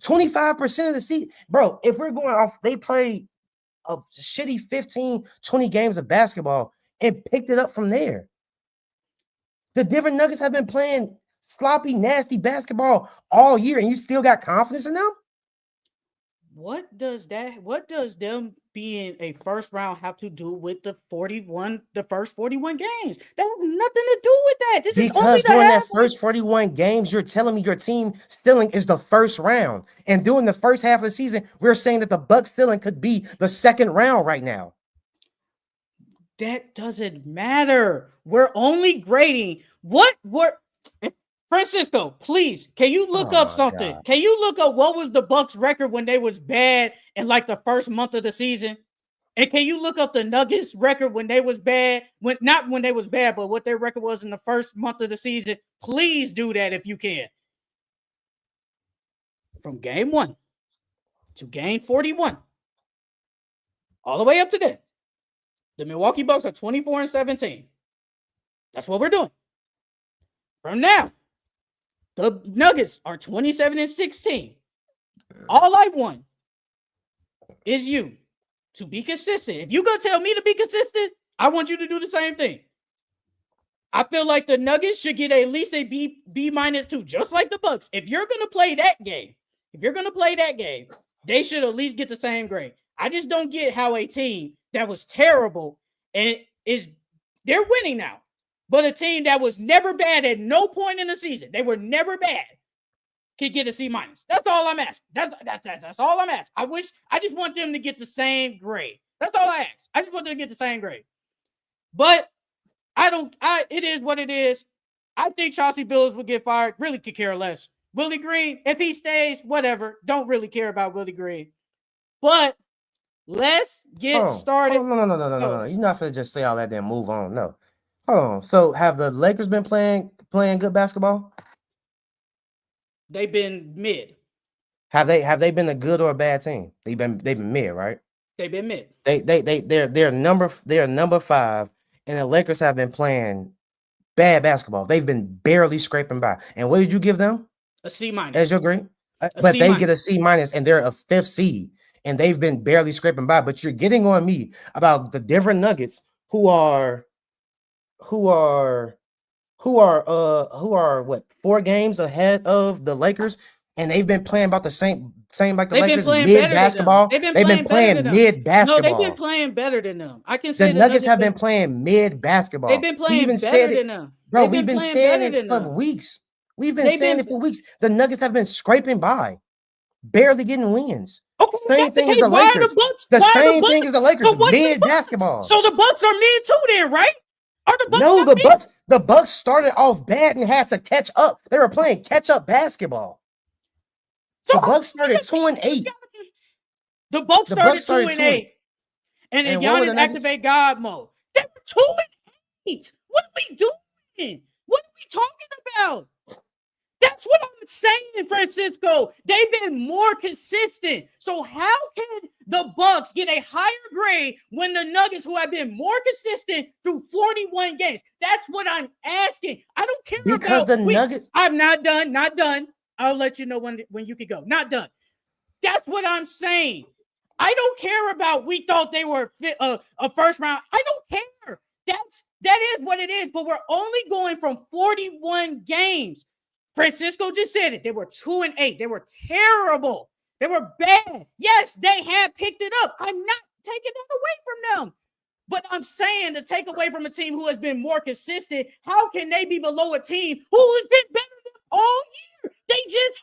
25% of the season, bro. If we're going off, they played a shitty 15, 20 games of basketball and picked it up from there. The Denver Nuggets have been playing sloppy, nasty basketball all year, and you still got confidence in them? What does them being a first round have to do with the first 41 games? That has nothing to do with that. This is only Because the during that halfway. first 41 games, you're telling me your team stealing is the first round. And during the first half of the season, we're saying that the Bucks stealing could be the second round right now. That doesn't matter. We're only grading what we're Francisco, please, can you look Oh up my something? God. Can you look up what was the Bucks record when they was bad in like the first month of the season? And can you look up the Nuggets record when they was bad? When not when they was bad, but what their record was in the first month of the season? Please do that if you can. From game 1 to game 41, all the way up to then. The Milwaukee Bucks are 24-17. That's what we're doing. From now, the Nuggets are 27-16. All I want is you to be consistent. If you're going to tell me to be consistent, I want you to do the same thing. I feel like the Nuggets should get at least a B minus 2, just like the Bucks. If you're going to play that game, they should at least get the same grade. I just don't get how a team that was terrible and they're winning now. But a team that was never bad at no point in the season, they were never bad, can get a C minus. That's all I'm asking. That's all I'm asking. I just want them to get the same grade. That's all I ask. I just want them to get the same grade. But it is what it is. I think Chauncey Billups will get fired. Really could care less. Willie Green, if he stays, whatever. Don't really care about Willie Green. But let's get started. No. You're not gonna just say all that then move on. No. Hold on. So have the Lakers been playing good basketball? They've been mid. Have they been a good or a bad team? They've been mid, right? They've been mid. They're number 5, and the Lakers have been playing bad basketball. They've been barely scraping by. And what did you give them? A C minus. As your grade? But they get a C minus, and they're a 5th seed, and they've been barely scraping by. But you're getting on me about the Denver Nuggets, who are what, 4 games ahead of the Lakers, and they've been playing about the same like the Lakers, mid basketball. They've been playing mid basketball. No, they've been playing better than them. I can say the Nuggets have been playing mid basketball. They've been playing better than them. Bro, we've been saying it for weeks. We've been saying it for weeks. The Nuggets have been scraping by, barely getting wins. Okay, same thing as the Lakers. The same thing as the Lakers, mid basketball. So the Bucks are mid too then, right? Are the Bucks No, the Bucks started off bad and had to catch up. They were playing catch-up basketball. So the Bucks started 2-8. The Bucks started 2-8. And then Giannis activate God mode. They were 2-8. What are we doing? What are we talking about? That's what I'm saying, Francisco. They've been more consistent. So how can the Bucks get a higher grade when the Nuggets, who have been more consistent through 41 games? That's what I'm asking. I don't care because the Nuggets. I'm not done. I'll let you know when you can go. Not done. That's what I'm saying. I don't care about we thought they were a first round. I don't care. That is what it is. But we're only going from 41 games. Francisco just said it. They were 2-8. They were terrible. They were bad. Yes, they had picked it up. I'm not taking that away from them. But I'm saying to take away from a team who has been more consistent, how can they be below a team who has been better than them all year? They just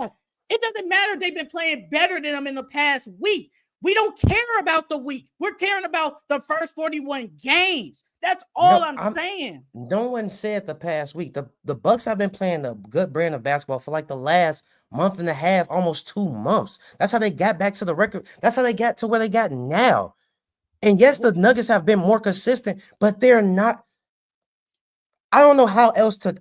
have. It doesn't matter. They've been playing better than them in the past week. We don't care about the week. We're caring about the first 41 games. That's all I'm saying. No one said the past week. The Bucks have been playing a good brand of basketball for like the last month and a half, almost 2 months. That's how they got back to the record. That's how they got to where they got now. And yes, the Nuggets have been more consistent, but they're not. I don't know how else to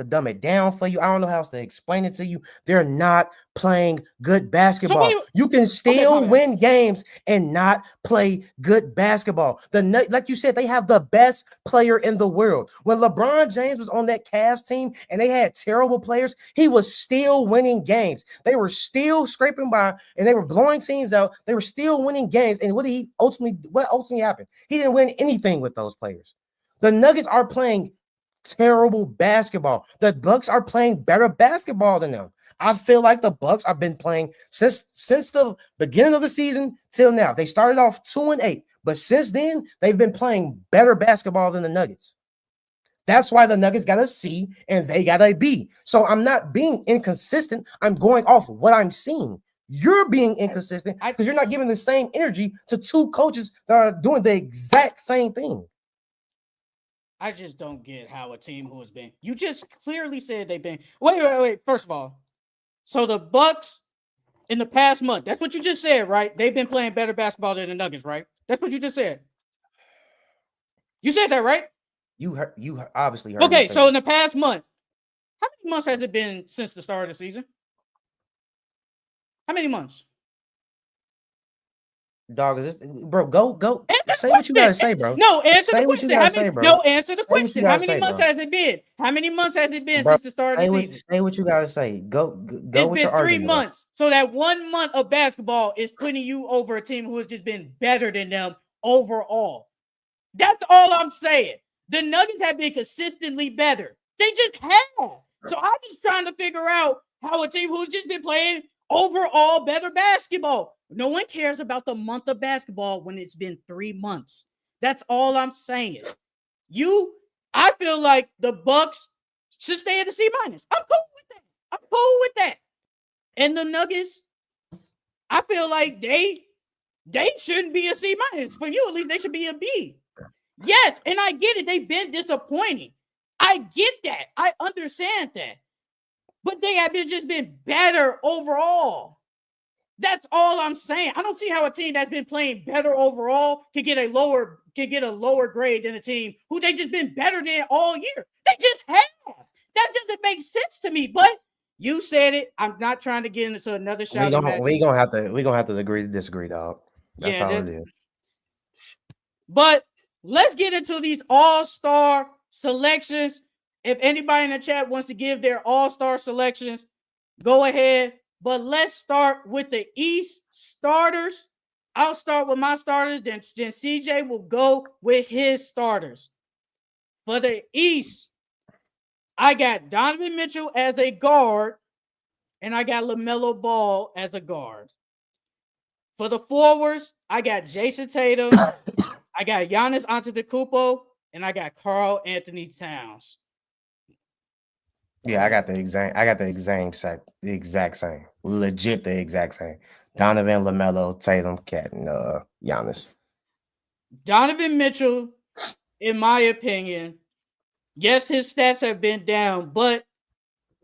dumb it down for you. I don't know how else to explain it to you. They're not playing good basketball. You can still win games and not play good basketball. Like you said, they have the best player in the world. When LeBron James was on that Cavs team and they had terrible players, he was still winning games. They were still scraping by and they were blowing teams out. They were still winning games. And what ultimately happened? He didn't win anything with those players. The Nuggets are playing terrible basketball. The Bucks are playing better basketball than them. I feel like the Bucks have been playing since the beginning of the season till now. They started off 2-8, but since then they've been playing better basketball than the Nuggets. That's why the Nuggets got a C and they got a B. So I'm not being inconsistent. I'm going off what I'm seeing. You're being inconsistent because you're not giving the same energy to two coaches that are doing the exact same thing. I just don't get how a team who has been. You just clearly said they've been. Wait. First of all, so the Bucks in the past month. That's what you just said, right? They've been playing better basketball than the Nuggets, right? That's what you just said. You said that, right? You obviously heard. Okay, so in the past month, how many months has it been since the start of the season? How many months? Dog, is this, bro? Go. Say what you gotta say, bro. No, answer say the what question. You gotta say, bro. No, answer the say question. How many months has it been? How many months has it been since the start of the season? Say what you gotta say. Go. It's been 3 months. So that 1 month of basketball is putting you over a team who has just been better than them overall. That's all I'm saying. The Nuggets have been consistently better. They just have. So I'm just trying to figure out how a team who's just been playing overall better basketball. No one cares about the month of basketball when it's been 3 months. That's all I'm saying. I feel like the Bucks should stay at a C-. I'm cool with that. And the Nuggets, I feel like they shouldn't be a C-. For you, at least they should be a B. Yes, and I get it. They've been disappointing. I get that. I understand that. But they have just been better overall. That's all I'm saying. I don't see how a team that's been playing better overall can get a lower grade than a team who they just been better than all year. They just have. That doesn't make sense to me. But you said it. I'm not trying to get into another shot. We're gonna have to agree to disagree, dog. That's all it is. But let's get into these all-star selections. If anybody in the chat wants to give their all-star selections, go ahead. But let's start with the East starters. I'll start with my starters. Then CJ will go with his starters. For the East, I got Donovan Mitchell as a guard, and I got LaMelo Ball as a guard. For the forwards, I got Jason Tatum, I got Giannis Antetokounmpo, and I got Karl Anthony Towns. Yeah, I got the exact same. Legit the exact same. Donovan, LaMelo, Tatum, Cat, and Giannis. Donovan Mitchell, in my opinion, yes, his stats have been down, but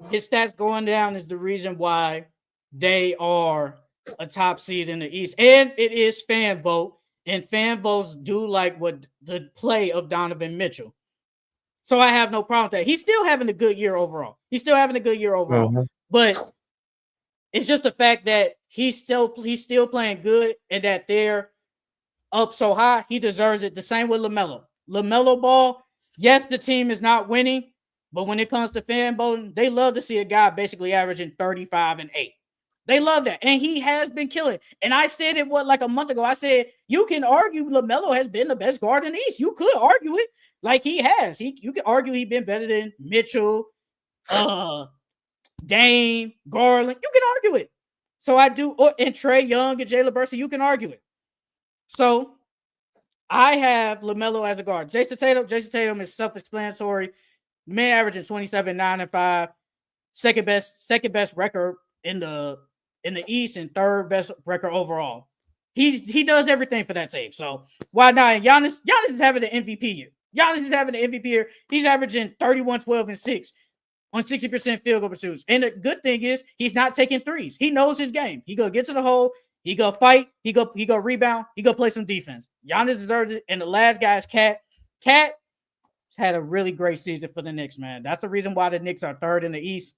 his stats going down is the reason why they are a top seed in the East. And it is fan vote, and fan votes do like what the play of Donovan Mitchell. So I have no problem with that. He's still having a good year overall. Mm-hmm. But it's just the fact that he's still playing good and that they're up so high. He deserves it. The same with LaMelo. LaMelo Ball, yes, the team is not winning, but when it comes to fan voting, they love to see a guy basically averaging 35 and 8. They love that. And he has been killing. And I said it, like a month ago? I said, you can argue LaMelo has been the best guard in the East. You could argue it like he has. You can argue he's been better than Mitchell, Dame, Garland. You can argue it. So I do. And Trae Young and Jalen Brunson, you can argue it. So I have LaMelo as a guard. Jason Tatum is self-explanatory. Man averaging 27, 9, and 5. Second best record in the East and third best record overall. He does everything for that team. So why not? And Giannis is having an MVP year. He's averaging 31, 12, and 6 on 60% field goal pursuits. And the good thing is he's not taking threes. He knows his game. He go get to the hole. He go fight. He go rebound. He go play some defense. Giannis deserves it. And the last guy is Cat. Cat had a really great season for the Knicks, man. That's the reason why the Knicks are third in the East.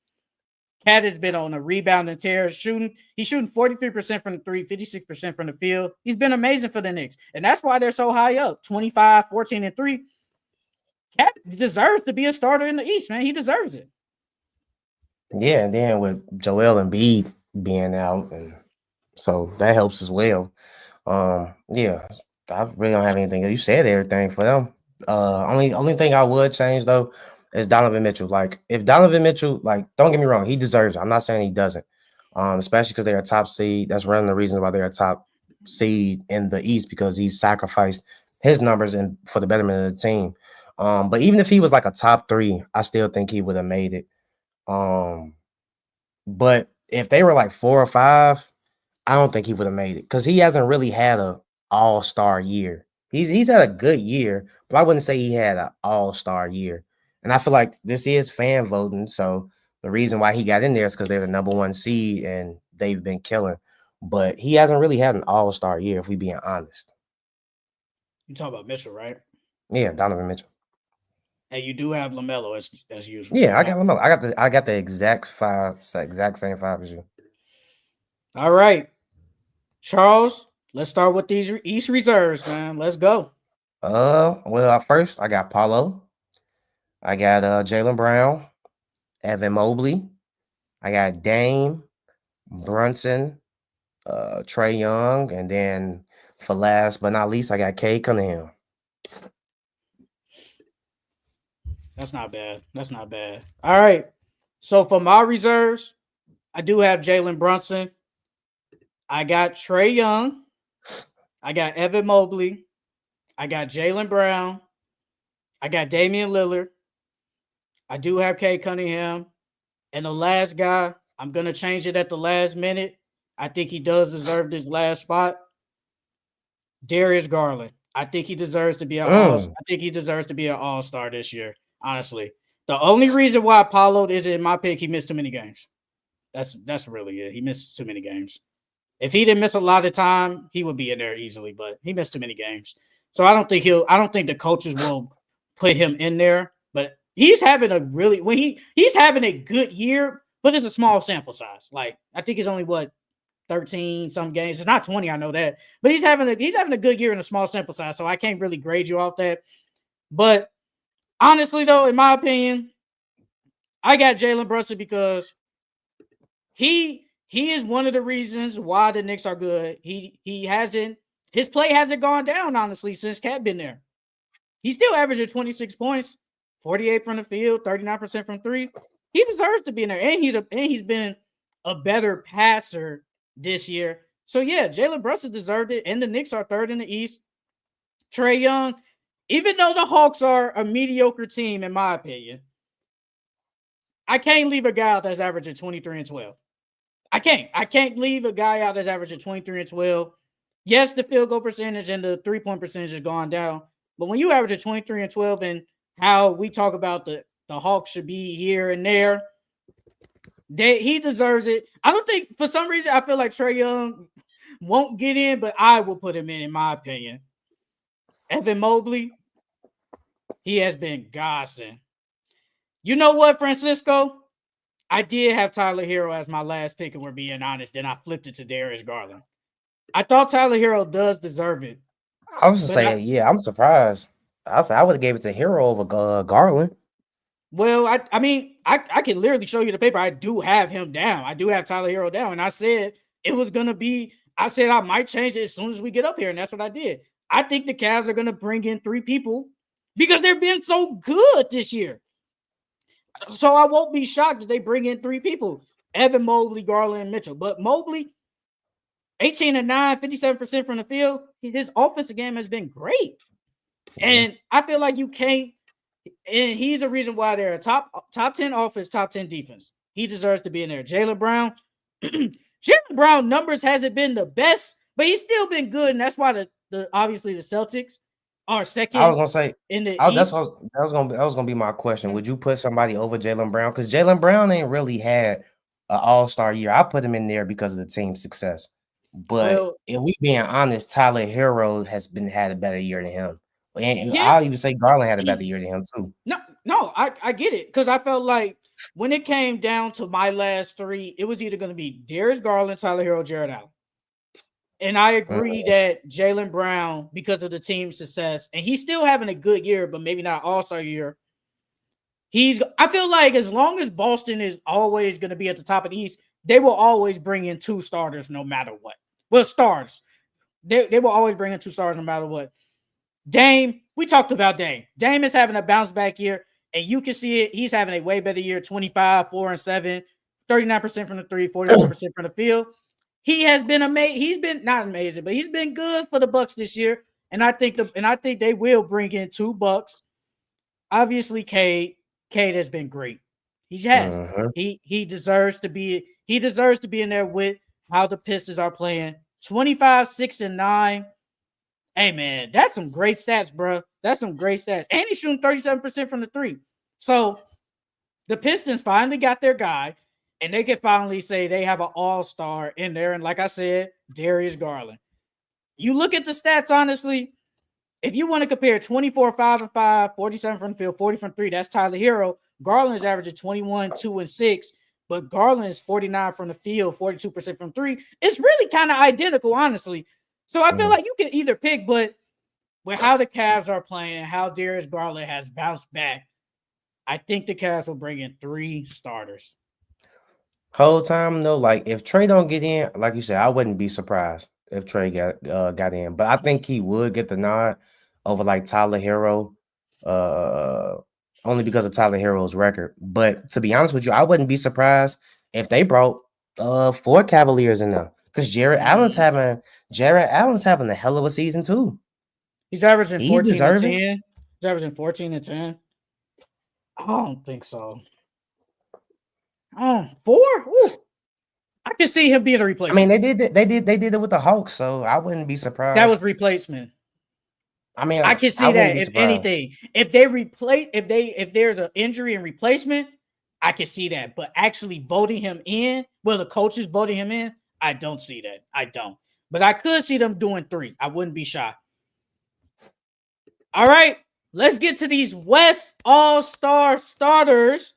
Cat has been on a rebound and tear. He's shooting 43% from the three, 56% from the field. He's been amazing for the Knicks. And that's why they're so high up, 25, 14, and 3. Cat deserves to be a starter in the East, man. He deserves it. Yeah, and then with Joel Embiid being out, and so that helps as well. Yeah, I really don't have anything. You said everything for them. Only thing I would change though, is Donovan Mitchell. Like, if Donovan Mitchell, like, don't get me wrong, he deserves it. I'm not saying he doesn't. Especially because they're a top seed. That's one of the reasons why they're a top seed in the East, because he sacrificed his numbers and for the betterment of the team. But even if he was like a top 3, I still think he would have made it. But if they were like 4 or 5, I don't think he would have made it, because he hasn't really had a all-star year. He's had a good year, but I wouldn't say he had an all-star year. And I feel like this is fan voting, so the reason why he got in there is because they're the number 1 seed and they've been killing. But he hasn't really had an all-star year, if we being honest. You talk about Mitchell, right? Yeah, Donovan Mitchell. And you do have LaMelo as usual. Yeah, I got LaMelo. I got the exact same 5 as you. All right, Charles. Let's start with these East reserves, man. Let's go. Well, first I got Paulo. I got Jaylen Brown, Evan Mobley. I got Dame, Brunson, Trae Young, and then for last but not least, I got Cade Cunningham. That's not bad. That's not bad. All right. So for my reserves, I do have Jalen Brunson. I got Trae Young. I got Evan Mobley. I got Jaylen Brown. I got Damian Lillard. I do have Cade Cunningham. And the last guy, I'm going to change it at the last minute. I think he does deserve this last spot. Darius Garland. I think he deserves to be an all-star this year, honestly. The only reason why Paulo is in my pick, he missed too many games. That's really it. He missed too many games. If he didn't miss a lot of time, he would be in there easily, but he missed too many games. So I don't think the coaches will put him in there, but he's having he's having a good year, but it's a small sample size. Like, I think it's only 13 some games. It's not 20, I know that. But he's having a good year in a small sample size, so I can't really grade you off that. But honestly, though, in my opinion, I got Jalen Brunson because he is one of the reasons why the Knicks are good. His play hasn't gone down, honestly, since Cat been there. He's still averaging 26 points, 48 from the field, 39% from 3. He deserves to be in there, and he's been a better passer this year. So yeah, Jalen Brunson deserved it, and the Knicks are 3rd in the East. Trae Young, even though the Hawks are a mediocre team, in my opinion, I can't leave a guy out that's averaging 23 and 12. I can't leave a guy out that's averaging 23 and 12. Yes, the field goal percentage and the 3-point percentage has gone down, but when you average a 23 and 12 and how we talk about the Hawks should be here and there, he deserves it. I don't think, for some reason, I feel like Trae Young won't get in, but I will put him in my opinion. Evan Mobley, he has been gossing. You know what, Francisco? I did have Tyler Hero as my last pick, and we're being honest. Then I flipped it to Darius Garland. I thought Tyler Hero does deserve it. I was just saying, yeah, I'm surprised. I would have gave it to Hero over Garland. Well, I mean, I can literally show you the paper. I do have him down. I do have Tyler Hero down. And I said it was going to be, I said I might change it as soon as we get up here. And that's what I did. I think the Cavs are going to bring in 3 people because they're being so good this year. So I won't be shocked if they bring in 3 people. Evan Mobley, Garland, and Mitchell. But Mobley, 18 and 9, 57% from the field. His offensive game has been great. And I feel like you can't, and he's a reason why they're a top 10 offense, top 10 defense. He deserves to be in there. Jaylen Brown. Jaylen Brown numbers hasn't been the best, but he's still been good. And that's why the obviously the Celtics are second. I was gonna say in the East. That was gonna be my question. Would you put somebody over Jaylen Brown? Because Jaylen Brown ain't really had an all-star year. I put him in there because of the team's success. But if we being honest, Tyler Hero has had a better year than him. And I'll even say Garland had a better year than him too. No, I get it, because I felt like when it came down to my last 3, it was either going to be Darius Garland, Tyler Hero, Jared Allen. And I agree that Jaylen Brown, because of the team's success, and he's still having a good year, but maybe not all-star year. I feel like as long as Boston is always going to be at the top of the East, they will always bring in 2 starters no matter what. Well, stars. They will always bring in 2 stars no matter what. Dame, we talked about Dame. Dame is having a bounce back year. And you can see it. He's having a way better year, 25, 4 and 7, 39% from the three, 41% from the field. He has been amazing. He's been not amazing, but he's been good for the Bucks this year. And I think they will bring in 2 Bucks. Obviously, Cade has been great. He has. Mhm. He deserves to be in there with how the Pistons are playing. 25, 6 and 9. Hey man, that's some great stats, bro. That's some great stats. And he's shooting 37% from the three. So the Pistons finally got their guy, and they can finally say they have an all-star in there. And like I said, Darius Garland. You look at the stats, honestly, if you want to compare 24, 5 and 5, 47 from the field, 40 from three, that's Tyler Hero. Garland is averaging 21, 2 and 6, but Garland is 49 from the field, 42% from three. It's really kind of identical, honestly. So I feel like you can either pick, but with how the Cavs are playing, how Darius Garland has bounced back, I think the Cavs will bring in 3 starters. Whole time though, like if Trey don't get in, like you said, I wouldn't be surprised if Trey got in. But I think he would get the nod over like Tyler Hero, only because of Tyler Hero's record. But to be honest with you, I wouldn't be surprised if they brought 4 Cavaliers in there. Because Jared Allen's having a hell of a season too. He's averaging He's 14 and deserving. 10. He's averaging 14 and 10. I don't think so. Oh, 4? Ooh. I can see him being a I replacement. mean, they did it with the Hawks, so I wouldn't be surprised. That was replacement. I mean, I can see that if anything. If they replace, if there's an injury and replacement, I can see that. But actually voting him in, well, the coaches voting him in, I don't see that. I don't. But I could see them doing 3. I wouldn't be shocked. All right, let's get to these West All-Star starters.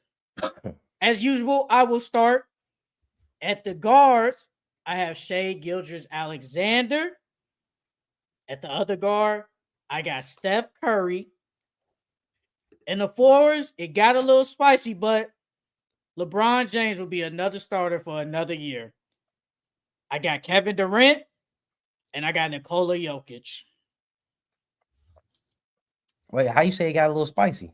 As usual, I will start at the guards. I have Shai Gilgeous-Alexander. At the other guard, I got Steph Curry. In the forwards, it got a little spicy, but LeBron James will be another starter for another year. I got Kevin Durant, and I got Nikola Jokic. Wait, how you say it got a little spicy?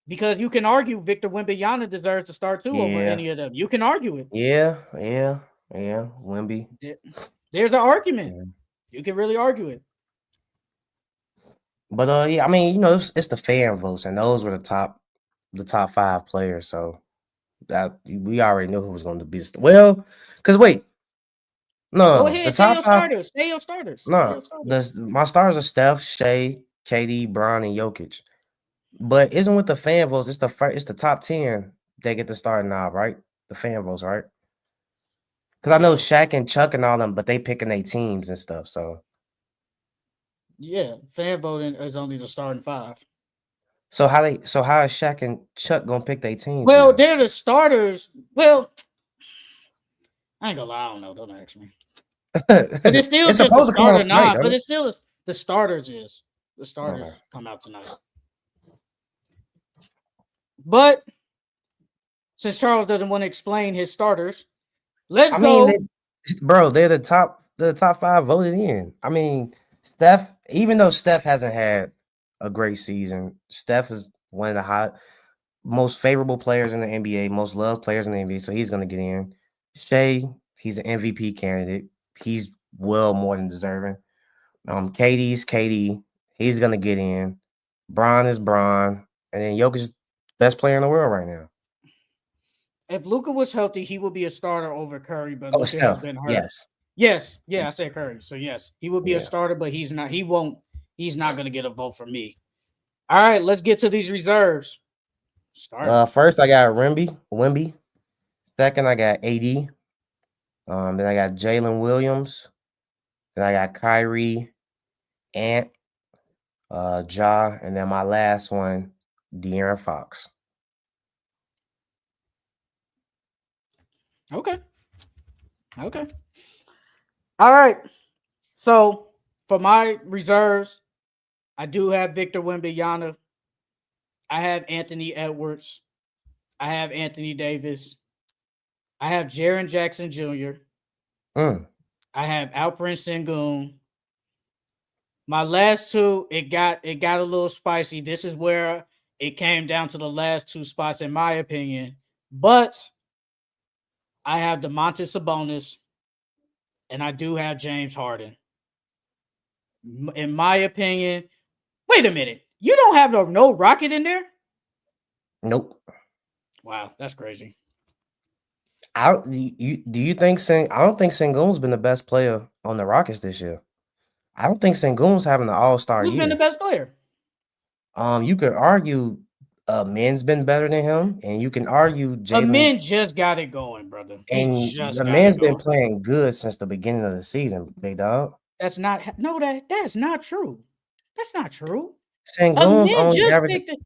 Because you can argue Victor Wembanyama deserves to start too over any of them. You can argue it. Yeah. Wemby. There's an argument. Yeah. You can really argue it. But yeah, I mean, you know, it's the fan votes, and those were the top 5 players. So that we already knew who was going to be. Well, because wait, no, go ahead, the top 5 starters. Say your starters. No, my stars are Steph, Shai, KD, Bron, and Jokic. But isn't with the fan votes? It's the top 10 they get the starting knob, right? The fan votes, right? Because I know Shaq and Chuck and all them, but they picking their teams and stuff. So yeah, fan voting is only the starting 5. So how is Shaq and Chuck gonna pick their teams? Well, they're the starters. Well, I ain't gonna lie, I don't know. Don't ask me. But it's still just a starter knob. But it's still the starters is the starters come out tonight. But since Charles doesn't want to explain his starters, let's go. They're the top 5 voted in. I mean, Steph, even though Steph hasn't had a great season, Steph is one of the most favorable players in the NBA, most loved players in the NBA, so he's gonna get in. Shai, he's an MVP candidate. He's well more than deserving. KD's KD, he's gonna get in. Bron is Bron, and then Jokic is best player in the world right now. If Luka was healthy, he would be a starter over Curry, but Luka has been hurt. Yes, I said Curry. So yes, he would be a starter, but he's not. He's not going to get a vote from me. All right, let's get to these reserves. First, I got Wemby. Second, I got AD. Then I got Jalen Williams. Then I got Kyrie, Ant, Ja, and then my last one, De'Aaron Fox. Okay. All right. So for my reserves, I do have Victor Wembanyama. I have Anthony Edwards. I have Anthony Davis. I have Jaren Jackson Jr. I have Alperen Sengun. My last 2, it got a little spicy. This is where it came down to the last two spots, in my opinion. But I have DeMontis Sabonis, and I do have James Harden. In my opinion, wait a minute. You don't have no Rocket in there? Nope. Wow, that's crazy. Do you think I don't think Sengun's been the best player on the Rockets this year. I don't think Sengun's having an all-star Who's been the year. best player? You could argue Min's been better than him, and you can argue Jalen. Min just got it going, brother. He And just the got man's it been going. playing good since the beginning of the season, big dog. That's not that's not true. That's not true. Sengun's only just averaging. picked it,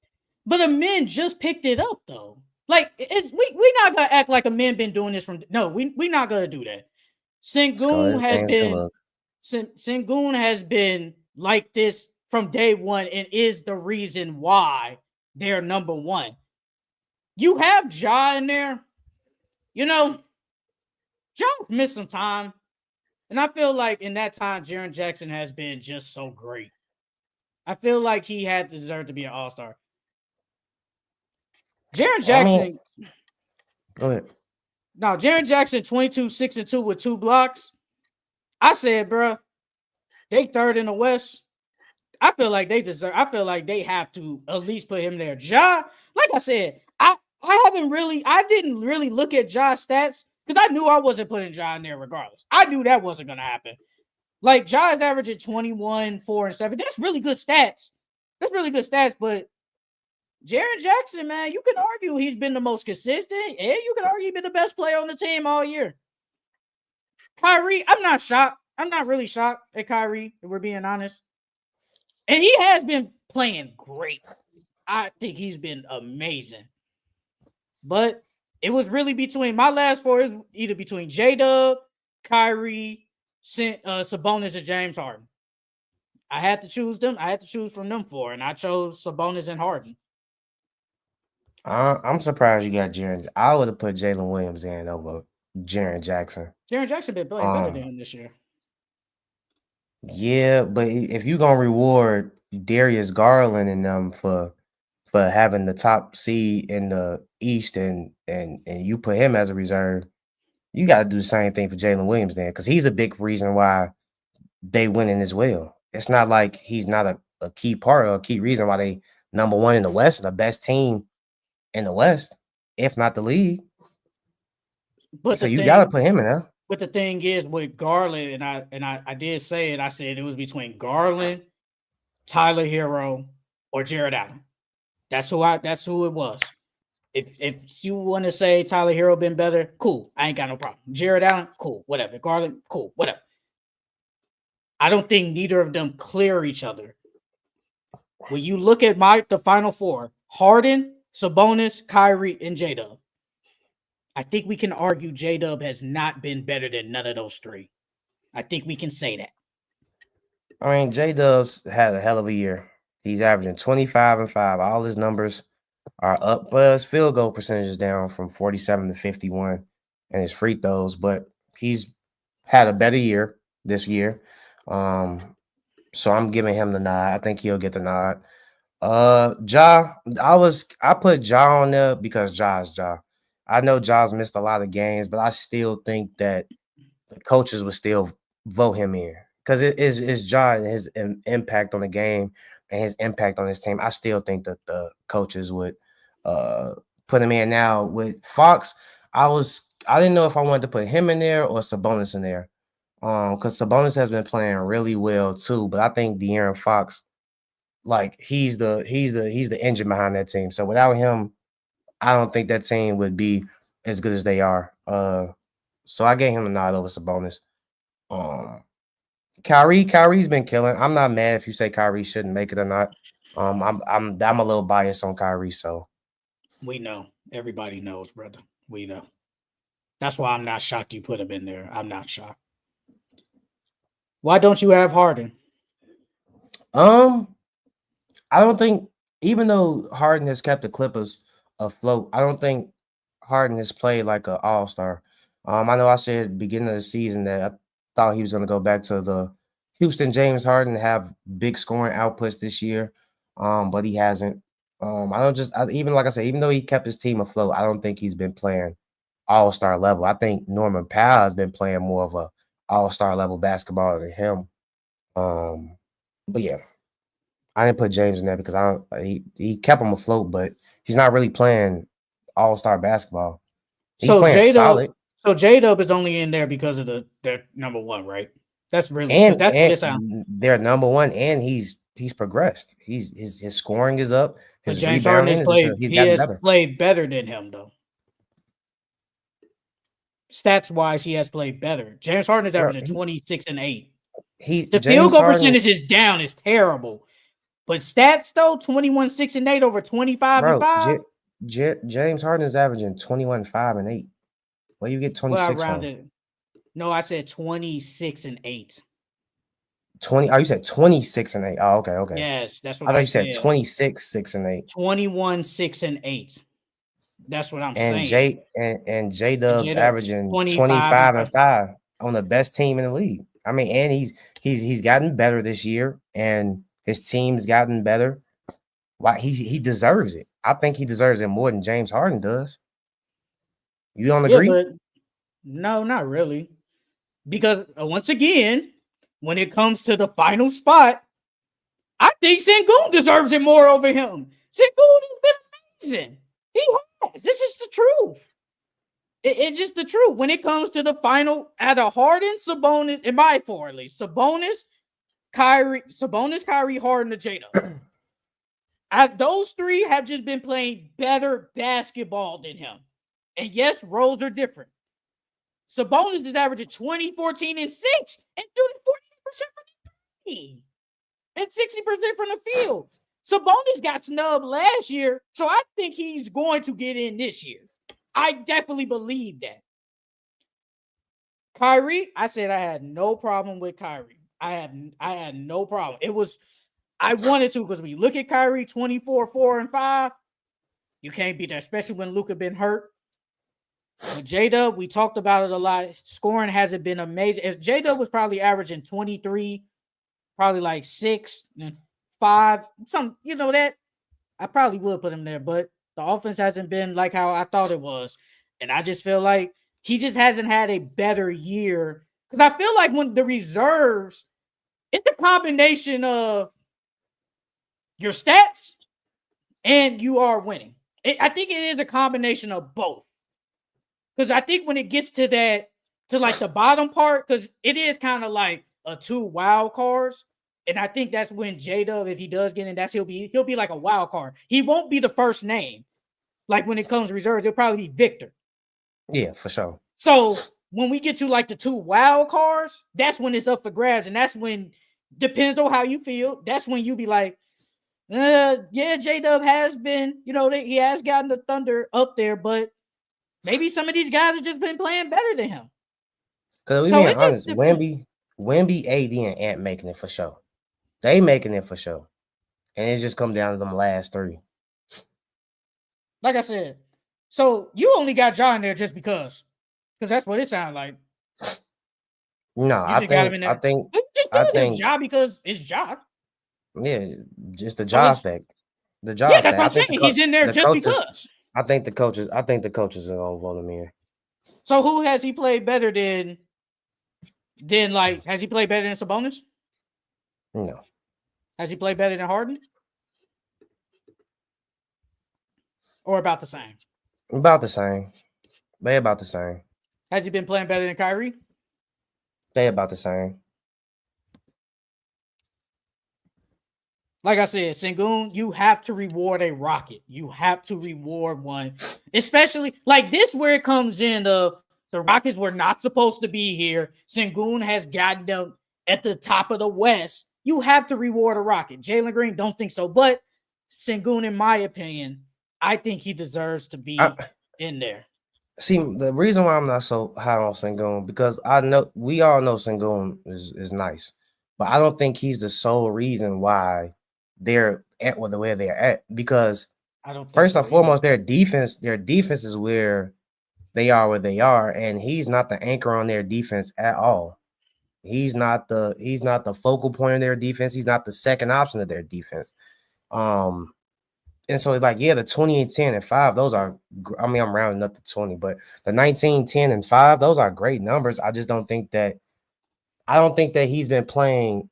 but a men just picked it up though. Like we not gonna act like a men been doing this from we not gonna do that. Sengun has been like this from day one and is the reason why they're number one. You have Ja in there, you know. Ja's missed some time, and I feel like in that time, Jaren Jackson has been just so great. I feel like he had deserved to be an all-star. Jaren Jackson. Go ahead. No, Jaren Jackson, 22, 6-2 with 2 blocks. I said, bro, they third in the West. I feel like they deserve. I feel like they have to at least put him there. Ja, like I said, I didn't really look at Ja's stats because I knew I wasn't putting Ja in there regardless. I knew that wasn't gonna happen. Like Ja is averaging 21, 4, and 7. That's really good stats. That's really good stats, but Jaren Jackson, man, you can argue he's been the most consistent, and you can argue he's been the best player on the team all year. Kyrie, I'm not shocked. I'm not really shocked at Kyrie, if we're being honest. And he has been playing great. I think he's been amazing. But it was really between my last four is either between J-Dub, Kyrie, Sabonis, and James Harden. I had to choose them. I had to choose from them four, and I chose Sabonis and Harden. I'm surprised you got Jaren. I would have put Jalen Williams in over Jaren Jackson. Jaren Jackson been playing better than him this year. Yeah, but if you're gonna reward Darius Garland and them for having the top seed in the East and you put him as a reserve, you got to do the same thing for Jalen Williams then, because he's a big reason why they winning as well. It's not like he's not a key part or a key reason why they number one in the West and the best team in the West, if not the league. But so you got to put him in there. But the thing is with Garland, and I did say it. I said it was between Garland, Tyler Hero, or Jared Allen. That's who it was. If you want to say Tyler Hero been better, cool. I ain't got no problem. Jared Allen, cool. Whatever. Garland, cool. Whatever. I don't think neither of them clear each other. When you look at the final four, Harden, Sabonis, Kyrie, and J-Dub, I think we can argue J-Dub has not been better than none of those three. I think we can say that. I mean, J-Dub's had a hell of a year. He's averaging 25 and 5. All his numbers are up, but his field goal percentage is down from 47 to 51 and his free throws, but he's had a better year this year. So I'm giving him the nod. I think he'll get the nod. Ja, I put Ja on there because Ja is Ja. I know Ja's missed a lot of games, but I still think that the coaches would still vote him in because it is Ja and his impact on the game and his impact on his team. I still think that the coaches would put him in. Now with Fox, I didn't know if I wanted to put him in there or Sabonis in there. Because Sabonis has been playing really well too, but I think De'Aaron Fox, like he's the engine behind that team. So without him, I don't think that team would be as good as they are. So I gave him a nod over Sabonis. Kyrie's been killing. I'm not mad if you say Kyrie shouldn't make it or not. I'm a little biased on Kyrie, so we know. Everybody knows, brother. We know. That's why I'm not shocked you put him in there. I'm not shocked. Why don't you have Harden? I don't think, even though Harden has kept the Clippers afloat, I don't think Harden has played like an all-star. I know I said at the beginning of the season that I thought he was going to go back to the Houston James Harden, have big scoring outputs this year, but he hasn't. Even like I said, even though he kept his team afloat, I don't think he's been playing all-star level. I think Norman Powell has been playing more of a all-star level basketball than him. But yeah, I didn't put James in there because he kept him afloat, but he's not really playing all-star basketball. He's So playing solid. J-Dub is only in there because of their number one, right? That's really because And that's what it sounds. they're number one, and he's progressed. His scoring is up. But His James Harden rebounding has is just, played. he's He gotten has better. played better than him, though. Stats wise, he has played better. James Harden is averaging 26 and 8. The field James goal Harden, percentage is down. Is terrible. But stats though, 21, 6 and 8 over 25 and bro. 5. James Harden is averaging 21, 5, and 8. Where you get Well, I 26 from? rounded. No, I said 26 and 8. 20. Oh, you said 26 and 8. Oh, okay. Yes, that's what I thought I you said said. 26, 6 and 8. 21, 6 and 8. That's what I'm And saying. J Dub's J-Dub's averaging 25 and 25 5. and 5 on the best team in the league. I mean, and he's gotten better this year, and his team's gotten better. Why he deserves it. I think he deserves it more than James Harden does. You don't Yeah, agree? but no, not really. Because once again, when it comes to the final spot, I think Sengun deserves it more over him. Sengun has been amazing. He has. This is the truth. It's just the truth. When it comes to the final, at a Harden, Sabonis, in my four at least, Sabonis, Kyrie, Harden, and Jada. Those three have just been playing better basketball than him. And yes, roles are different. Sabonis is averaging 20, 14, and 6 and shooting 48% from the three and 60% from the field. Sabonis got snubbed last year, so I think he's going to get in this year. I definitely believe that. Kyrie, I said I had no problem with Kyrie. I had no problem. I wanted to because when you look at Kyrie 24, 4, and 5, you can't beat that, especially when Luka been hurt. With J-Dub, we talked about it a lot. Scoring hasn't been amazing. If J-Dub was probably averaging 23, probably like 6 and 5, some, that, I probably would put him there. But the offense hasn't been like how I thought it was. And I just feel like he just hasn't had a better year. Because I feel like when the reserves, it's a combination of your stats and you are winning. I think it is a combination of both. Because I think when it gets to like the bottom part, because it is kind of like a 2 wild cards. And I think that's when J-Dub, if he does get in, he'll be like a wild card. He won't be the first name. Like when it comes to reserves, it'll probably be Victor. Yeah, for sure. So when we get to like the 2 wild cards, that's when it's up for grabs. And that's when, depends on how you feel, that's when you be like, yeah, J-Dub has been, he has gotten the Thunder up there, but maybe some of these guys have just been playing better than him. Because we being honest, Wemby, AD, and Ant making it for sure. They making it for sure. And it's just come down to them last 3. Like I said, so you only got Ja in there just because that's what it sounded like. No, I think Ja because it's Ja. Yeah, just the Ja effect. The Ja Yeah, that's effect. what I'm saying. He's in there just because. I think the coaches are gonna vote him in. So who has he played better than like has he played better than Sabonis? No. Has he played better than Harden? Or about the same? About the same. They about the same. Has he been playing better than Kyrie? They about the same. Like I said, Sengun, you have to reward a rocket. You have to reward one. Especially like this where it comes in. The Rockets were not supposed to be here. Sengun has gotten them at the top of the West. You have to reward a rocket. Jalen Green, don't think so. But Sengun, in my opinion, I think he deserves to be in there. See, the reason why I'm not so high on Sengun, because we all know Sengun is nice. But I don't think he's the sole reason why they're at the way they're at. Because I don't think first so and foremost, either. their defense is where they are, and he's not the anchor on their defense at all. He's not the focal point of their defense. He's not the second option of their defense. And so like, yeah, the 20 and 10 and 5, those are, I mean, I'm rounding up to 20, but the 19, 10 and 5, those are great numbers. I just don't think that he's been playing.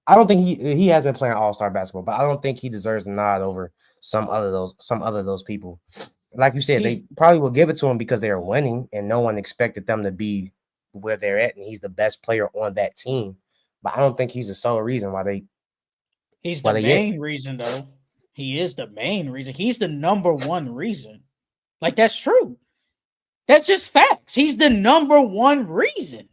I don't think he has been playing all-star basketball, but I don't think he deserves a nod over some other those people. Like you said, they probably will give it to him because they're winning and no one expected them to be where they're at, and he's the best player on that team. But I don't think he's the sole reason why they. He's the main reason, though. He is the main reason. He's the number one reason. Like, that's true. That's just facts. He's the number one reason.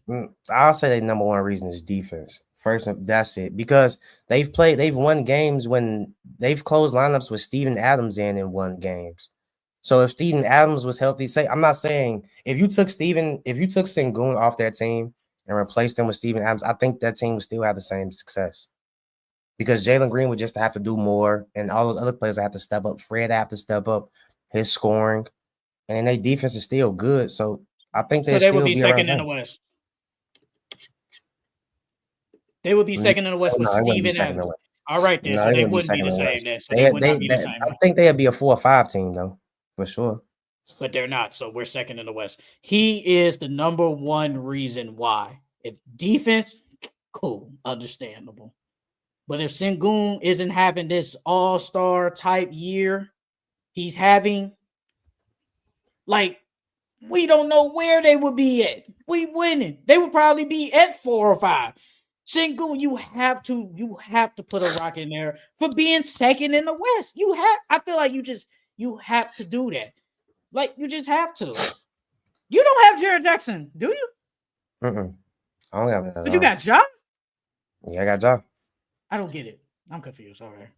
I'll say the number one reason is defense. First, that's it. Because they've won games when they've closed lineups with Steven Adams in and won games. So if Steven Adams was healthy, I'm not saying if you took Sengun off that team and replaced him with Steven Adams, I think that team would still have the same success. Because Jalen Green would just have to do more, and all those other players have to step up. Fred have to step up his scoring, and their defense is still good. So I think they would be second in the West. They would be second in the West with Steven Adams. All right, then. So they wouldn't be the same then. So they would not be the same. I think they'd be a 4 or 5 team, though, for sure. But they're not. So we're second in the West. He is the number one reason why. If defense, cool, understandable. But if Sengun isn't having this all-star type year he's having, like, we don't know where they would be at. We winning. They would probably be at 4 or 5. Sengun, you have to put a rock in there for being second in the West. I feel like you have to do that. Like, you just have to. You don't have Jared Jackson, do you? I don't have that. But you got Ja? Yeah, I got Ja. I don't get it. I'm confused. All right.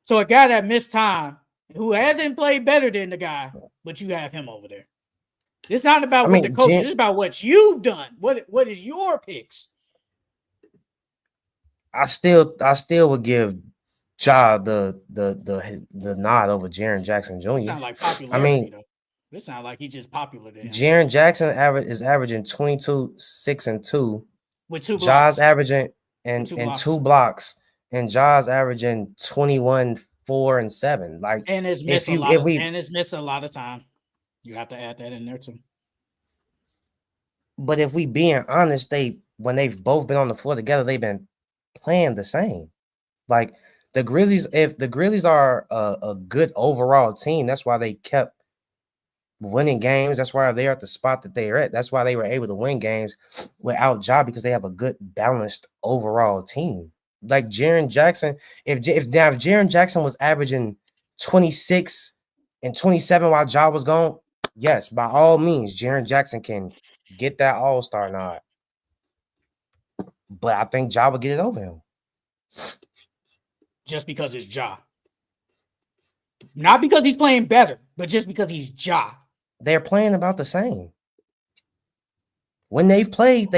So a guy that missed time, who hasn't played better than the guy, but you have him over there. It's not about what the coach is. It's about what you've done. What is your picks? I still would give Ja the nod over Jaren Jackson Jr. It sounds like popularity, though. It sounds like he's just popular. Jaren Jackson is averaging 22, 6, and 2. With 2 blocks. Ja's averaging and 2 blocks. And Ja's averaging 21, 4, and 7. Like, and it's missed a lot of time. You have to add that in there too. But if we being honest, when they've both been on the floor together, they've been playing the same. Like the Grizzlies, if the Grizzlies are a good overall team, that's why they kept winning games. That's why they're at the spot that they're at. That's why they were able to win games without Ja, because they have a good balanced overall team. Like Jaren Jackson, if Jaren Jackson was averaging 26 and 27 while Ja was gone, yes, by all means, Jaren Jackson can get that all-star nod. But I think Ja would get it over him. Just because it's Ja. Not because he's playing better, but just because he's Ja. They're playing about the same. When they've played,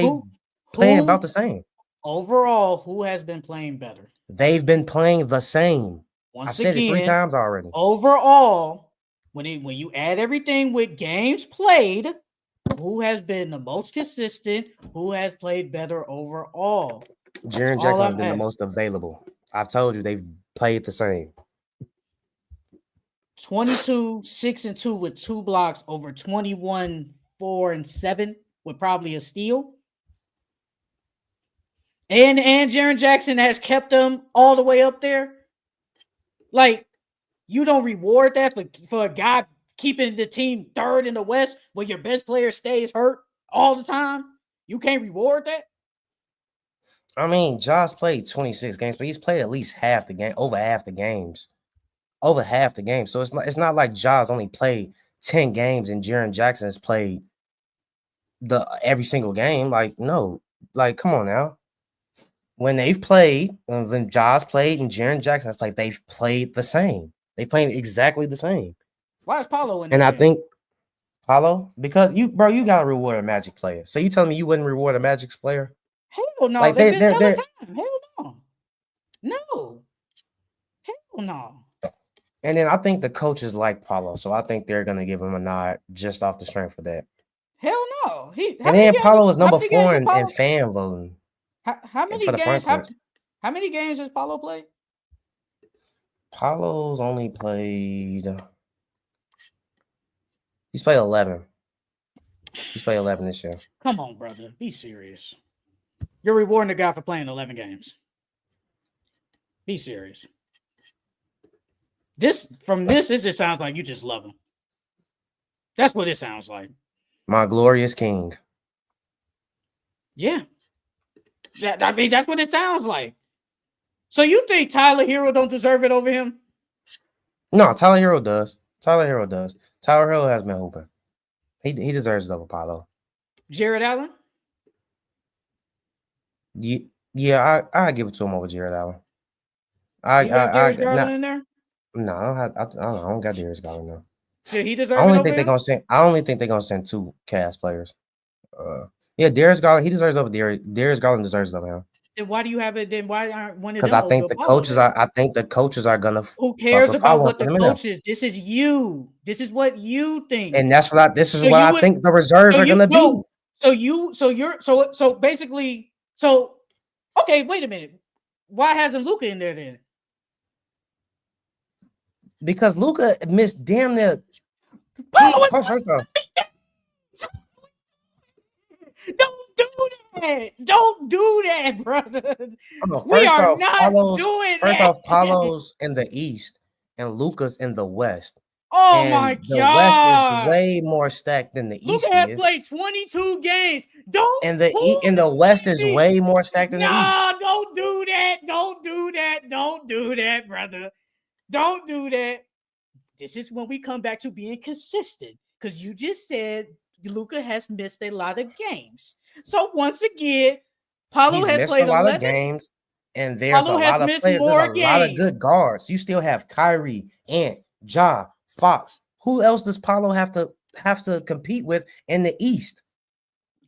playing about the same. Overall, who has been playing better? They've been playing the same. I've said it 3 times already. Overall, when you add everything with games played, who has been the most consistent? Who has played better overall? Jaren Jackson has been the most available. I've told you they've played the same. 22, 6, and 2 with 2 blocks over 21, 4, and 7 with probably a steal. And Jaren Jackson has kept them all the way up there. Like, you don't reward that for a guy keeping the team 3rd in the West when your best player stays hurt all the time. You can't reward that. I mean, Josh played 26 games, but he's played at least half the game, over half the games. So it's not like Josh only played 10 games and Jaren Jackson has played every single game. Like, no. Like, come on now. When they've played, when Josh played and Jaren Jackson has played, they've played the same. They played exactly the same. Why is Paulo in there? And I game? think Paulo, because you gotta reward a Magic player. So you telling me you wouldn't reward a Magic player? Hell no. Like they're time. Hell no. No. Hell no. And then I think the coaches like Paulo, so I think they're gonna give him a nod just off the strength of that. Hell no. And then Paulo is number 4 in fan voting. How many games? How many games has Paulo played? Paulo's only played. He's played 11. He's played 11 this year. Come on, brother. Be serious. You're rewarding the guy for playing 11 games. Be serious. This just sounds like you just love him. That's what it sounds like. My glorious king. Yeah. That's what it sounds like. So you think Tyler Hero don't deserve it over him? No, Tyler Hero does. Tyler Hero does. Tyler Hero has been hooping. He deserves it over Paulo. Jared Allen? Yeah, I give it to him over Jared Allen. You got Darius Garland in there? No, I don't got Darius Garland there. So he deserves I it only over think they're him? gonna send. I only think they're gonna send 2 Cavs players. Yeah, Darius Garland. He deserves it over Darius Garland deserves it over him. Then why do you have it? Then why aren't one of them? Because I think the coaches are. I think the coaches are gonna. Who cares about what the coaches? This is you. This is what you think. And that's what This is what I think the reserves are gonna be. So basically. Okay, wait a minute. Why hasn't Luka in there then? Because Luka missed damn near. First off, Don't do that, brother. First off, Paulo's in the East and Luka's in the West. Oh my God! The West is way more stacked than the East. Luka has played 22 games. The West is way more stacked than the East. No, don't do that. Don't do that. Don't do that, brother. Don't do that. This is when we come back to being consistent, because you just said Luka has missed a lot of games. So once again, Paulo has played a lot of games, and there's a lot of players. There's a lot of good guards. You still have Kyrie, Ant, Ja, Fox. Who else does Paulo have to compete with in the East?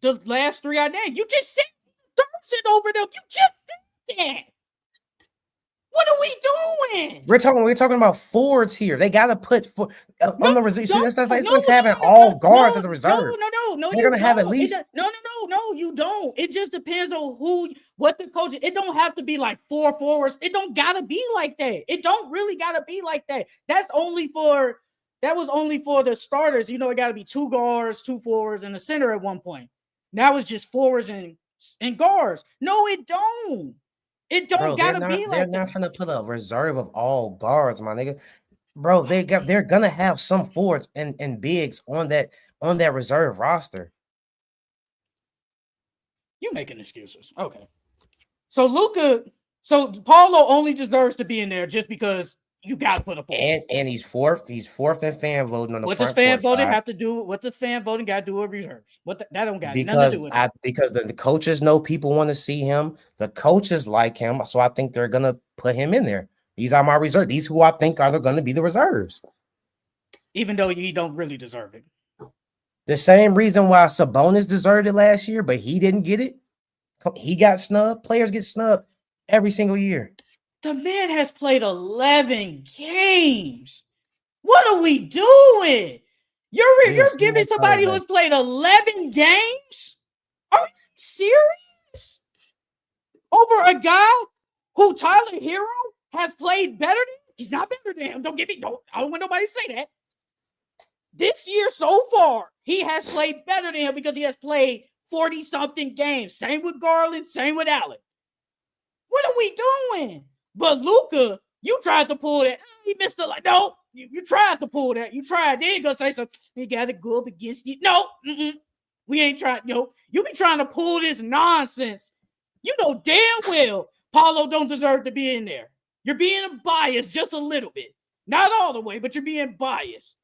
The last 3 I named. You just said it over them. You just said that. What are we doing? We're talking about forwards here. They gotta put on the reserve. That's like having all guards as a reserve. No. They're gonna have at least. No, you don't. It just depends on what the coach. It don't have to be like 4 forwards. It don't gotta be like that. It don't really gotta be like that. That was only for the starters. You know, it gotta be 2 guards, 2 forwards, and a center at one point. Now it's just forwards and guards. No, it don't. It don't gotta be like that. They're not gonna put a reserve of all guards, my nigga. Bro, they're gonna have some forwards and bigs on that reserve roster. You making excuses. Okay. So Paulo only deserves to be in there just because you gotta put a forward. And he's fourth in fan voting on the what does fan voting have to do? What does fan voting got to do with reserves? That don't got nothing to do with it. Because the coaches know people want to see him. The coaches like him, so I think they're gonna put him in there. These are my reserves. These who I think are gonna be the reserves. Even though he don't really deserve it. The same reason why Sabonis deserved it last year, but he didn't get it. He got snubbed. Players get snubbed every single year. The man has played 11 games. What are we doing? You're giving somebody who has played 11 games? Are you serious? Over a guy who Tyler Hero has played better than? He's not better than him. I don't want nobody to say that. This year so far, he has played better than him because he has played 40-something games. Same with Garland, same with Allen. What are we doing? But Luka, you tried to pull that. He missed it. No, you tried to pull that. You tried. They ain't gonna say something. You got to go up against you. No, we ain't trying. You be trying to pull this nonsense. You know damn well Paulo don't deserve to be in there. You're being biased just a little bit. Not all the way, but you're being biased.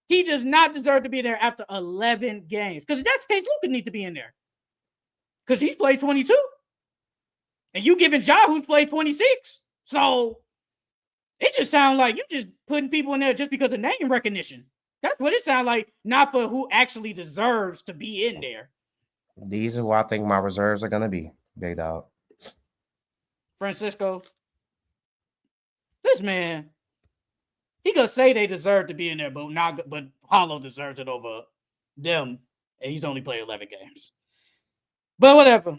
He does not deserve to be there after 11 games. Because if that's the case, Luka need to be in there. Because he's played 22. And you giving Ja who's played 26. So it just sounds like you just putting people in there just because of name recognition. That's what it sounds like, not for who actually deserves to be in there. These are what I think my reserves are going to be, big dog. Francisco, this man, he gonna say they deserve to be in there, but Paulo deserves it over them, and he's only played 11 games. But whatever.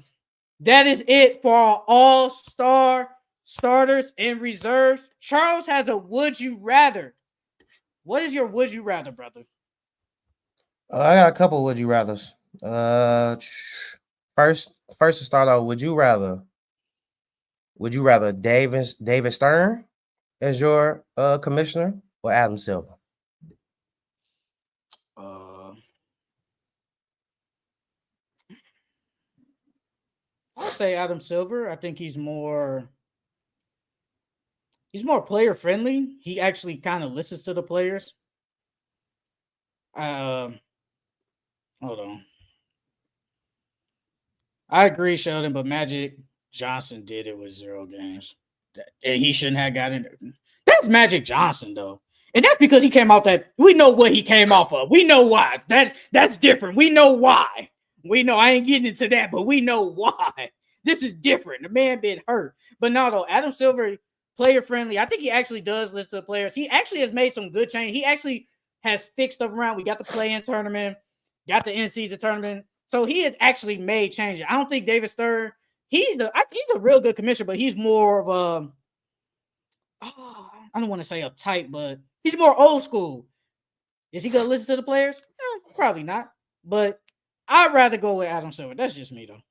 That is it for our All-Star starters, and reserves. Charles has a would you rather. What is your would you rather, brother? I got a couple would you rather's. First to start off, would you rather David Stern as your commissioner or Adam Silver? I'll say Adam Silver. I think he's more player friendly. He actually kind of listens to the players. Hold on. I agree, Sheldon, but Magic Johnson did it with 0 games. And he shouldn't have gotten it. That's Magic Johnson, though. And that's because he came off that. We know what he came off of. We know why. That's different. We know why. We know. I ain't getting into that, but we know why. This is different. The man been hurt. But no, though, Adam Silver, player friendly. I think he actually does list the players. He actually has made some good change. He actually has fixed stuff around. We got the play-in tournament, got the in-season tournament. So he has actually made changes. I don't think David Stern, he's a real good commissioner, but he's more of a, I don't want to say uptight, but he's more old school. Is he gonna listen to the players? Probably not. But I'd rather go with Adam Silver. That's just me, though.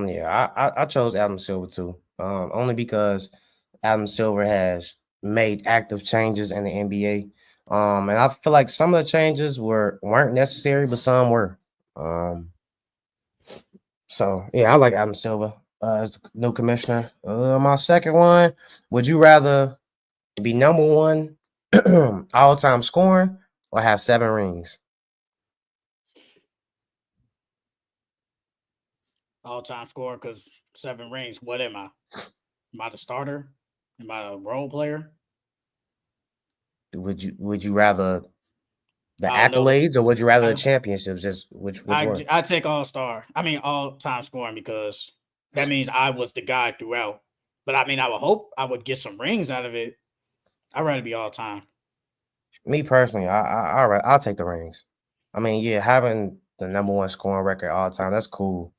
Yeah, I chose Adam Silver too. Only because Adam Silver has made active changes in the NBA. And I feel like some of the changes weren't necessary, but some were. So yeah, I like Adam Silver as the new commissioner. My second one, would you rather be number one all-time scoring or have 7 rings? All-time scorer, because 7 rings. What am I? Am I the starter? Am I a role player? Would you rather the accolades or would you rather the championships? Just which one? I take all-star. I mean all-time scoring, because that means I was the guy throughout. But I mean, I would hope I would get some rings out of it. I'd rather be all-time. Me personally, I'll take the rings. I mean, yeah, having the number 1 scoring record all time, that's cool.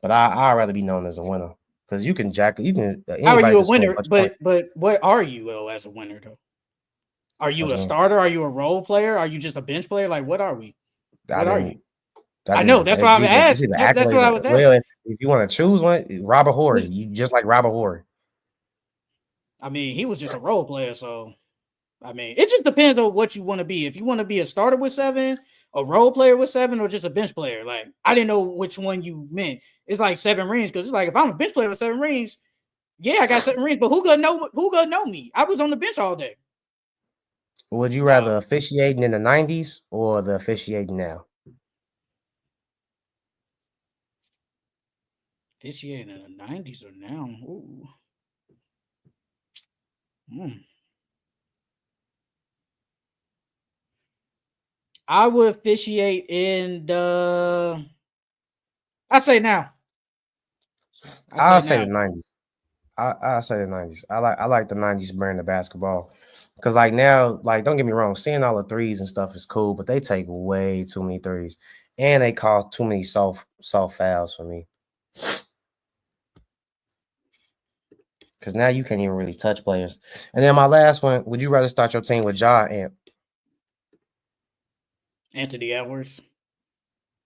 But I'd rather be known as a winner, because you can How are you a winner? But what are you though as a winner though? Are you a starter? Are you a role player? Are you just a bench player? Like, what are we? What are you? I know. That's why I'm asking. That's what I was asking. Well, if you want to choose one, Robert Horry, you just like Robert Horry. I mean, he was just a role player, so I mean, it just depends on what you want to be. If you want to be a starter with 7, a role player with 7, or just a bench player. Like, I didn't know which one you meant. It's like 7 rings, because it's like, if I'm a bench player with 7 rings, yeah, I got 7 rings, but who gonna know me? I was on the bench all day. Would you rather officiating in the 90s or the officiating now? Officiating in the 90s or now? Ooh. I would officiate in the. I'd say now. I'll say the 90s. I'll say the 90s. I like the 90s brand of basketball, because like now, like, don't get me wrong, seeing all the threes and stuff is cool, but they take way too many threes, and they cause too many soft fouls for me. Because now you can't even really touch players. And then my last one, would you rather start your team with Ja and Anthony Edwards?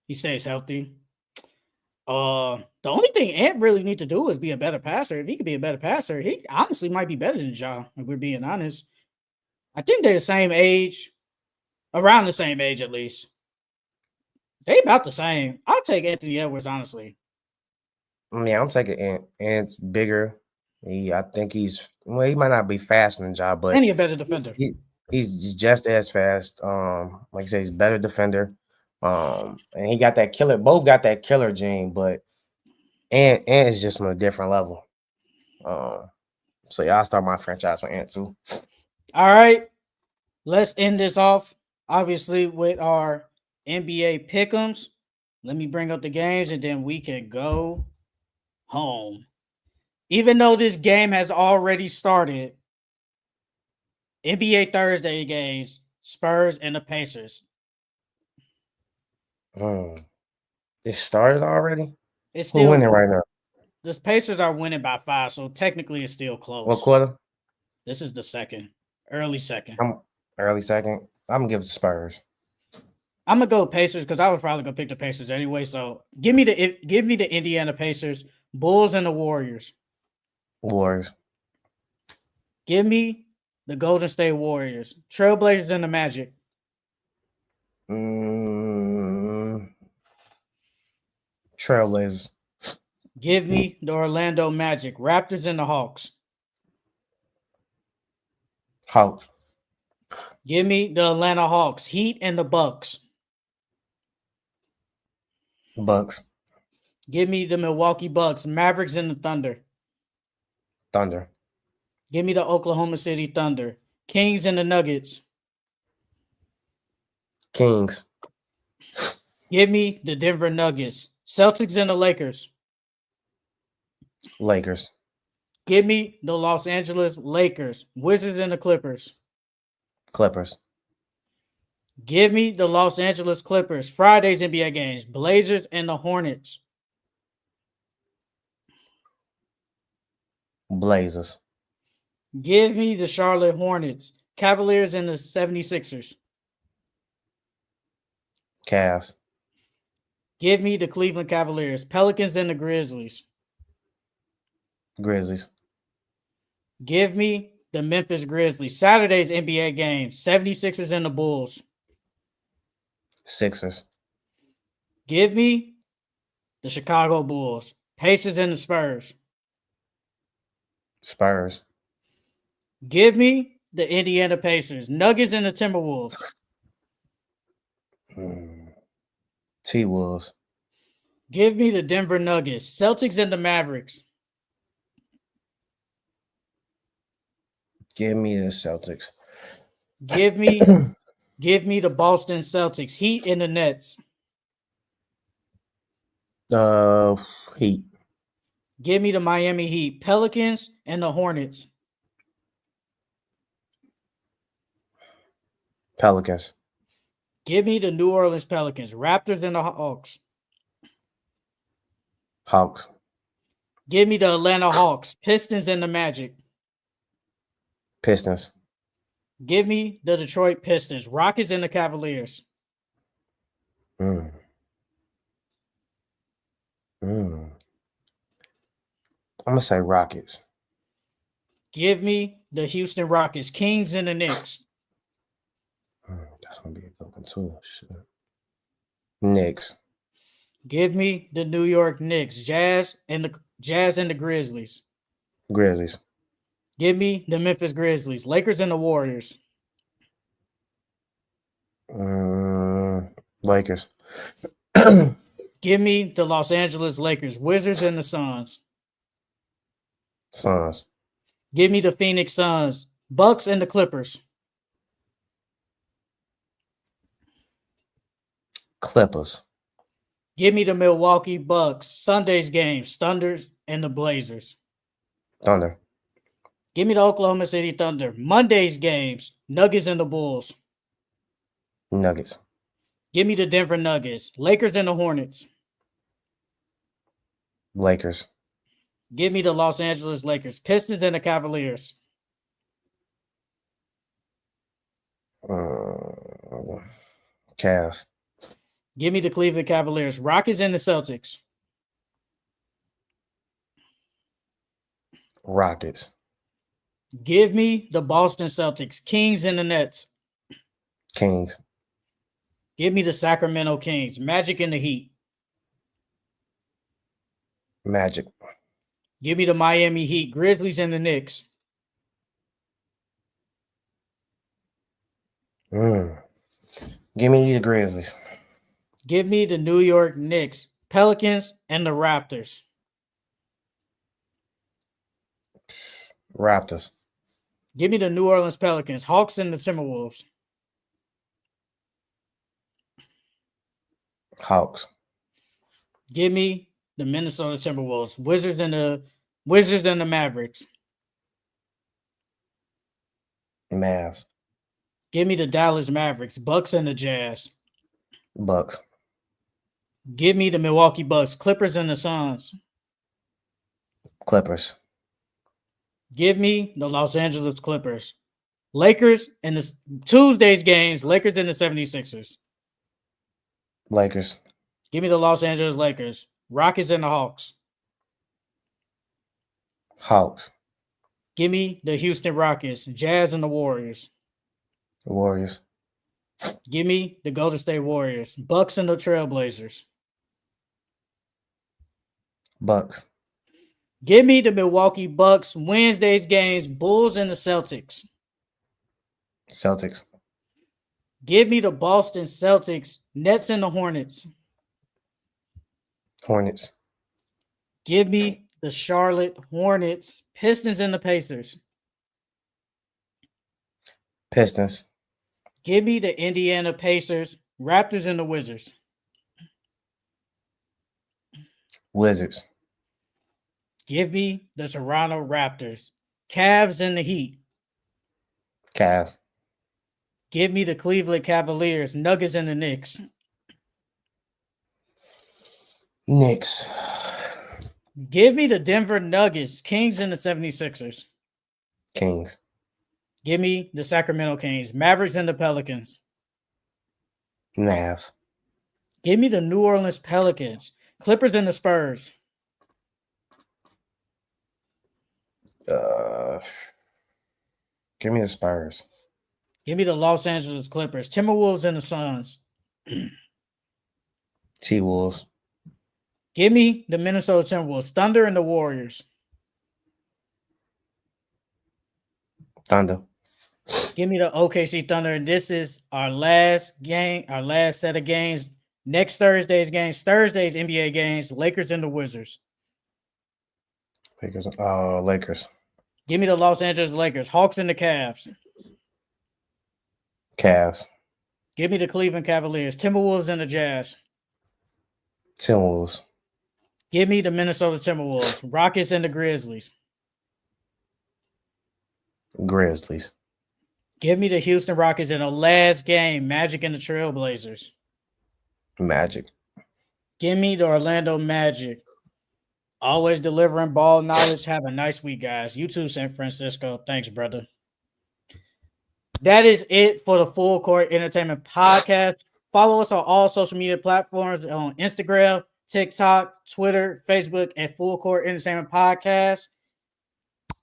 He stays healthy. The only thing Ant really need to do is be a better passer. If he could be a better passer, he honestly might be better than Ja, if we're being honest. I think they're the same age, around the same age at least. They about the same. I'll take Anthony Edwards, honestly. Yeah, I'm taking Ant. Ant's bigger. I think he might not be faster than Ja, but and he's a better defender. He's just as fast. Like I say, he's a better defender. And he got that killer. Both got that killer gene, but Ant is just on a different level. So yeah, I'll start my franchise with Ant too. All right, let's end this off. Obviously, with our NBA Pickems. Let me bring up the games, and then we can go home. Even though this game has already started, NBA Thursday games, Spurs and the Pacers. It started already? It's still winning right now. the Pacers are winning by 5, so technically it's still What close. quarter? This is the second, early second. I'm early second. I'm gonna give it to Spurs. I'm gonna go Pacers because I was probably gonna pick the Pacers anyway. So give me the Indiana Pacers, Bulls, and the Warriors. Warriors. Give me the Golden State Warriors, Trailblazers, and the Magic. Trailblazers. Give me the Orlando Magic, Raptors, and the Hawks. Hawks. Give me the Atlanta Hawks, Heat, and the Bucks. Bucks. Give me the Milwaukee Bucks, Mavericks, and the Thunder. Thunder. Give me the Oklahoma City Thunder, Kings, and the Nuggets. Kings. Give me the Denver Nuggets, Celtics, and the Lakers. Lakers. Give me the Los Angeles Lakers, Wizards, and the Clippers. Clippers. Give me the Los Angeles Clippers, Friday's NBA games, Blazers, and the Hornets. Blazers. Give me the Charlotte Hornets, Cavaliers, and the 76ers. Cavs. Give me the Cleveland Cavaliers, Pelicans, and the Grizzlies. Grizzlies. Give me the Memphis Grizzlies, Saturday's NBA games, 76ers, and the Bulls. Sixers. Give me the Chicago Bulls, Pacers, and the Spurs. Spurs. Give me the Indiana Pacers, Nuggets, and the Timberwolves. T-Wolves. Give me the Denver Nuggets, Celtics, and the Mavericks. Give me the Celtics. Give me the Boston Celtics, Heat, and the Nets. Heat. Give me the Miami Heat, Pelicans, and the Hornets. Pelicans. Give me the New Orleans Pelicans, Raptors, and the Hawks. Hawks. Give me the Atlanta Hawks, Pistons, and the Magic. Pistons. Give me the Detroit Pistons, Rockets, and the Cavaliers. I'm gonna say Rockets. Give me the Houston Rockets, Kings, and the Knicks. That's gonna be a good one too. Shit. Knicks. Give me the New York Knicks, Jazz, and the Grizzlies. Grizzlies. Give me the Memphis Grizzlies, Lakers, and the Warriors. Lakers. Give me the Los Angeles Lakers, Wizards, and the Suns. Suns. Give me the Phoenix Suns, Bucks, and the Clippers. Clippers. Give me the Milwaukee Bucks, Sunday's games, Thunder, and the Blazers. Thunder. Give me the Oklahoma City Thunder, Monday's games, Nuggets, and the Bulls. Nuggets. Give me the Denver Nuggets, Lakers, and the Hornets. Lakers. Give me the Los Angeles Lakers, Pistons, and the Cavaliers. Cavs. Give me the Cleveland Cavaliers, Rockets, and the Celtics. Rockets. Give me the Boston Celtics, Kings, and the Nets. Kings. Give me the Sacramento Kings, Magic, and the Heat. Magic. Give me the Miami Heat, Grizzlies, and the Knicks. Give me the Grizzlies. Give me the New York Knicks, Pelicans, and the Raptors. Raptors. Give me the New Orleans Pelicans, Hawks, and the Timberwolves. Hawks. Give me the Minnesota Timberwolves, Wizards, and the Mavericks. Mavs. Give me the Dallas Mavericks, Bucks, and the Jazz. Bucks. Give me the Milwaukee Bucks, Clippers, and the Suns. Clippers. Give me the Los Angeles Clippers. Lakers and the Tuesday's games, Lakers and the 76ers. Lakers. Give me the Los Angeles Lakers. Rockets and the Hawks. Hawks. Give me the Houston Rockets. Jazz and the Warriors. Warriors. Give me the Golden State Warriors. Bucks and the Trailblazers. Bucks. Give me the Milwaukee Bucks. Wednesday's games, Bulls and the Celtics. Celtics. Give me the Boston Celtics. Nets and the Hornets. Hornets. Give me the Charlotte Hornets. Pistons and the Pacers. Pistons. Give me the Indiana Pacers. Raptors and the Wizards. Wizards. Give me the Toronto Raptors. Cavs and the Heat. Cavs. Give me the Cleveland Cavaliers. Nuggets and the Knicks. Knicks. Give me the Denver Nuggets. Kings and the 76ers. Kings. Give me the Sacramento Kings. Mavericks and the Pelicans. Mavs. Give me the New Orleans Pelicans. Clippers and the Spurs. Give me the Spurs. Give me the Los Angeles Clippers. Timberwolves and the Suns. T-Wolves. Give me the Minnesota Timberwolves. Thunder and the Warriors. Thunder. Give me the OKC Thunder. This is our last game, our last set of games. Next Thursday's games, Thursday's NBA games, Lakers and the Wizards. Lakers. Give me the Los Angeles Lakers. Hawks and the Cavs. Cavs. Give me the Cleveland Cavaliers. Timberwolves and the Jazz. Timberwolves. Give me the Minnesota Timberwolves. Rockets and the Grizzlies. Grizzlies. Give me the Houston Rockets in the last game, Magic and the Trailblazers. Magic. Give me the Orlando Magic. Always delivering ball knowledge. Have a nice week, guys. You too, San Francisco. Thanks, brother. That is it for the Full Court Entertainment Podcast. Follow us on all social media platforms on Instagram, TikTok, Twitter, Facebook, at Full Court Entertainment Podcast.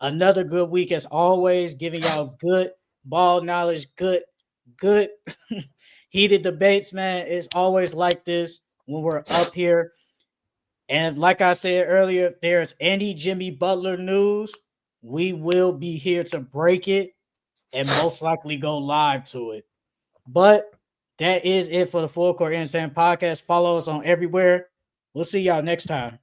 Another good week as always, giving y'all good ball knowledge, good heated debates, man. It's always like this when we're up here. And like I said earlier, if there's any Jimmy Butler news, we will be here to break it and most likely go live to it. But that is it for the Full Court Entertainment Podcast. Follow us on everywhere. We'll see y'all next time.